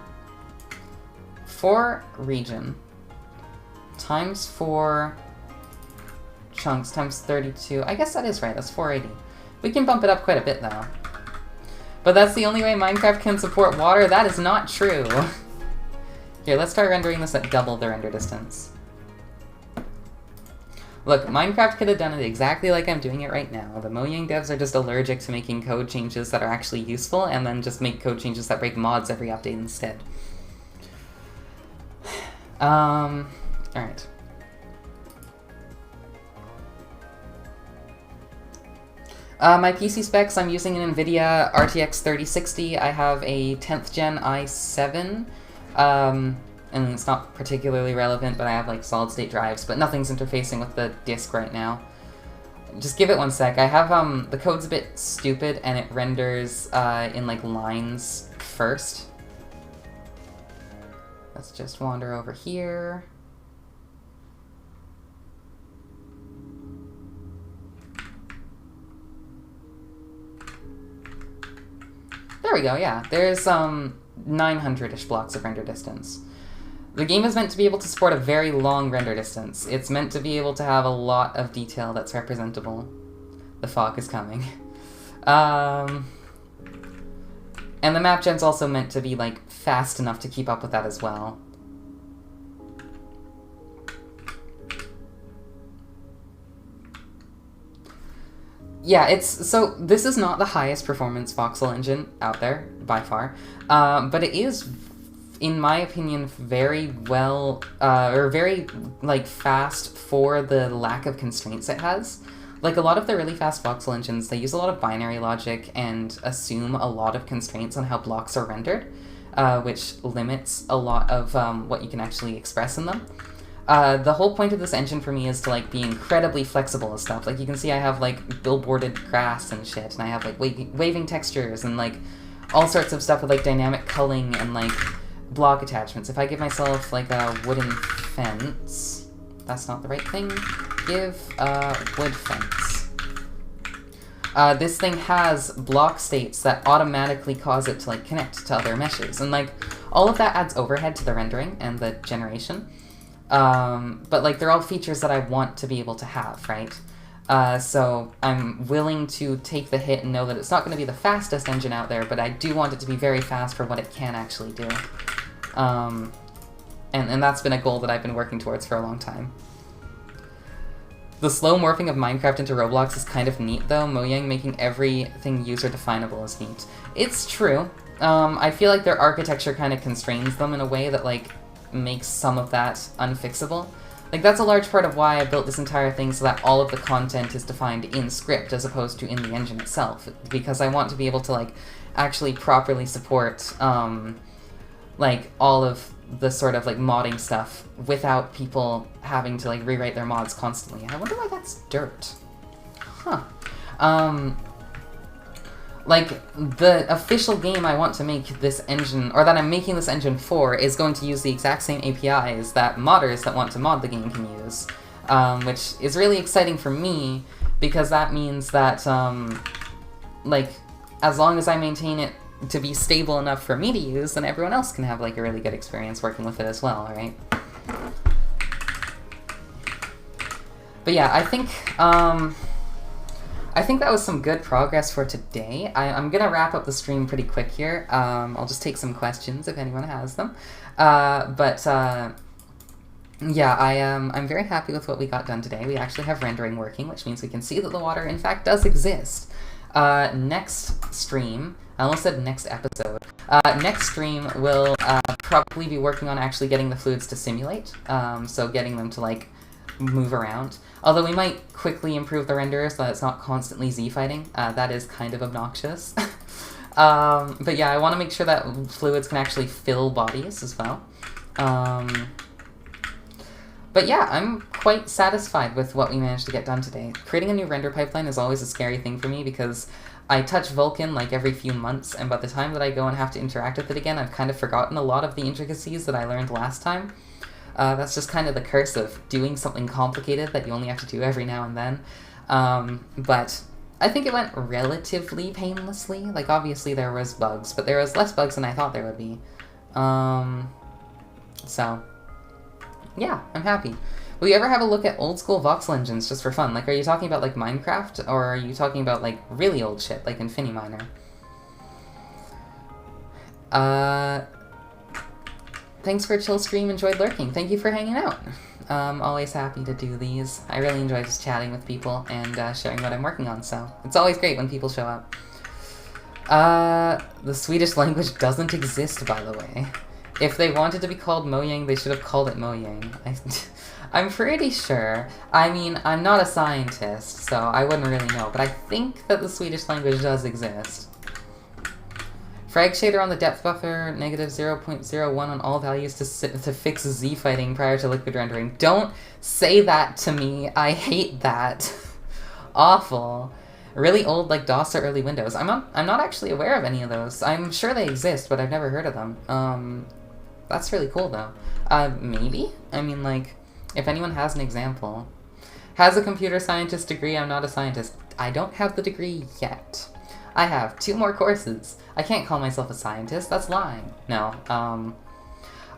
4 region times 4 chunks times 32. I guess that is right. That's 480. We can bump it up quite a bit, though. But that's the only way Minecraft can support water? That is not true. Here, let's try rendering this at double the render distance. Look, Minecraft could have done it exactly like I'm doing it right now. The Mojang devs are just allergic to making code changes that are actually useful, and then just make code changes that break mods every update instead. Alright. My PC specs, I'm using an NVIDIA RTX 3060. I have a 10th gen i7. And it's not particularly relevant, but I have, like, solid-state drives, but nothing's interfacing with the disk right now. Just give it one sec. I have, the code's a bit stupid, and it renders, in, like, lines first. Let's just wander over here. There we go, yeah. There's, 900-ish blocks of render distance. The game is meant to be able to support a very long render distance. It's meant to be able to have a lot of detail that's representable. The fog is coming. And the map gen's also meant to be, like, fast enough to keep up with that as well. Yeah, so this is not the highest performance voxel engine out there, by far, but it is, in my opinion, very well, or very, like, fast for the lack of constraints it has. Like, a lot of the really fast voxel engines, they use a lot of binary logic and assume a lot of constraints on how blocks are rendered, which limits a lot of what you can actually express in them. The whole point of this engine for me is to, like, be incredibly flexible and stuff. Like, you can see I have, like, billboarded grass and shit, and I have, like, waving textures and, like, all sorts of stuff with, like, dynamic culling and, like, block attachments. If I give myself, like, a wooden fence... That's not the right thing. Give a wood fence. This thing has block states that automatically cause it to, like, connect to other meshes. And, like, all of that adds overhead to the rendering and the generation. But, like, they're all features that I want to be able to have, right? So I'm willing to take the hit and know that it's not going to be the fastest engine out there, but I do want it to be very fast for what it can actually do. And that's been a goal that I've been working towards for a long time. The slow morphing of Minecraft into Roblox is kind of neat, though. Mojang making everything user-definable is neat. It's true. I feel like their architecture kind of constrains them in a way that, like, makes some of that unfixable. Like, that's a large part of why I built this entire thing, so that all of the content is defined in script as opposed to in the engine itself, because I want to be able to, like, actually properly support like, all of the sort of, like, modding stuff without people having to, like, rewrite their mods constantly. I wonder why that's dirt. Huh. Like, the official game I want to make this engine, or that I'm making this engine for, is going to use the exact same APIs that modders that want to mod the game can use. Which is really exciting for me, because that means that, like, as long as I maintain it to be stable enough for me to use, then everyone else can have, like, a really good experience working with it as well, right? But yeah, I think that was some good progress for today. I'm gonna wrap up the stream pretty quick here. I'll just take some questions if anyone has them. Yeah, I'm very happy with what we got done today. We actually have rendering working, which means we can see that the water in fact does exist. Next stream, I almost said next episode. Next stream will probably be working on actually getting the fluids to simulate, so getting them to, like, move around. Although we might quickly improve the render so that it's not constantly Z-fighting. That is kind of obnoxious. But yeah, I want to make sure that fluids can actually fill bodies as well. But yeah, I'm quite satisfied with what we managed to get done today. Creating a new render pipeline is always a scary thing for me because I touch Vulkan like every few months, and by the time that I go and have to interact with it again, I've kind of forgotten a lot of the intricacies that I learned last time. That's just kind of the curse of doing something complicated that you only have to do every now and then. But I think it went relatively painlessly. Like, obviously there was bugs, but there was less bugs than I thought there would be. So, yeah, I'm happy. Will you ever have a look at old school voxel engines just for fun? Like, are you talking about, like, Minecraft, or are you talking about, like, really old shit, like Infiniminer? Thanks for a chill stream, enjoyed lurking. Thank you for hanging out. Always happy to do these. I really enjoy just chatting with people and sharing what I'm working on, so it's always great when people show up. The Swedish language doesn't exist, by the way. If they wanted to be called Mojang, they should have called it Mojang. I'm pretty sure. I mean, I'm not a scientist, so I wouldn't really know, but I think that the Swedish language does exist. Frag shader on the depth buffer, negative 0.01 on all values to fix Z-fighting prior to liquid rendering. Don't say that to me. I hate that. Awful. Really old, like DOS or early Windows. I'm not actually aware of any of those. I'm sure they exist, but I've never heard of them. That's really cool, though. Maybe? I mean, like, if anyone has an example. Has a computer scientist degree, I'm not a scientist. I don't have the degree yet. I have 2 more courses. I can't call myself a scientist, that's lying. No,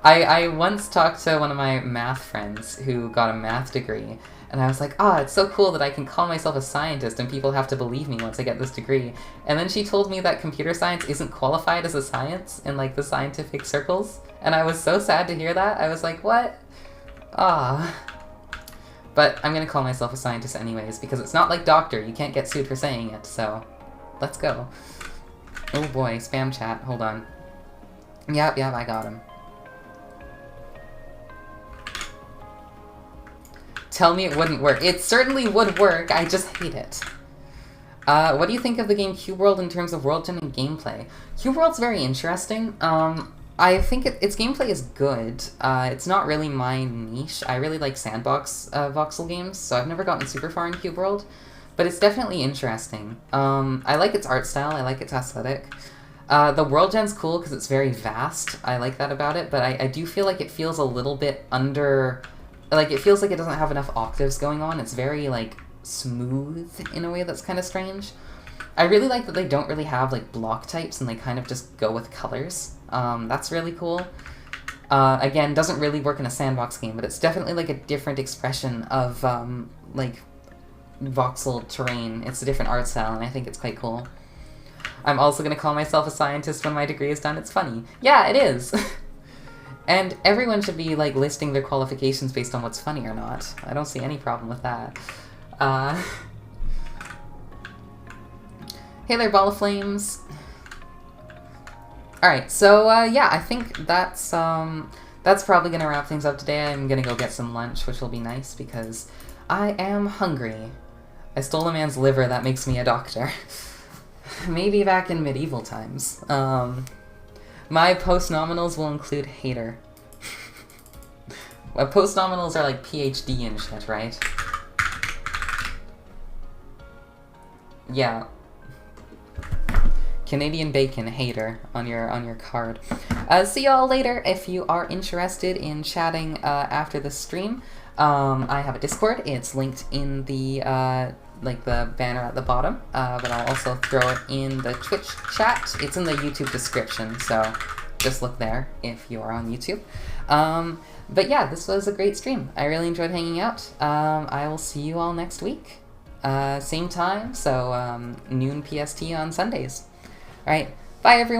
I once talked to one of my math friends who got a math degree, and I was like, it's so cool that I can call myself a scientist and people have to believe me once I get this degree. And then she told me that computer science isn't qualified as a science in, like, the scientific circles, and I was so sad to hear that. I was like, what? But I'm gonna call myself a scientist anyways, because it's not like doctor, you can't get sued for saying it, so let's go. Oh boy, spam chat, hold on. Yep, I got him. Tell me it wouldn't work. It certainly would work, I just hate it. What do you think of the game Cube World in terms of world gen and gameplay? Cube World's very interesting. I think its gameplay is good. It's not really my niche. I really like sandbox voxel games, so I've never gotten super far in Cube World. But it's definitely interesting. I like its art style, I like its aesthetic. The world gen's cool because it's very vast. I like that about it, but I do feel like it feels a little bit under... Like, it feels like it doesn't have enough octaves going on. It's very, like, smooth in a way that's kind of strange. I really like that they don't really have, like, block types and they kind of just go with colors. That's really cool. Again, doesn't really work in a sandbox game, but it's definitely, like, a different expression of, like, voxel terrain. It's a different art style, and I think it's quite cool. I'm also going to call myself a scientist when my degree is done. It's funny. Yeah, it is! And everyone should be, like, listing their qualifications based on what's funny or not. I don't see any problem with that. Hey there, Ball of Flames! Alright, so, yeah, I think that's probably gonna wrap things up today. I'm gonna go get some lunch, which will be nice, because I am hungry. I stole a man's liver, that makes me a doctor. Maybe back in medieval times. My post-nominals will include hater. Post-nominals are like PhD and shit, right? Yeah. Canadian bacon hater on your card. See y'all later. If you are interested in chatting after the stream, I have a Discord. It's linked in the like the banner at the bottom, but I'll also throw it in the Twitch chat. It's in the YouTube description, so just look there if you are on YouTube. But yeah, this was a great stream. I really enjoyed hanging out. I will see you all next week. Same time, so noon PST on Sundays. Alright, bye everyone!